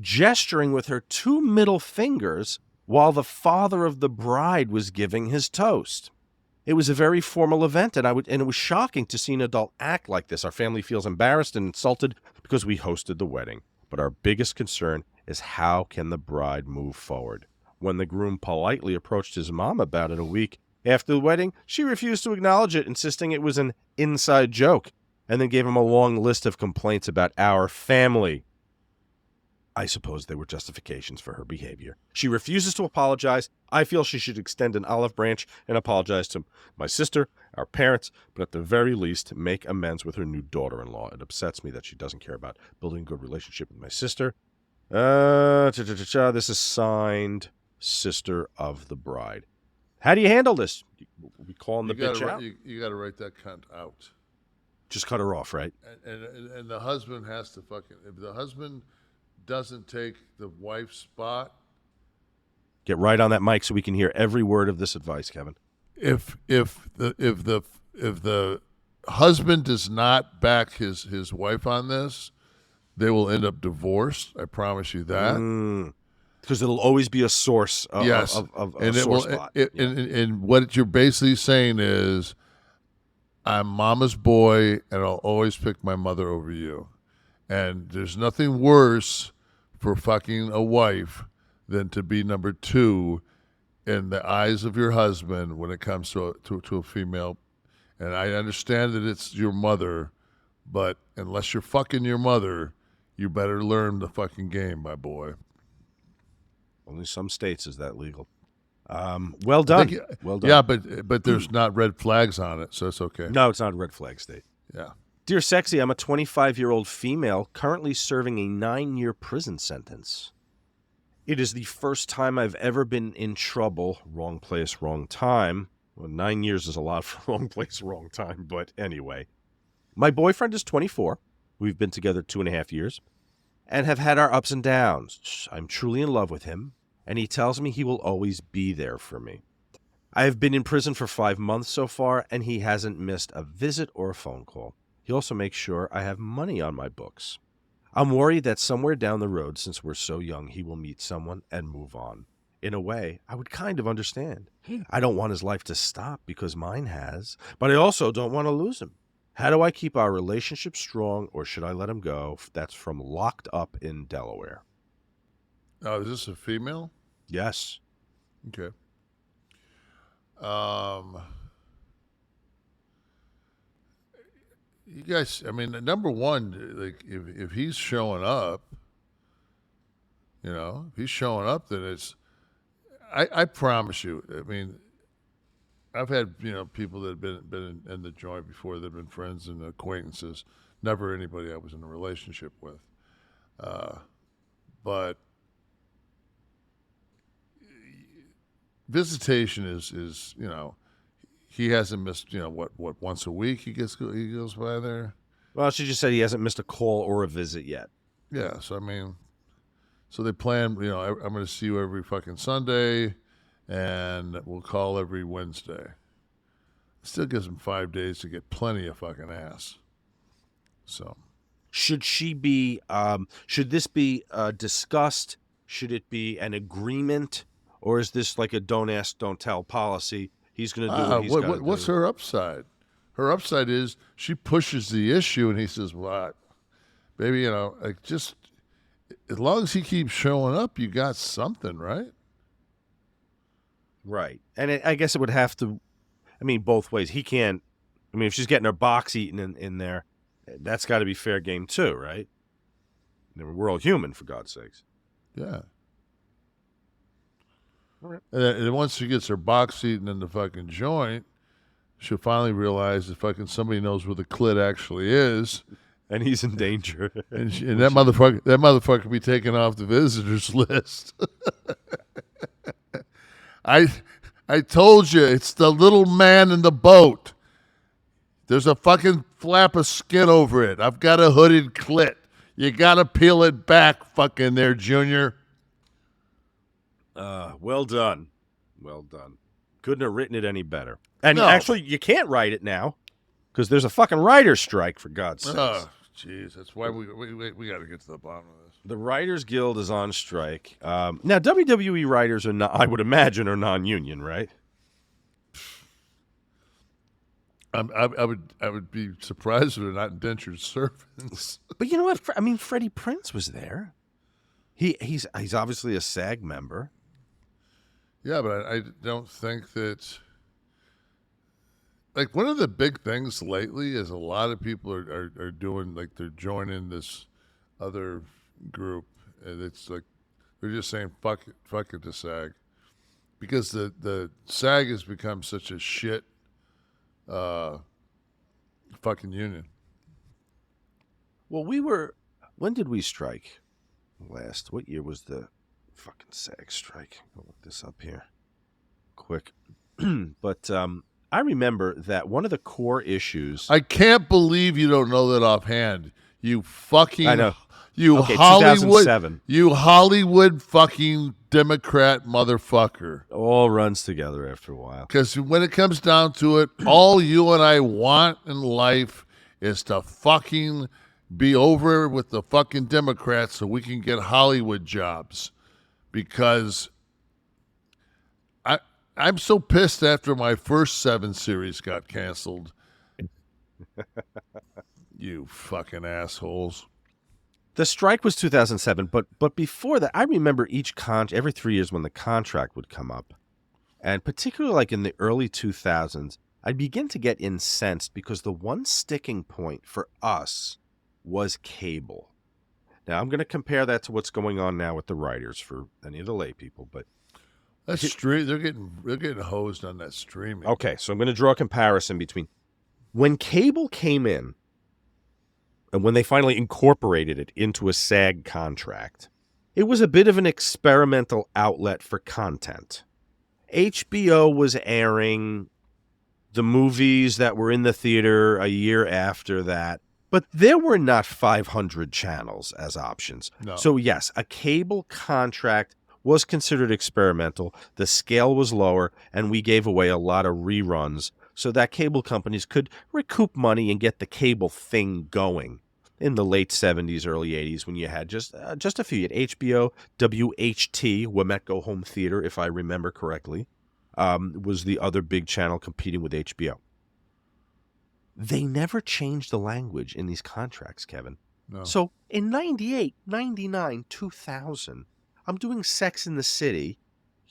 gesturing with her 2 middle fingers while the father of the bride was giving his toast. It was a very formal event, and it was shocking to see an adult act like this. Our family feels embarrassed and insulted because we hosted the wedding. But our biggest concern is how can the bride move forward? When the groom politely approached his mom about it a week after the wedding, she refused to acknowledge it, insisting it was an inside joke, and then gave him a long list of complaints about our family. I suppose they were justifications for her behavior. She refuses to apologize. I feel she should extend an olive branch and apologize to my sister, our parents, but at the very least, make amends with her new daughter-in-law. It upsets me that she doesn't care about building a good relationship with my sister. This is signed Sister of the Bride. How do you handle this? We calling the bitch out? You got to write that cunt out. Just cut her off, right? And the husband has to fucking, if the husband doesn't take the wife's spot. Get right on that mic so we can hear every word of this advice, Kevin. If the husband does not back his wife on this, they will end up divorced. I promise you that. Because it'll always be a source of and a sore spot. And what you're basically saying is, I'm mama's boy, and I'll always pick my mother over you. And there's nothing worse for fucking a wife than to be number 2 in the eyes of your husband when it comes to a female. And I understand that it's your mother, but unless you're fucking your mother, you better learn the fucking game, my boy. Only some states is that legal. Well done. Well done. Yeah, but there's not red flags on it, so it's okay. No, it's not a red flag state. Yeah. Dear Sexy, I'm a 25-year-old female currently serving a 9-year prison sentence. It is the first time I've ever been in trouble. Wrong place, wrong time. Well, 9 years is a lot for wrong place, wrong time, but anyway. My boyfriend is 24. We've been together 2.5 years and have had our ups and downs. I'm truly in love with him, and he tells me he will always be there for me. I have been in prison for 5 months so far, and he hasn't missed a visit or a phone call. He also makes sure I have money on my books. I'm worried that somewhere down the road, since we're so young, he will meet someone and move on. In a way, I would kind of understand. I don't want his life to stop because mine has, but I also don't want to lose him. How do I keep our relationship strong, or should I let him go? That's from Locked Up in Delaware. Oh, is this a female? Yes. Okay. You guys, I mean, number one, like if he's showing up, if he's showing up, then it's. I promise you. I mean, I've had people that have been in the joint before that have been friends and acquaintances. Never anybody I was in a relationship with, but visitation is he hasn't missed what once a week he goes by there. Well, she just said he hasn't missed a call or a visit yet. Yeah, so I mean, so they plan. I'm going to see you every fucking Sunday, and we'll call every Wednesday. Still gives him 5 days to get plenty of fucking ass. So, should she be? Should this be discussed? Should it be an agreement, or is this like a don't ask, don't tell policy? He's going to do what he's got to do. What's her upside? Her upside is she pushes the issue, and he says, "What, baby? Like just as long as he keeps showing up, you got something, right?" Right, and I guess it would have to. I mean, both ways. He can't. I mean, if she's getting her box eaten in there, that's got to be fair game too, right? I mean, we're all human, for God's sakes. Yeah. And then once she gets her box eaten in the fucking joint, she'll finally realize that fucking somebody knows where the clit actually is, and he's in danger. and that motherfucker be taken off the visitors list. I told you, it's the little man in the boat. There's a fucking flap of skin over it. I've got a hooded clit. You got to peel it back, fucking there, Junior. Well done. Well done. Couldn't have written it any better. And No. actually, you can't write it now because there's a fucking writer's strike, for God's sake. Oh, jeez. That's why we got to get to the bottom of this. The Writers Guild is on strike. Now, WWE writers are not, I would imagine, are non-union, right? I would be surprised if they're not indentured servants. But you know what? I mean, Freddie Prinze was there. He's obviously a SAG member. Yeah, but I don't think that. Like, one of the big things lately is a lot of people are doing, like, they're joining this other group, and it's like they're just saying fuck it to SAG, because the SAG has become such a shit fucking union. Well, when did we strike last? What year was the fucking SAG strike? I'll look this up here quick. But I remember that one of the core issues. I can't believe you don't know that offhand. You fucking. I know. You Okay, Hollywood. 2007. You Hollywood fucking Democrat motherfucker. All runs together after a while. Because when it comes down to it, all you and I want in life is to fucking be over with the fucking Democrats so we can get Hollywood jobs. Because I'm so pissed after my first 7 series got canceled. You fucking assholes. The strike was 2007, but before that, I remember every 3 years when the contract would come up, and particularly like in the early 2000s, I'd begin to get incensed because the one sticking point for us was cable. Now, I'm going to compare that to what's going on now with the writers for any of the lay people, but That's stream. They're getting hosed on that streaming. okay, so I'm going to draw a comparison between when cable came in and when they finally incorporated it into a SAG contract. It was a bit of an experimental outlet for content. HBO was airing the movies that were in the theater a year after that, but there were not 500 channels as options. No. So yes, a cable contract was considered experimental. The scale was lower, and we gave away a lot of reruns so that cable companies could recoup money and get the cable thing going. In the late 70s, early 80s, when you had just a few. You had HBO, WHT, Wametco Home Theater, if I remember correctly, was the other big channel competing with HBO. They never changed the language in these contracts, Kevin. No. So in 98, 99, 2000, I'm doing Sex in the City,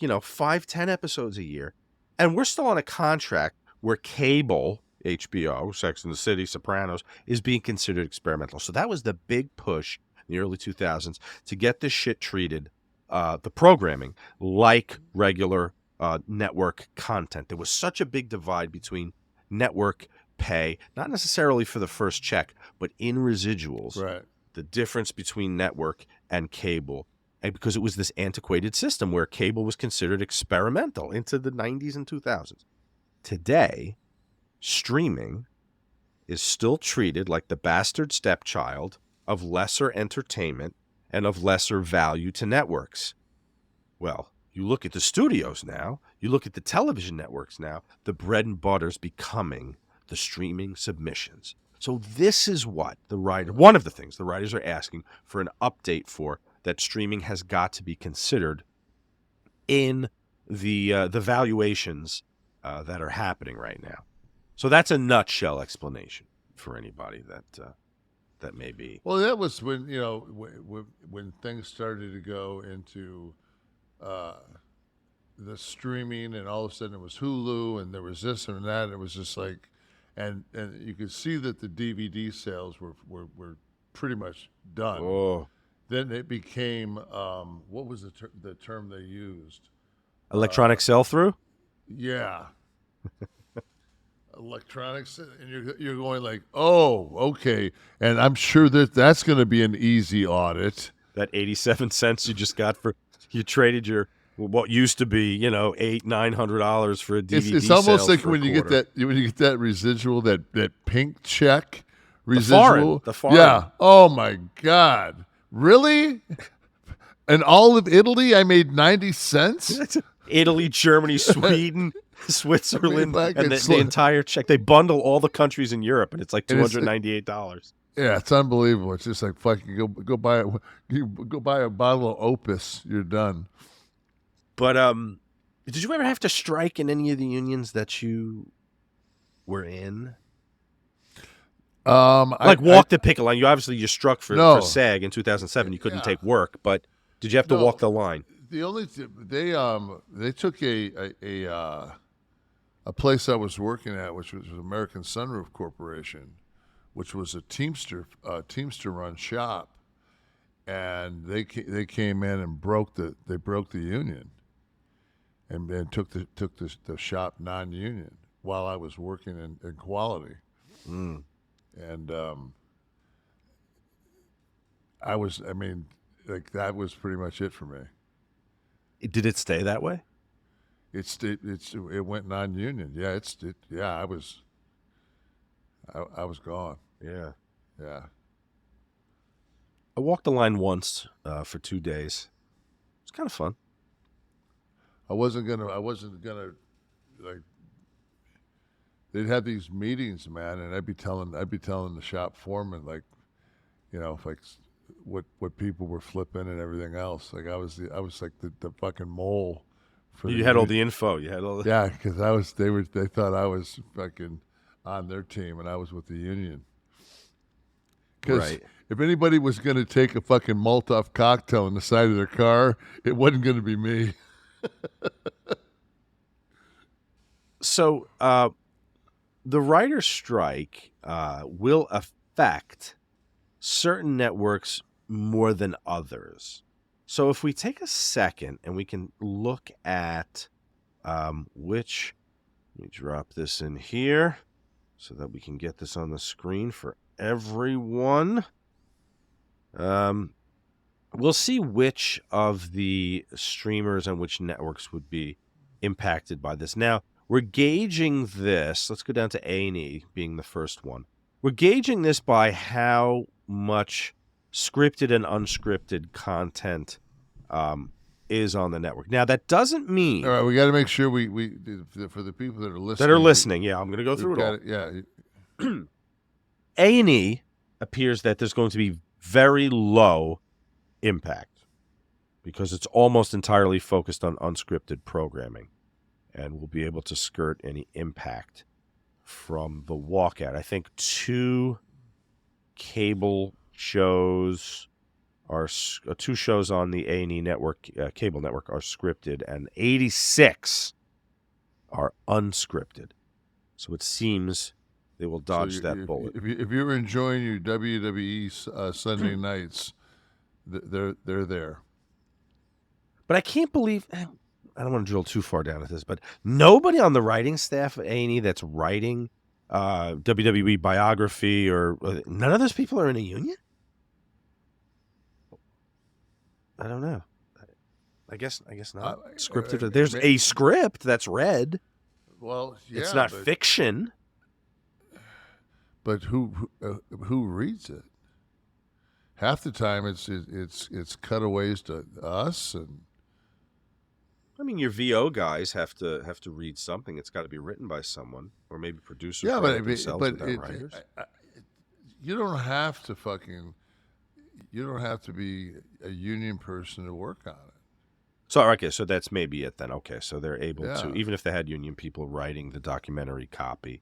5-10 episodes a year, and we're still on a contract where cable, HBO, Sex in the City, Sopranos, is being considered experimental. So that was the big push in the early 2000s to get this shit treated, the programming, like regular network content. There was such a big divide between network pay, not necessarily for the first check, but in residuals. Right. The difference between network and cable. And because it was this antiquated system where cable was considered experimental into the 90s and 2000s. Today, streaming is still treated like the bastard stepchild of lesser entertainment and of lesser value to networks. Well, you look at the studios now, you look at the television networks now, the bread and butter's becoming the streaming submissions. So this is what one of the things the writers are asking for an update for, that streaming has got to be considered in the valuations that are happening right now. So that's a nutshell explanation for anybody that may be. Well, that was when when things started to go into the streaming, and all of a sudden it was Hulu, and there was this and that. And it was just like, and you could see that the DVD sales were pretty much done. Oh, Then it became what was the term they used? electronic sell-through? Yeah. Electronics, and you're going like, oh, okay, and I'm sure that's going to be an easy audit. That 87 cents you just got you traded your what used to be $800-900 for a DVD. It's almost sale like for when a you quarter. get that residual, that pink check residual. The foreign. Yeah. Oh my God. Really? In all of Italy, I made 90 cents. Italy, Germany, Sweden, Switzerland, like and it's the like- entire check. They bundle all the countries in Europe, and it's like $298. Yeah, it's unbelievable. It's just like fucking go buy a bottle of Opus. You're done. But did you ever have to strike in any of the unions that you were in? Walk the picket line. You struck for SAG in 2007. You couldn't take work, but did you have to walk the line? The only they took a place I was working at, which was American Sunroof Corporation, which was a Teamster run shop, and they came in and broke the union, and took the shop non-union while I was working in quality. Mm. And that was pretty much it for me. Did it stay that way? It went non-union. Yeah, I was gone. Yeah. Yeah. I walked the line once for 2 days. It was kind of fun. I wasn't gonna like. They'd have these meetings, man, and I'd be telling the shop foreman what people were flipping and everything else. Like I was like the fucking mole. You had all the info. You had all the Yeah, because they thought I was fucking on their team and I was with the union. Because right. if anybody was going to take a fucking Molotov cocktail on the side of their car, it wasn't going to be me. So the writer's strike will affect certain networks more than others. So if we take a second and we can look at which, let me drop this in here so that we can get this on the screen for everyone. We'll see which of the streamers and which networks would be impacted by this. Now, we're gauging this. Let's go down to A&E being the first one. We're gauging this by how much scripted and unscripted content is on the network. Now, that doesn't mean... All right, we got to make sure we for the people that are listening... yeah, I'm going to go through it all. Yeah. A&E appears that there's going to be very low impact because it's almost entirely focused on unscripted programming, and we'll be able to skirt any impact from the walkout. I think 2 cable shows are 2 shows on the A&E network, cable network, are scripted, and 86 are unscripted. So it seems they will dodge that bullet. If you're enjoying your WWE Sunday nights, they're there. But I can't believe... I don't want to drill too far down at this, but nobody on the writing staff at A&E that's writing WWE biography or none of those people are in a union? I don't know. I guess not. Scripted. There's a script that's read. Well, yeah, it's not fiction. But who reads it? Half the time it's cutaways to us, and I mean, your VO guys have to read something. It's got to be written by someone, or maybe producers. Yeah, but writers. You don't have to be a union person to work on it. So okay, so that's maybe it then. Okay, so they're able to, even if they had union people writing the documentary copy.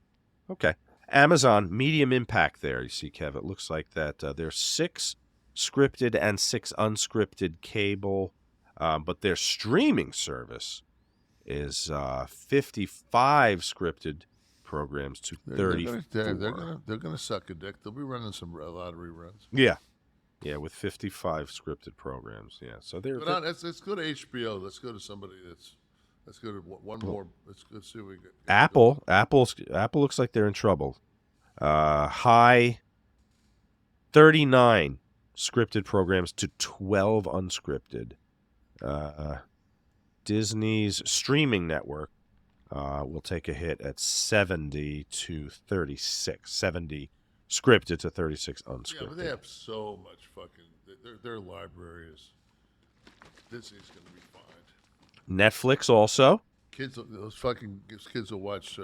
Okay, Amazon, medium impact there. You see, Kev, it looks like that there's 6 scripted and 6 unscripted cable. But their streaming service is 55 scripted programs to 34. They're gonna suck a dick. They'll be running a lot of reruns. Yeah, with 55 scripted programs. Yeah, so let's go to HBO. Let's go to somebody that's. Let's go to one more. Let's see what we get. Apple looks like they're in trouble. High 39 scripted programs to 12 unscripted. Disney's streaming network will take a hit at 70 to 36. 70 scripted to 36 unscripted. Yeah, but they have so much fucking... Their library is... Disney's going to be fine. Netflix also. Those kids will watch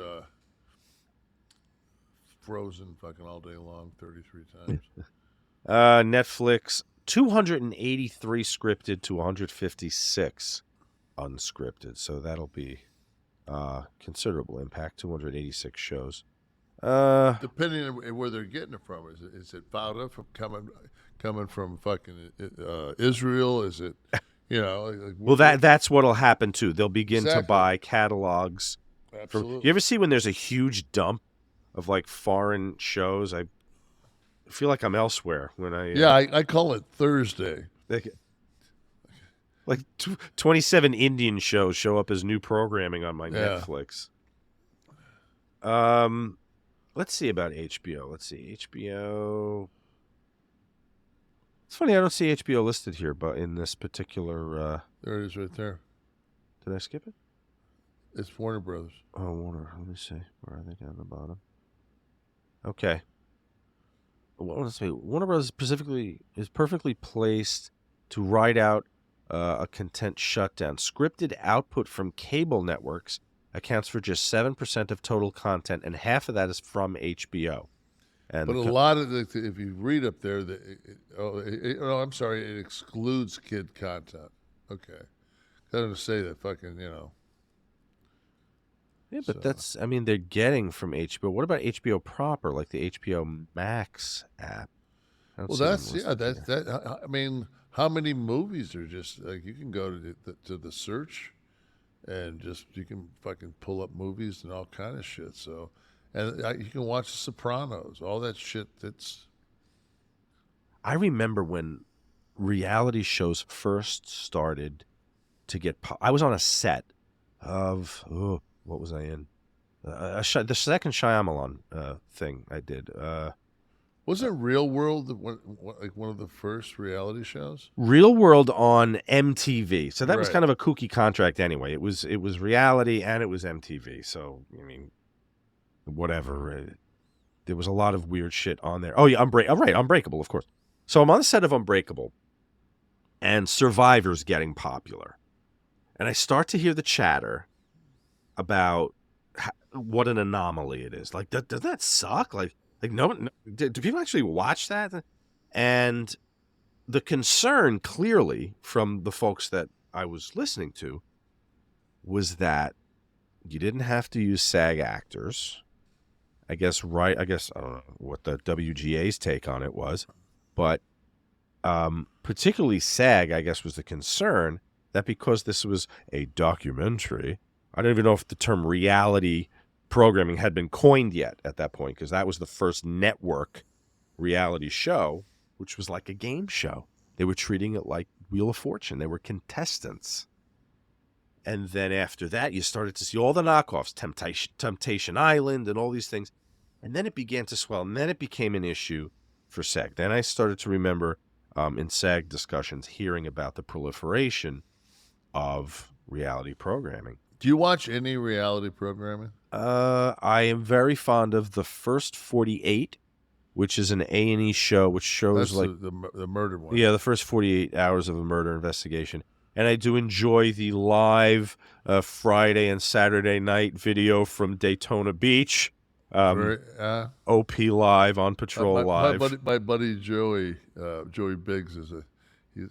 Frozen fucking all day long 33 times. Netflix... 283 scripted to 156 unscripted. So that'll be considerable impact. 286 shows. Depending on where they're getting it from. Is it Fauda from coming from fucking Israel? Is it, well, that's what'll happen too. They'll begin to buy catalogs. Absolutely. You ever see when there's a huge dump of like foreign shows? I feel like I'm elsewhere when I call it Thursday. Like 27 Indian shows show up as new programming on my Netflix. Let's see about HBO. Let's see HBO. It's funny I don't see HBO listed here, but in this particular. There it is, right there. Did I skip it? It's Warner Brothers. Oh, Warner. Let me see. Where are they down the bottom? Okay. Warner Bros. is perfectly placed to ride out a content shutdown. Scripted output from cable networks accounts for just 7% of total content, and half of that is from HBO. And but a lot of if you read up there, it excludes kid content. Okay, got to say that fucking Yeah, but they're getting from HBO. What about HBO proper, like the HBO Max app? don't Well, see them that's listed here. that. I mean, how many movies are just like you can go to the search, and just you can fucking pull up movies and all kind of shit. So, and you can watch The Sopranos, all that shit. That's I remember when reality shows first started to get. I was on a set of what was I in? The second Shyamalan thing I did. wasn't Real World like one of the first reality shows? Real World on MTV. So that was Right. kind of a kooky contract anyway. It was reality and it was MTV. So I mean, whatever. There was a lot of weird shit on there. Oh yeah, Unbreakable, of course. So I'm on the set of Unbreakable, and Survivor's getting popular, and I start to hear the chatter about what an anomaly it is. Like, doesn't that suck? Like no, do people actually watch that? And the concern, clearly, from the folks that I was listening to, was that you didn't have to use SAG actors. I guess I don't know what the WGA's take on it was, but particularly SAG, I guess, was the concern that because this was a documentary, I don't even know if the term reality programming had been coined yet at that point, because that was the first network reality show, which was like a game show. They were treating it like Wheel of Fortune. They were contestants. And then after that, you started to see all the knockoffs, Temptation Island and all these things. And then it began to swell, and then it became an issue for SAG. Then I started to remember in SAG discussions hearing about the proliferation of reality programming. Do you watch any reality programming? I am very fond of the First 48, which is an A&E show, which shows That's like the murder one. the first 48 hours of a murder investigation. And I do enjoy the live Friday and Saturday night video from Daytona Beach. OP Live on Patrol Live. My buddy Joey Biggs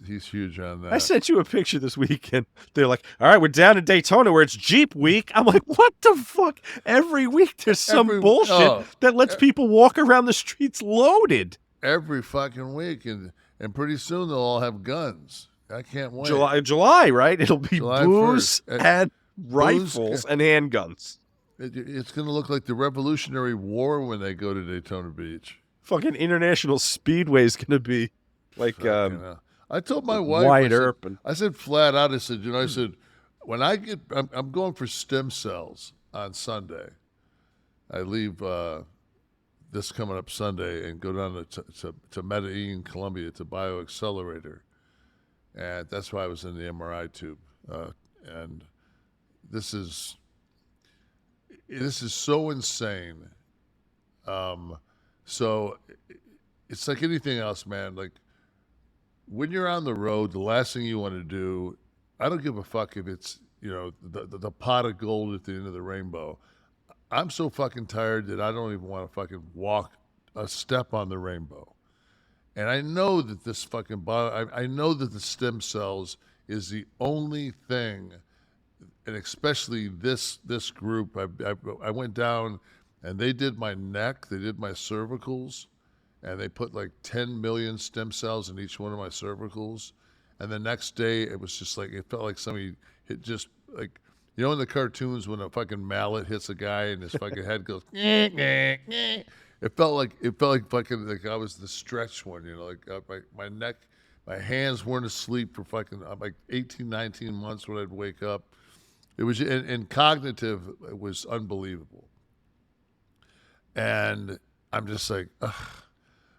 he's huge on that. I sent you a picture this weekend. They're like, all right, we're down in Daytona where it's Jeep Week. I'm like, what the fuck? Every week there's some bullshit that lets people walk around the streets loaded. Every fucking week, and pretty soon they'll all have guns. I can't wait. July, right? It'll be July booze 1st. and rifles and handguns. It's going to look like the Revolutionary War when they go to Daytona Beach. Fucking International Speedway is going to be like I told my wife, I said flat out, I said, when I'm going for stem cells on Sunday. I leave this coming up Sunday and go down to Medellin, Colombia, to BioAccelerator. And that's why I was in the MRI tube. And this is so insane. So it's like anything else, man. Like when you're on the road, the last thing you want to do, I don't give a fuck if it's, the pot of gold at the end of the rainbow. I'm so fucking tired that I don't even want to fucking walk a step on the rainbow. And I know that this fucking I know that the stem cells is the only thing, and especially this group. I went down and they did my neck, they did my cervicals, and they put like 10 million stem cells in each one of my cervicals. And the next day it was just like, it felt like somebody hit just like, in the cartoons when a fucking mallet hits a guy and his fucking head goes, It felt like fucking like I was the stretch one, like my neck, my hands weren't asleep for fucking like 18, 19 months when I'd wake up. It was, and cognitive, it was unbelievable. And I'm just like, ugh.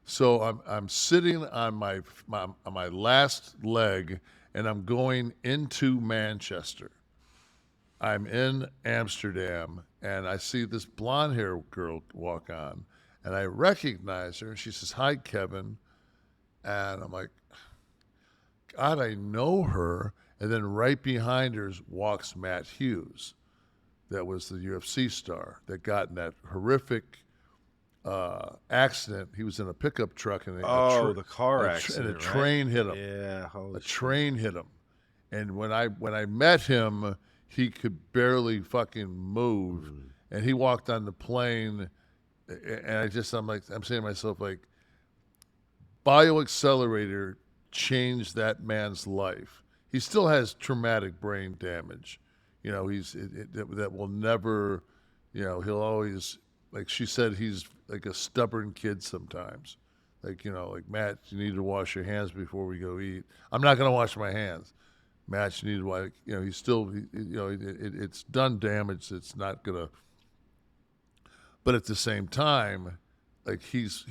So I'm sitting on my last leg, and I'm going into Manchester. I'm in Amsterdam, and I see this blonde hair girl walk on. And I recognize her, and she says, "Hi, Kevin." And I'm like, God, I know her. And then right behind her walks Matt Hughes. That was the UFC star that got in that horrific accident. He was in a pickup truck. And the car accident, and a train hit him. Yeah. A train hit him. And when I met him, he could barely fucking move. And he walked on the plane. And I'm saying to myself, like, bioaccelerator changed that man's life. He still has traumatic brain damage. You know, that will never, you know, he'll always, like she said, he's like a stubborn kid sometimes. Like, you know, like, Matt, you need to wash your hands before we go eat. I'm not going to wash my hands. Matt, you need to wash, you know, he's still, you know, it's done damage. It's not going to, but at the same time, like he's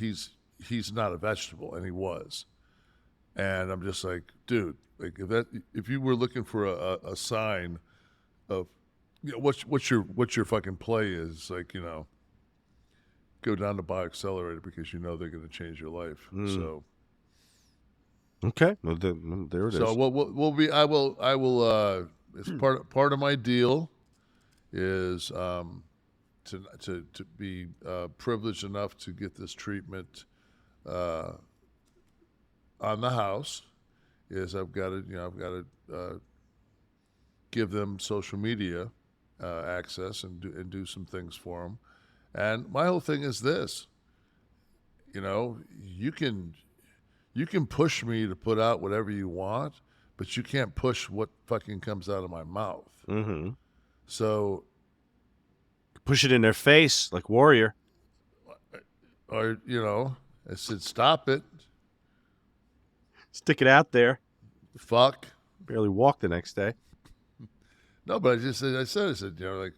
not a vegetable, and he was. And I'm just like, dude, like if you were looking for a sign of, you know, what your fucking play is, like, you know, go down to Bioaccelerator because you know they're going to change your life. So okay, well, there it is. So we'll be. I will. It's part of my deal is to be privileged enough to get this treatment on the house. Is I've got to give them social media access and do some things for them. And my whole thing is this, you know, you can push me to put out whatever you want, but you can't push what fucking comes out of my mouth. Mm-hmm. So push it in their face like Warrior. Or, you know, I said, stop it. Stick it out there. Fuck. Barely walk the next day. No, but I said, you know, like,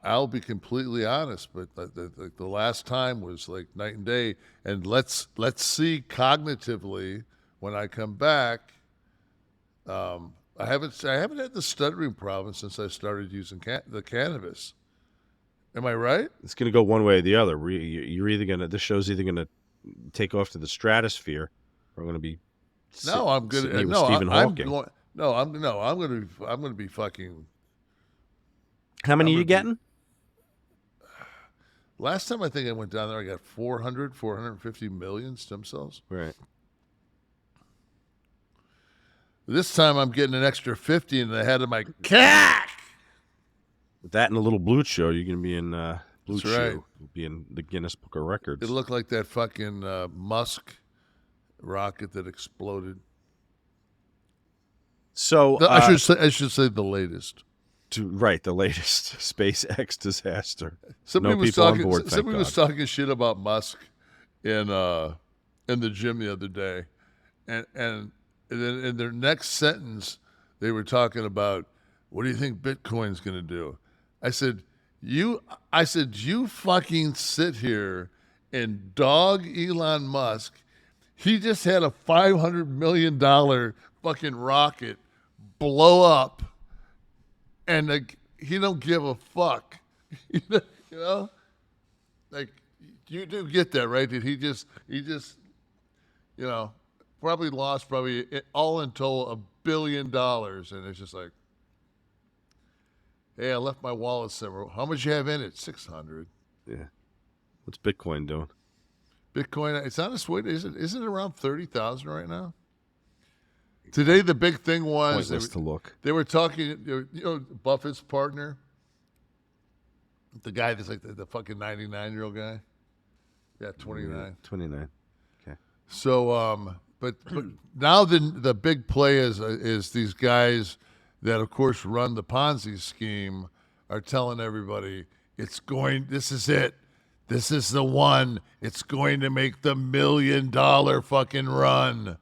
I'll be completely honest, but the last time was like night and day. And let's see cognitively when I come back. I haven't had the stuttering problem since I started using the cannabis. Am I right? It's going to go one way or the other. You're either going to, this show's either going to take off to the stratosphere, or I'm going to be. No, I'm good. No, Stephen Hawking. I'm going to be fucking. How many are you getting? Last time I think I went down there, I got 450 million stem cells. Right. This time I'm getting an extra 50 in the head of my cat. With that and a little Blue Chew, you're going to be in Blue Chew. Right. You'll be in the Guinness Book of Records. It looked like that fucking Musk rocket that exploded. So I should say the latest. The latest SpaceX disaster. Somebody no was people talking. on board. Somebody was talking shit about Musk in the gym the other day, and then in their next sentence they were talking about, what do you think Bitcoin's going to do? I said you fucking sit here and dog Elon Musk. He just had a $500 million fucking rocket blow up. And like, he don't give a fuck, you know, like, you do get that, right? That he just, you know, probably lost all in total $1 billion, and it's just like, hey, I left my wallet somewhere. How much you have in it? 600. Yeah. What's Bitcoin doing? Bitcoin, it's on its way. Isn't it around 30,000 right now? Today, the big thing was to look. They were talking, you know, Buffett's partner, the guy that's like the fucking 99-year-old guy. Yeah, 29. 29. Okay. So, but now the big play is these guys that, of course, run the Ponzi scheme are telling everybody this is it. This is the one. It's going to make the $1 million fucking run.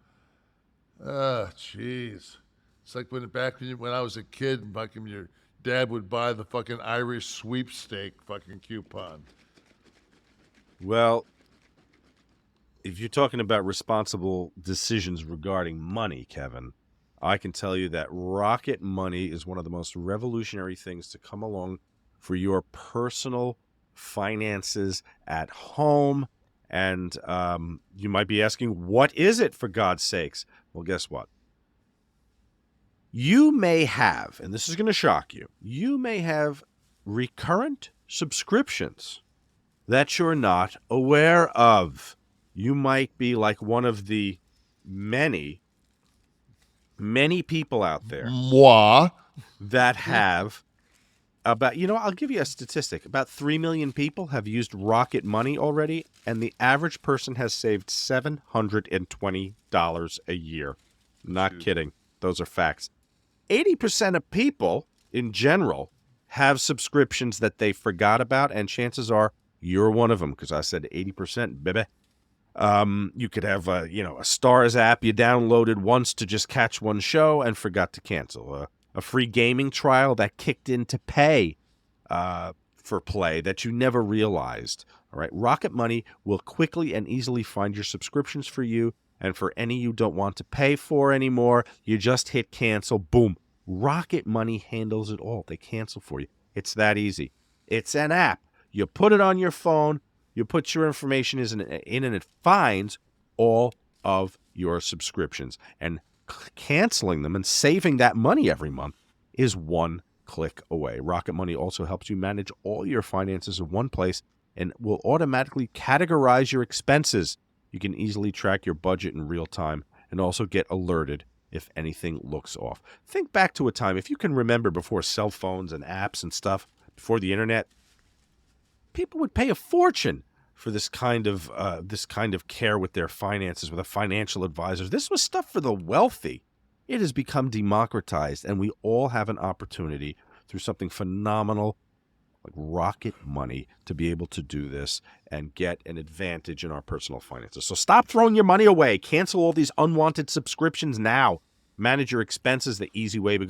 Oh, jeez. It's like when I was a kid, fucking your dad would buy the fucking Irish sweepstake fucking coupon. Well, if you're talking about responsible decisions regarding money, Kevin, I can tell you that rocket money is one of the most revolutionary things to come along for your personal finances at home. And you might be asking, what is it, for God's sakes? Well, guess what? You may have, and this is going to shock you, you may have recurrent subscriptions that you're not aware of. You might be like one of the many people out there Moi. that have I'll give you a statistic. About 3 million people have used Rocket Money already, and the average person has saved $720 a year. Not kidding. Those are facts. 80% of people in general have subscriptions that they forgot about, and chances are you're one of them, because I said 80%, baby. You could have a Stars app you downloaded once to just catch one show and forgot to cancel. A free gaming trial that kicked in to pay for play that you never realized. All right, Rocket Money will quickly and easily find your subscriptions for you, and for any you don't want to pay for anymore, you just hit cancel. Boom. Rocket Money handles it all. They cancel for you. It's that easy. It's an app. You put it on your phone. You put your information in, and it finds all of your subscriptions. And canceling them and saving that money every month is one click away. Rocket Money also helps you manage all your finances in one place and will automatically categorize your expenses. You can easily track your budget in real time and also get alerted if anything looks off. Think back to a time, if you can remember, before cell phones and apps and stuff, before the internet, people would pay a fortune for this kind of care with their finances, with a financial advisor. This was stuff for the wealthy. It has become democratized, and we all have an opportunity through something phenomenal like Rocket Money to be able to do this and get an advantage in our personal finances. So stop throwing your money away. Cancel all these unwanted subscriptions now. Manage your expenses the easy way by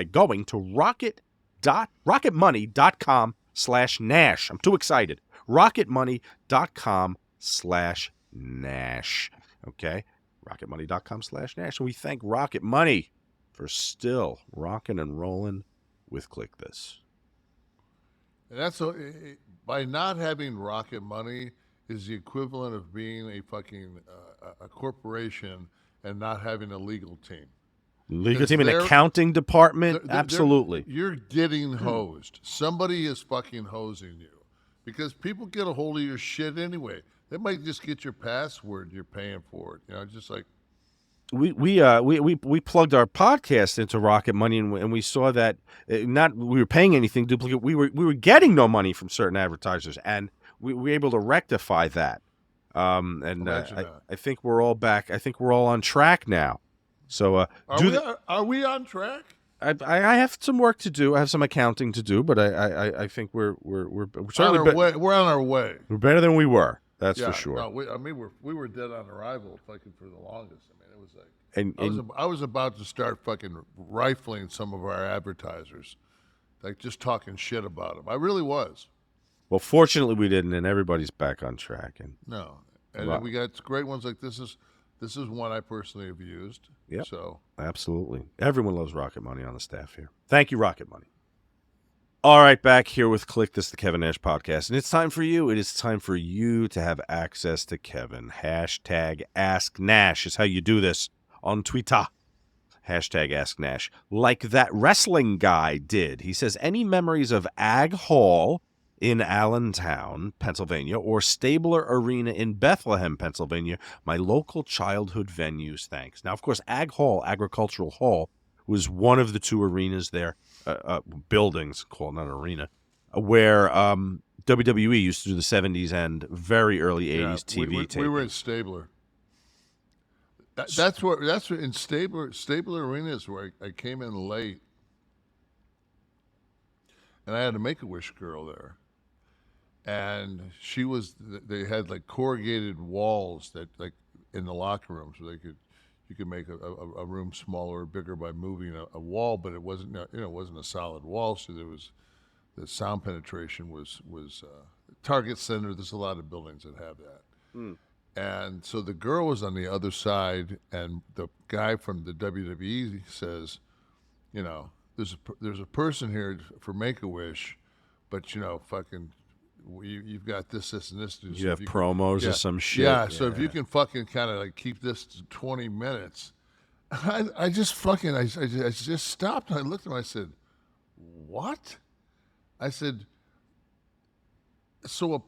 going to rocketmoney.com/Nash. I'm too excited. rocketmoney.com/Nash. Okay? rocketmoney.com/Nash. And we thank Rocket Money for still rocking and rolling with Kliq This. And that's by not having Rocket Money is the equivalent of being a fucking a corporation and not having a legal team. Legal team and accounting department, absolutely. You're getting hosed. Somebody is fucking hosing you because people get a hold of your shit anyway. They might just get your password. You're paying for it. Just like we plugged our podcast into Rocket Money, and we saw that we were paying anything duplicate. We were getting no money from certain advertisers, and we were able to rectify that. I think we're all back. I think we're all on track now. So are we on track? I have some work to do. I have some accounting to do, but I think we're certainly we're on our way. We're better than we were. That's for sure. No, we were dead on arrival, fucking for the longest. I mean, it was like I was about to start fucking rifling some of our advertisers, like just talking shit about them. I really was. Well, fortunately, we didn't, and everybody's back on track. And then we got great ones like this is one I personally have used. Yeah. So absolutely, everyone loves Rocket Money on the staff here. Thank you, Rocket Money. All right, back here with Kliq This, the Kevin Nash podcast, and it's time for you. It is time for you to have access to Kevin. Hashtag Ask Nash is how you do this on Twitter. Hashtag Ask Nash, like that wrestling guy did. He says, any memories of Ag Hall in Allentown, Pennsylvania, or Stabler Arena in Bethlehem, Pennsylvania, my local childhood venues, thanks. Now, of course, Ag Hall, Agricultural Hall, was one of the two arenas there, buildings, called not an arena, where WWE used to do the 70s and very early 80s TV taping. We were in Stabler. That's where in Stabler Arena is where I came in late, and I had a Make-A-Wish girl there, and they had like corrugated walls that like in the locker room, so you could make a room smaller or bigger by moving a wall, but it wasn't it wasn't a solid wall, so the sound penetration was Target Center. There's a lot of buildings that have that. And so the girl was on the other side, and the guy from the WWE says, there's a person here for Make-A-Wish, but fucking you've got this, and this. You have promos or some shit. Yeah, so if you can fucking kind of like keep this to 20 minutes, I just stopped and I looked at him. I said, "What?" I said, "So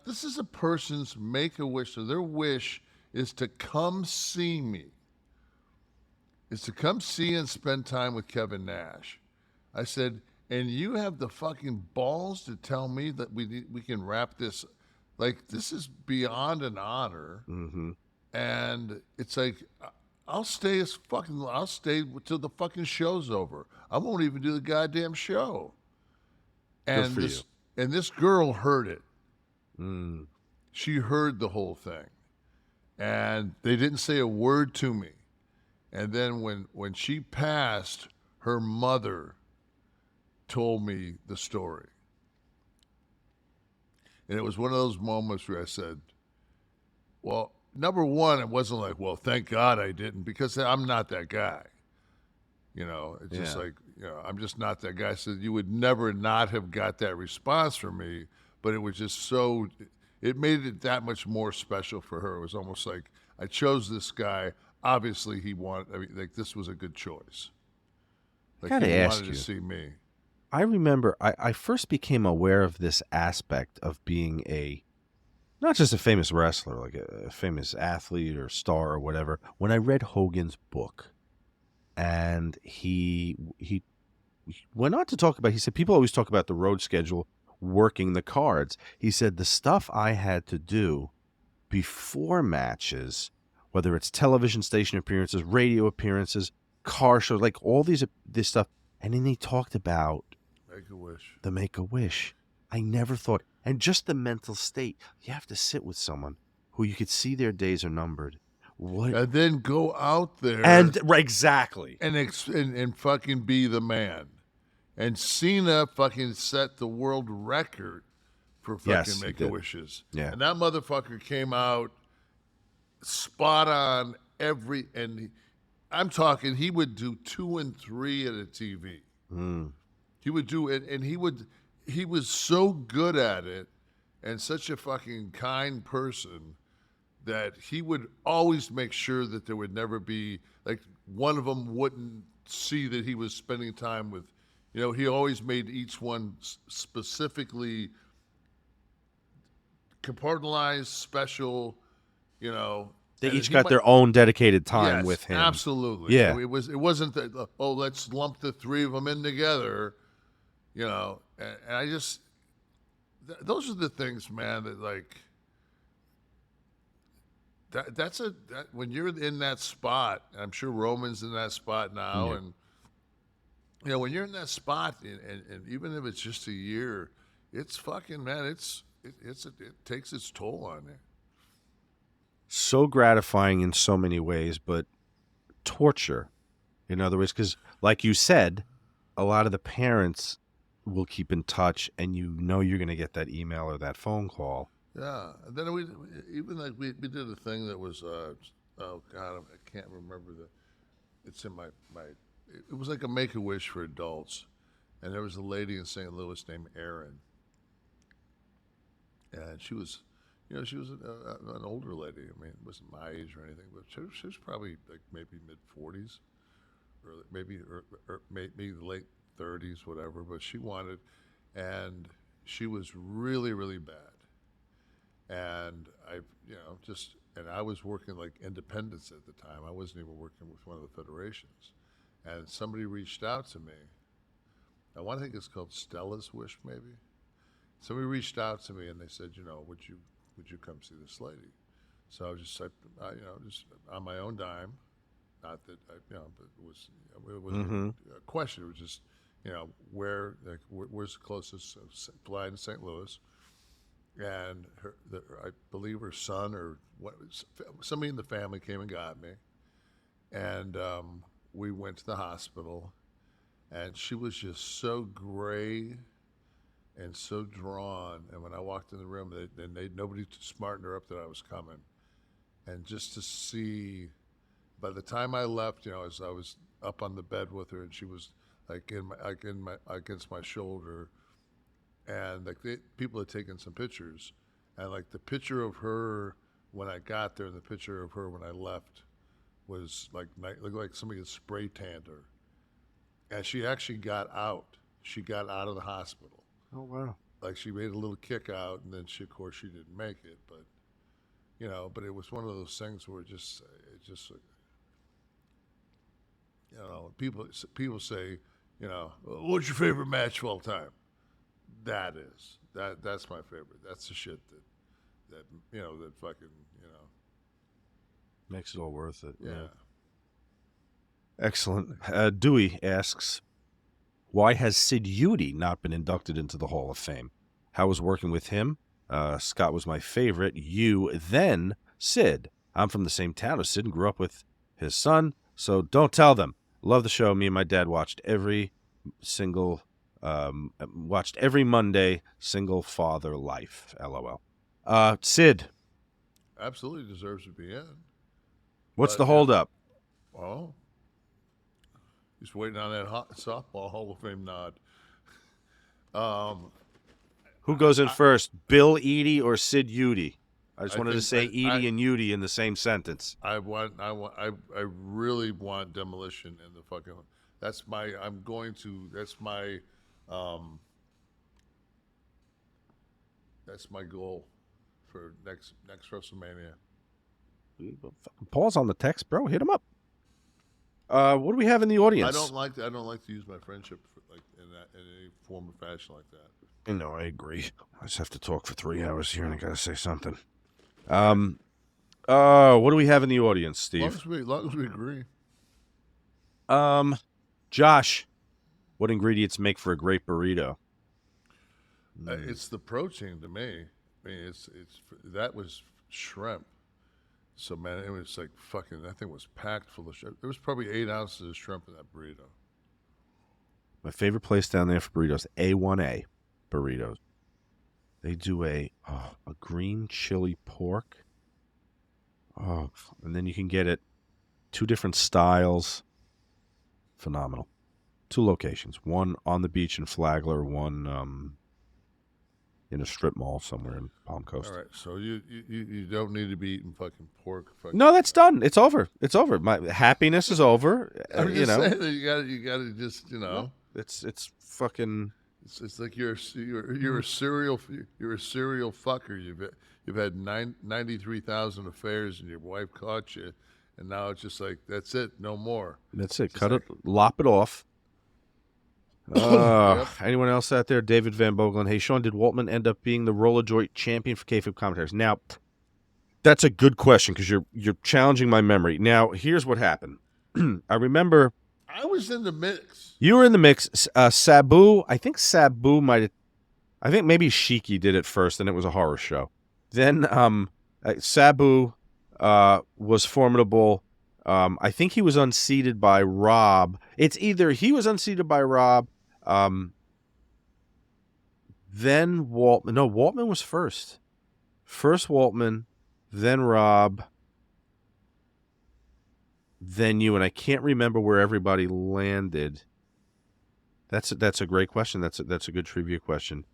this is a person's Make-A-Wish. So their wish is to come see me. Is to come see and spend time with Kevin Nash." I said, and you have the fucking balls to tell me that we can wrap this, like, this is beyond an honor. Mm-hmm. And it's like, I'll stay till the fucking show's over. I won't even do the goddamn show. And for this and this girl heard it. Mm. She heard the whole thing, and they didn't say a word to me. And then when she passed, her mother told me the story. And it was one of those moments where I said, well, number one, it wasn't like, well, thank God I didn't, because I'm not that guy. You know, it's just like, you know, I'm just not that guy. I said, you would never not have got that response from me, but it was just so, it made it that much more special for her. It was almost like I chose this guy. Obviously, like, this was a good choice. Like, Gotta he ask wanted you. to see me. I remember I first became aware of this aspect of being not just a famous wrestler, like a famous athlete or star or whatever, when I read Hogan's book. And he went on to talk about, he said, people always talk about the road schedule, working the cards. He said, the stuff I had to do before matches, whether it's television station appearances, radio appearances, car shows, like all this stuff. And then he talked about Make-A-Wish. the Make-A-Wish. I never thought, and just the mental state. You have to sit with someone who you could see their days are numbered. What? And then go out there And exactly. and fucking be the man. And Cena fucking set the world record for fucking Yes, he did. Make-A-Wishes. Yeah. And that motherfucker came out spot on I'm talking, he would do 2 and 3 at a TV. Mm. He would do it, and he was so good at it and such a fucking kind person that he would always make sure that there would never be, like, one of them wouldn't see that he was spending time with, you know, he always made each one specifically compartmentalized, special, you know. They and each he got might- their own dedicated time Yes, with him. Absolutely. Yeah. It wasn't that, oh, let's lump the 3 of them in together, you know. And I just, those are the things, man, that, like, that's when you're in that spot, I'm sure Roman's in that spot now, Yeah. and, you know, when you're in that spot, and even if it's just a year, it's fucking, man, it takes its toll on you. So gratifying in so many ways, but torture in other ways. Because, like you said, a lot of the parents will keep in touch, and you know you're going to get that email or that phone call. Yeah, and then we did a thing that was oh God, I can't remember it's in my it was like a Make-A-Wish for adults, and there was a lady in St. Louis named Erin, and she was, you know, she was an older lady. I mean, it wasn't my age or anything, but she was probably like maybe mid-40s, or maybe the late 30s, whatever. But she wanted, and she was really, really bad. And I was working like independents at the time. I wasn't even working with one of the federations. And somebody reached out to me. I think it's called Stella's Wish, maybe. Somebody reached out to me and they said, you know, would you come see this lady? So I was just like, just on my own dime. Not that but it wasn't a question. It was just, you know, where's the closest fly in St. Louis? And I believe her son or somebody in the family came and got me, and we went to the hospital, and she was just so gray and so drawn. And when I walked in the room, nobody smartened her up that I was coming, and just to see, by the time I left, you know, as I was up on the bed with her, and she was like against my shoulder. And like people had taken some pictures, and like the picture of her when I got there and the picture of her when I left was like looked like somebody had spray tanned her. And she actually got out. She got out of the hospital. Oh wow! Like she made a little kick out, and then of course she didn't make it. But you know, but it was one of those things where it just you know, people say, You know, what's your favorite match of all time? That's my favorite. That's the shit that that fucking Makes it all worth it. yeah. Excellent. Dewey asks, why has Sid Eadie not been inducted into the Hall of Fame? How was working with him? Scott was my favorite. You, then Sid. I'm from the same town as Sid and grew up with his son, so don't tell them. Love the show. Me and my dad watched every Monday, Single Father Life. LOL. Sid. Absolutely deserves to be in. What's But, the holdup? Well, he's waiting on that hot softball Hall of Fame nod. Who goes in first, Bill Eadie or Sid Eadie? I just wanted to say think Eadie and Eadie in the same sentence. I really want Demolition in the fucking. That's my goal for next WrestleMania. Paul's on the text, bro. Hit him up. What do we have in the audience? I don't like to use my friendship in any form or fashion like that. No, I agree. I just have to talk for 3 hours here, and I gotta say something. What do we have in the audience, Steve? As long as we agree. Josh, what ingredients make for a great burrito? It's the protein to me. I mean, that was shrimp. So man, it was like fucking. That thing was packed full of shrimp. There was probably 8 ounces of shrimp in that burrito. My favorite place down there for burritos, A1A Burritos. They do a green chili pork. Oh, and then you can get it 2 different styles. Phenomenal. 2 locations. One on the beach in Flagler, one in a strip mall somewhere in Palm Coast. All right, so you don't need to be eating fucking pork. No, that's done. It's over. It's over. My happiness is over. I'm just saying that you gotta just It's fucking. It's like you're a serial fucker. You've had 93,000 affairs, and your wife caught you, and now it's just like that's it, no more. That's it. Cut it, lop it off. Anyone else out there? David Van Bogelen. Hey, Sean, did Waltman end up being the roller joint champion for kayfabe commentaries? Now, that's a good question because you're challenging my memory. Now, here's what happened. I remember. I was in the mix. You were in the mix. Sabu, I think Sabu might have. I think maybe Shiki did it first, and it was a horror show. Then Sabu was formidable. I think he was unseated by Rob. It's either he was unseated by Rob, then Waltman. No, Waltman was first. First Waltman, then Rob, then you, and I can't remember where everybody landed. That's a great question. That's a good trivia question.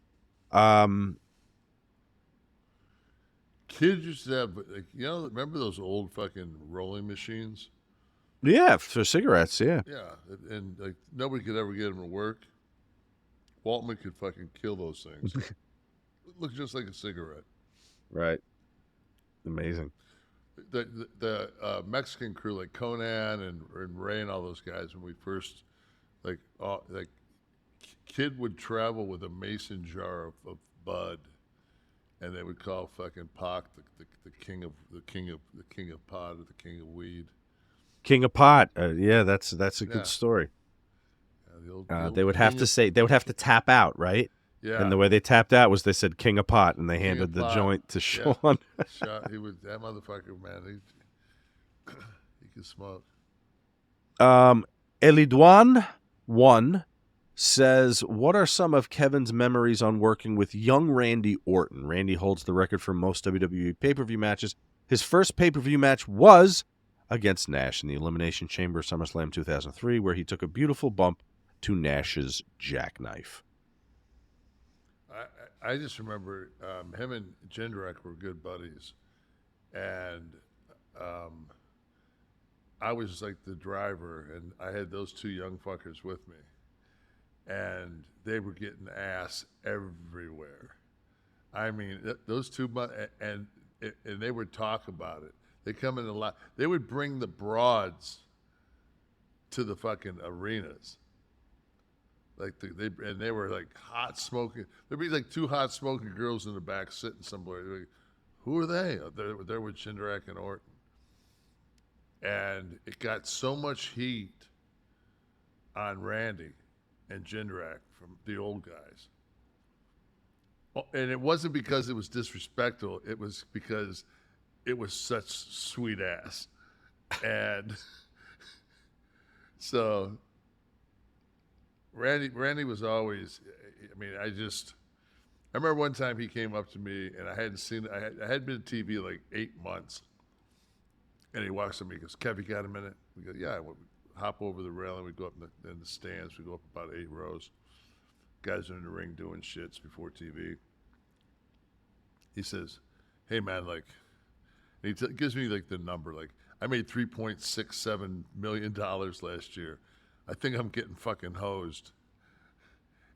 Kids used to have, remember those old fucking rolling machines? Yeah, for cigarettes, yeah. Yeah, and like nobody could ever get them to work. Waltman could fucking kill those things. It looked just like a cigarette. Right. Amazing. The Mexican crew, like Conan and Ray and all those guys, when we first, Kid would travel with a mason jar of Bud, and they would call fucking Pac the king of pot or the king of weed. King of pot. Yeah, that's a good story. Yeah, they would have to tap out, right? Yeah. And the way they tapped out was they said King of Pot, and they handed the joint to Sean. Yeah. That motherfucker, man, he could smoke. Elidwan 1 says, what are some of Kevin's memories on working with young Randy Orton? Randy holds the record for most WWE pay-per-view matches. His first pay-per-view match was against Nash in the Elimination Chamber SummerSlam 2003, where he took a beautiful bump to Nash's jackknife. I just remember him and Jindrak were good buddies, and I was like the driver, and I had those 2 young fuckers with me, and they were getting ass everywhere. I mean, those 2 and they would talk about it. They come in a lot. They would bring the broads to the fucking arenas. Like they were like hot smoking. There'd be like 2 hot smoking girls in the back sitting somewhere. Like, who are they? They're with Jindrak and Orton. And it got so much heat on Randy and Jindrak from the old guys. And it wasn't because it was disrespectful. It was because it was such sweet ass. And so Randy was always, I mean, I remember one time he came up to me and I hadn't been to TV like 8 months. And he walks up to me and goes, Kev, you got a minute? We go, yeah. We hop over the railing. We go up in the stands. We go up about 8 rows. Guys are in the ring doing shits before TV. He says, hey, man, like, and he gives me, like, the number. Like, I made $3.67 million last year. I think I'm getting fucking hosed.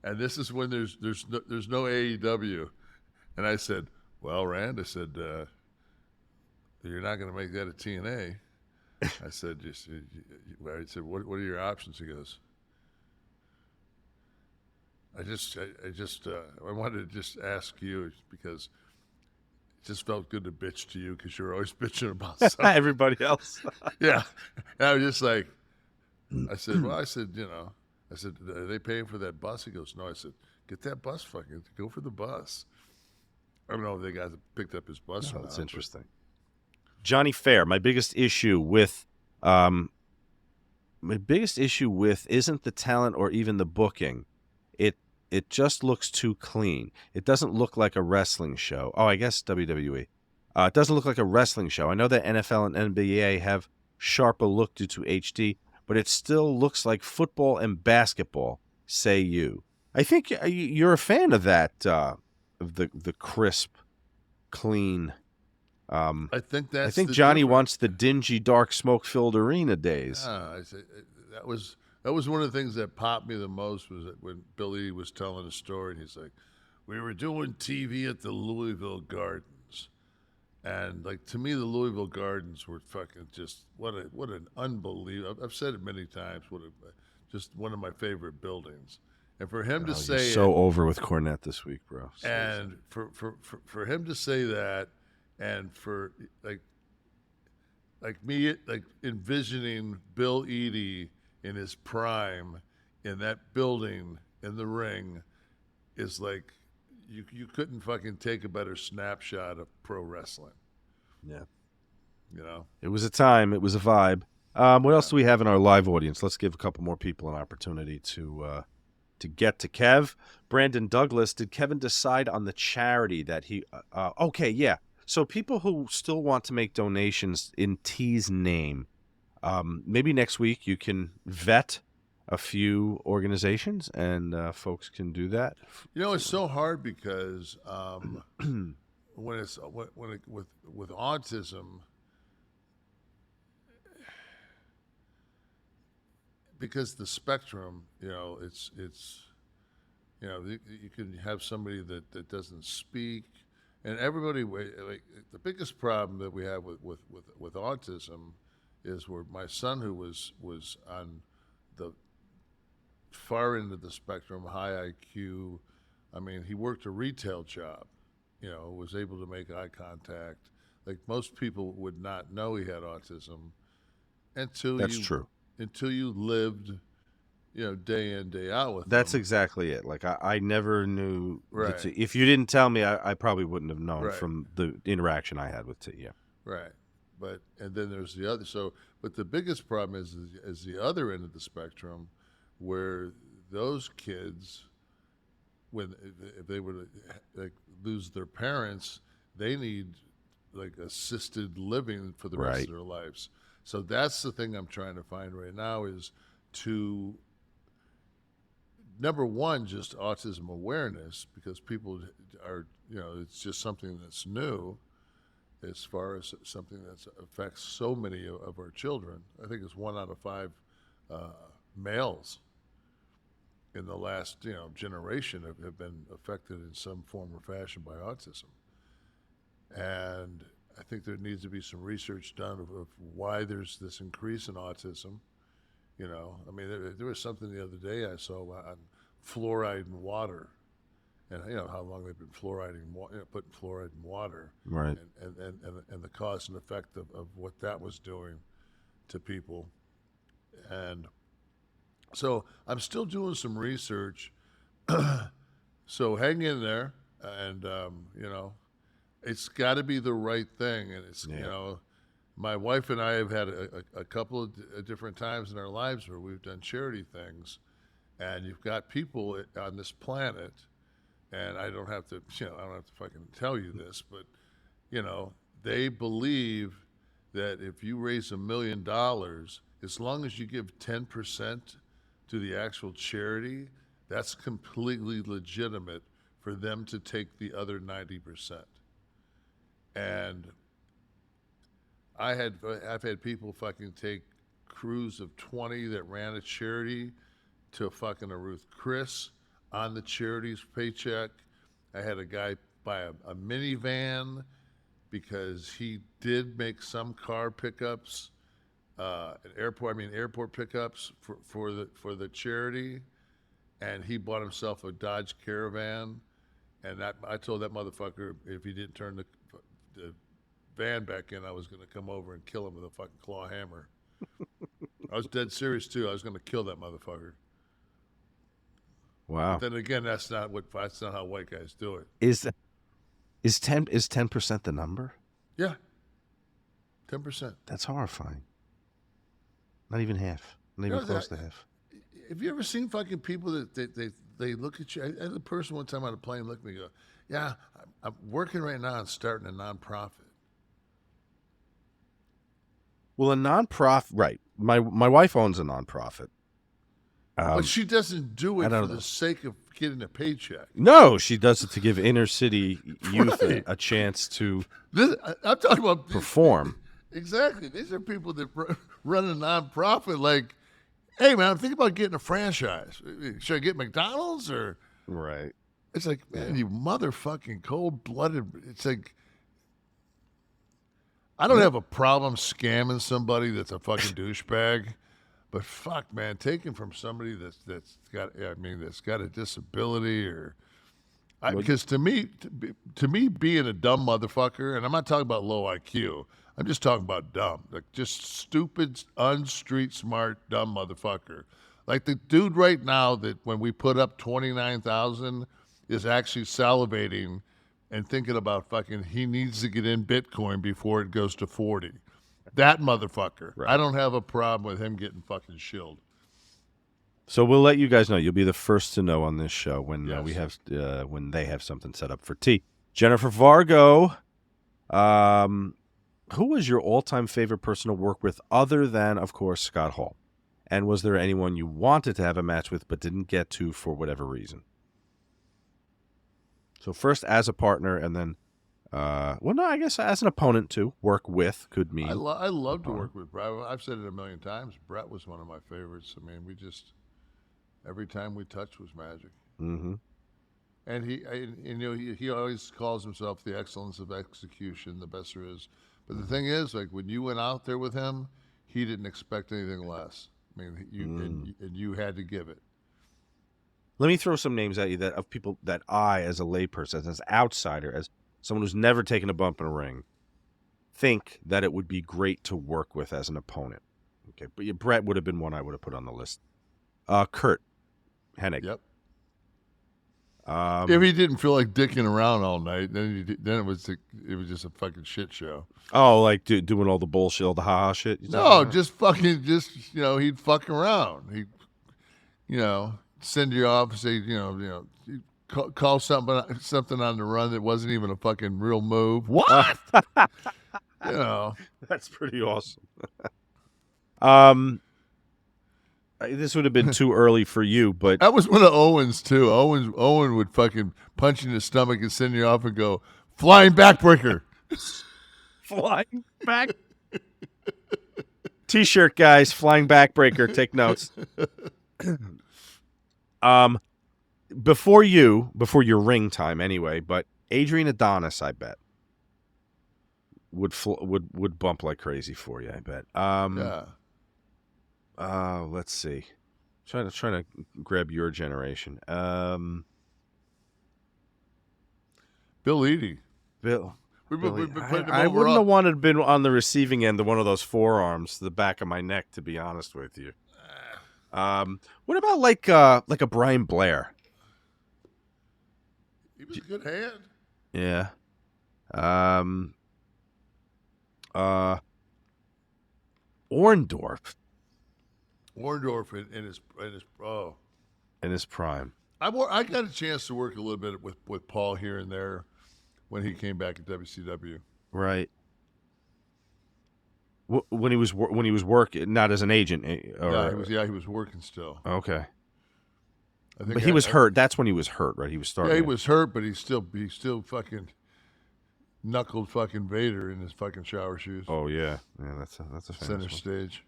And this is when there's no AEW. And I said, well, Rand, I said, you're not going to make that a TNA. I said, I said, what are your options? He goes, I wanted to just ask you because it just felt good to bitch to you because you're always bitching about something. Everybody else. Yeah. And I was just like, I said, well, I said, are they paying for that bus? He goes, no. I said, get that bus fucking, go for the bus. I don't know if they guys picked up his bus or not. That's interesting. Johnny Fair, my biggest issue with isn't the talent or even the booking. It just looks too clean. It doesn't look like a wrestling show. Oh, I guess WWE. It doesn't look like a wrestling show. I know that NFL and NBA have sharper look due to HD, but it still looks like football and basketball, say you. I think you're a fan of that, of the crisp, clean. I think Johnny wants the dingy, dark, smoke-filled arena days. That was one of the things that popped me the most was that when Billy was telling a story, and he's like, we were doing TV at the Louisville Gardens. And, like, to me, the Louisville Gardens were fucking just, what an unbelievable, I've said it many times, just one of my favorite buildings. And for him to say you're so over with Cornette this week, bro. And for him to say that, and for, like me, like envisioning Bill Eadie in his prime in that building in the ring is like you couldn't fucking take a better snapshot of pro wrestling. Yeah. You know? It was a time. It was a vibe. What else do we have in our live audience? Let's give a couple more people an opportunity to get to Kev. Brandon Douglas, did Kevin decide on the charity that he okay, yeah. So people who still want to make donations in T's name, maybe next week you can vet a few organizations and folks can do that. You know, it's so hard because with autism, because the spectrum, you know, it's you know, you can have somebody that doesn't speak. And everybody, like, the biggest problem that we have with autism is where my son, who was on the far end of the spectrum, high IQ, I mean, he worked a retail job, you know, was able to make eye contact. Like, most people would not know he had autism until you lived, you know, day in, day out with That's them. Exactly it. Like, I never knew. Right. If you didn't tell me, I probably wouldn't have known Right. from the interaction I had with T. Yeah. Right. And then there's the other. But the biggest problem is the other end of the spectrum, where those kids, if they were to, like, lose their parents, they need, like, assisted living for the rest of their lives. So that's the thing I'm trying to find right now is to, number one, just autism awareness, because people are, you know, it's just something that's new as far as something that affects so many of our children. I think it's 1 out of 5 males in the last, you know, generation have been affected in some form or fashion by autism. And I think there needs to be some research done of why there's this increase in autism. You know, I mean, there was something the other day I saw on fluoride in water, and you know how long they've been fluoriding, putting fluoride in water, Right. and the cause and effect of what that was doing to people, and so I'm still doing some research. So hang in there, and you know, it's got to be the right thing, and it's you know. My wife and I have had a couple of different times in our lives where we've done charity things, and you've got people on this planet, and I don't have to fucking tell you this, but you know, they believe that if you raise $1 million, as long as you give 10% to the actual charity, that's completely legitimate for them to take the other 90%. And I've had people fucking take crews of 20 that ran a charity to fucking a Ruth Chris on the charity's paycheck. I had a guy buy a minivan because he did make some car pickups, airport pickups for the charity, and he bought himself a Dodge Caravan, and I told that motherfucker if he didn't turn the van back in, I was going to come over and kill him with a fucking claw hammer. I was dead serious too. I was going to kill that motherfucker. Wow. But then again, that's not how white guys do it. Is 10% the number? Yeah, 10%. That's horrifying. Not even half. Not even close to half. Have you ever seen fucking people that they look at you? I had a person one time on a plane look at me and go, "Yeah, I'm working right now on starting a nonprofit." Well, a nonprofit, right? My wife owns a nonprofit, but she doesn't do it for know. the sake of getting a paycheck. No, she does it to give inner city youth a chance to I'm talking about perform. Exactly. These are people that run a nonprofit. Like, hey man, I'm thinking about getting a franchise. Should I get McDonald's or? Right. It's like, man, you motherfucking cold-blooded. It's like, I don't have a problem scamming somebody that's a fucking douchebag, but fuck, man, taking from somebody that's got a disability or, because to me, being a dumb motherfucker, and I'm not talking about low IQ, I'm just talking about dumb, like just stupid, unstreet smart, dumb motherfucker. Like the dude right now that when we put up 29,000 is actually salivating and thinking about fucking, he needs to get in Bitcoin before it goes to 40. That motherfucker. Right. I don't have a problem with him getting fucking shilled. So we'll let you guys know. You'll be the first to know on this show when Yes. we have when they have something set up for tea. Jennifer Vargo, who was your all-time favorite person to work with other than, of course, Scott Hall? And was there anyone you wanted to have a match with but didn't get to for whatever reason? So first as a partner, and then, I guess as an opponent too. Work with could mean. I love to work with Bret. I've said it a million times. Bret was one of my favorites. I mean, every time we touched was magic. Mm-hmm. And he always calls himself the excellence of execution, the best there is. But the thing is, like when you went out there with him, he didn't expect anything less. I mean, and you had to give it. Let me throw some names at you of people that I, as a layperson, as an outsider, as someone who's never taken a bump in a ring, think that it would be great to work with as an opponent. Okay, but Bret would have been one I would have put on the list. Kurt Hennig. Yep. If he didn't feel like dicking around all night, then it was just a fucking shit show. Oh, like doing all the bullshit, all the ha-ha shit? No, just he'd fuck around. He'd, send you off and say, call something on the run that wasn't even a fucking real move. What? That's pretty awesome. This would have been too early for you, but that was one of Owen's too. Owen would fucking punch you in the stomach and send you off and go flying backbreaker. Flying back. T-shirt guys, flying backbreaker. Take notes. Before your ring time anyway, but Adrian Adonis, I bet would bump like crazy for you. I bet. Yeah. Let's see. Trying to grab your generation. Bill Eadie. Bill. We've Billy, been putting him I over wouldn't all- have wanted to been on the receiving end of one of those forearms to the back of my neck, to be honest with you. What about like a Brian Blair? He was a good hand. Yeah. Orndorff Orndorff in his prime. I got a chance to work a little bit with Paul here and there when he came back at WCW. Right. When he was working, not as an agent. Or, he was working still. Okay. I think But he was hurt. That's when he was hurt, right? He was starting. Yeah, he was hurt, but he still fucking knuckled fucking Vader in his fucking shower shoes. Oh yeah, that's a famous Center one. stage.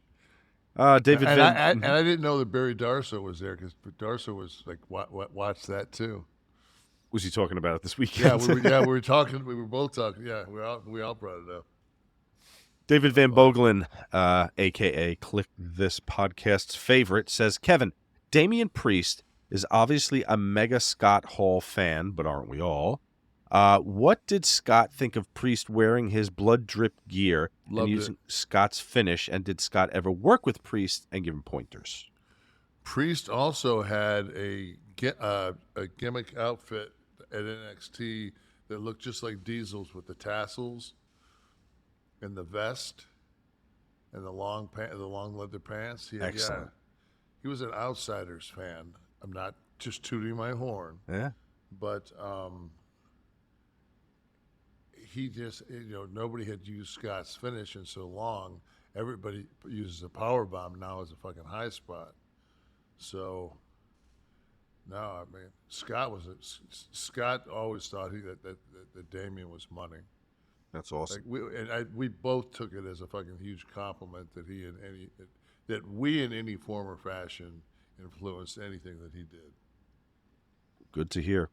David And I didn't know that Barry Darso was there because Darso was like, watch that too. Was he talking about it this weekend? We were talking. We were both talking. Yeah, we all brought it up. David Van Boegelen, a.k.a. Kliq This podcast's favorite, says, Kevin, Damien Priest is obviously a mega Scott Hall fan, but aren't we all? What did Scott think of Priest wearing his blood drip gear and using Scott's finish, and did Scott ever work with Priest and give him pointers? Priest also had a gimmick outfit at NXT that looked just like Diesel's with the tassels and the vest and the long leather pants. Excellent. Yeah, he was an Outsiders fan. I'm not just tooting my horn. Yeah. But he just, nobody had used Scott's finish in so long. Everybody uses a power bomb now as a fucking high spot. So, no, I mean, Scott always thought that Damien was money. That's awesome. We both took it as a fucking huge compliment that we in any form or fashion influenced anything that he did. Good to hear.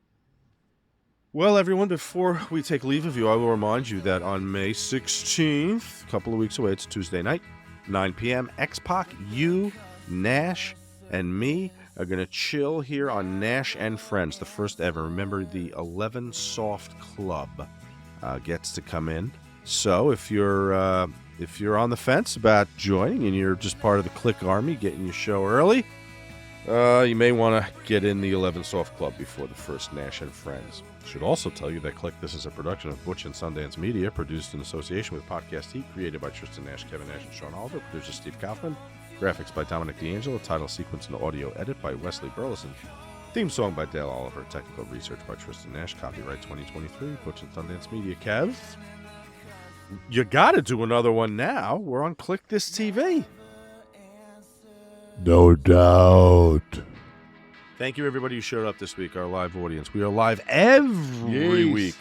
Well, everyone, before we take leave of you, I will remind you that on May 16th, a couple of weeks away, it's Tuesday night, 9 p.m., X-Pac, you, Nash, and me are going to chill here on Nash and Friends, the first ever. Remember, the 11 Soft Club gets to come in. So if you're on the fence about joining and you're just part of the Kliq Army, getting your show early, you may want to get in the 11 Soft Club before the first Nash and Friends. Should also tell you that Kliq This is a production of Butch and Sundance Media, produced in association with Podcast Heat, created by Tristan Nash, Kevin Nash, and Sean Oliver, producer Steve Kaufman, graphics by Dominic D'Angelo, title sequence and audio edit by Wesley Burleson, theme song by Dale Oliver, technical research by Tristan Nash, copyright 2023, Butch and Sundance Media. Kev, you got to do another one now. We're on Kliq This TV. No doubt. Thank you, everybody who showed up this week, our live audience. We are live every week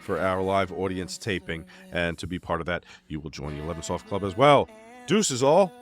for our live audience taping, and to be part of that, you will join the 11 Soft Club as well. Deuces all.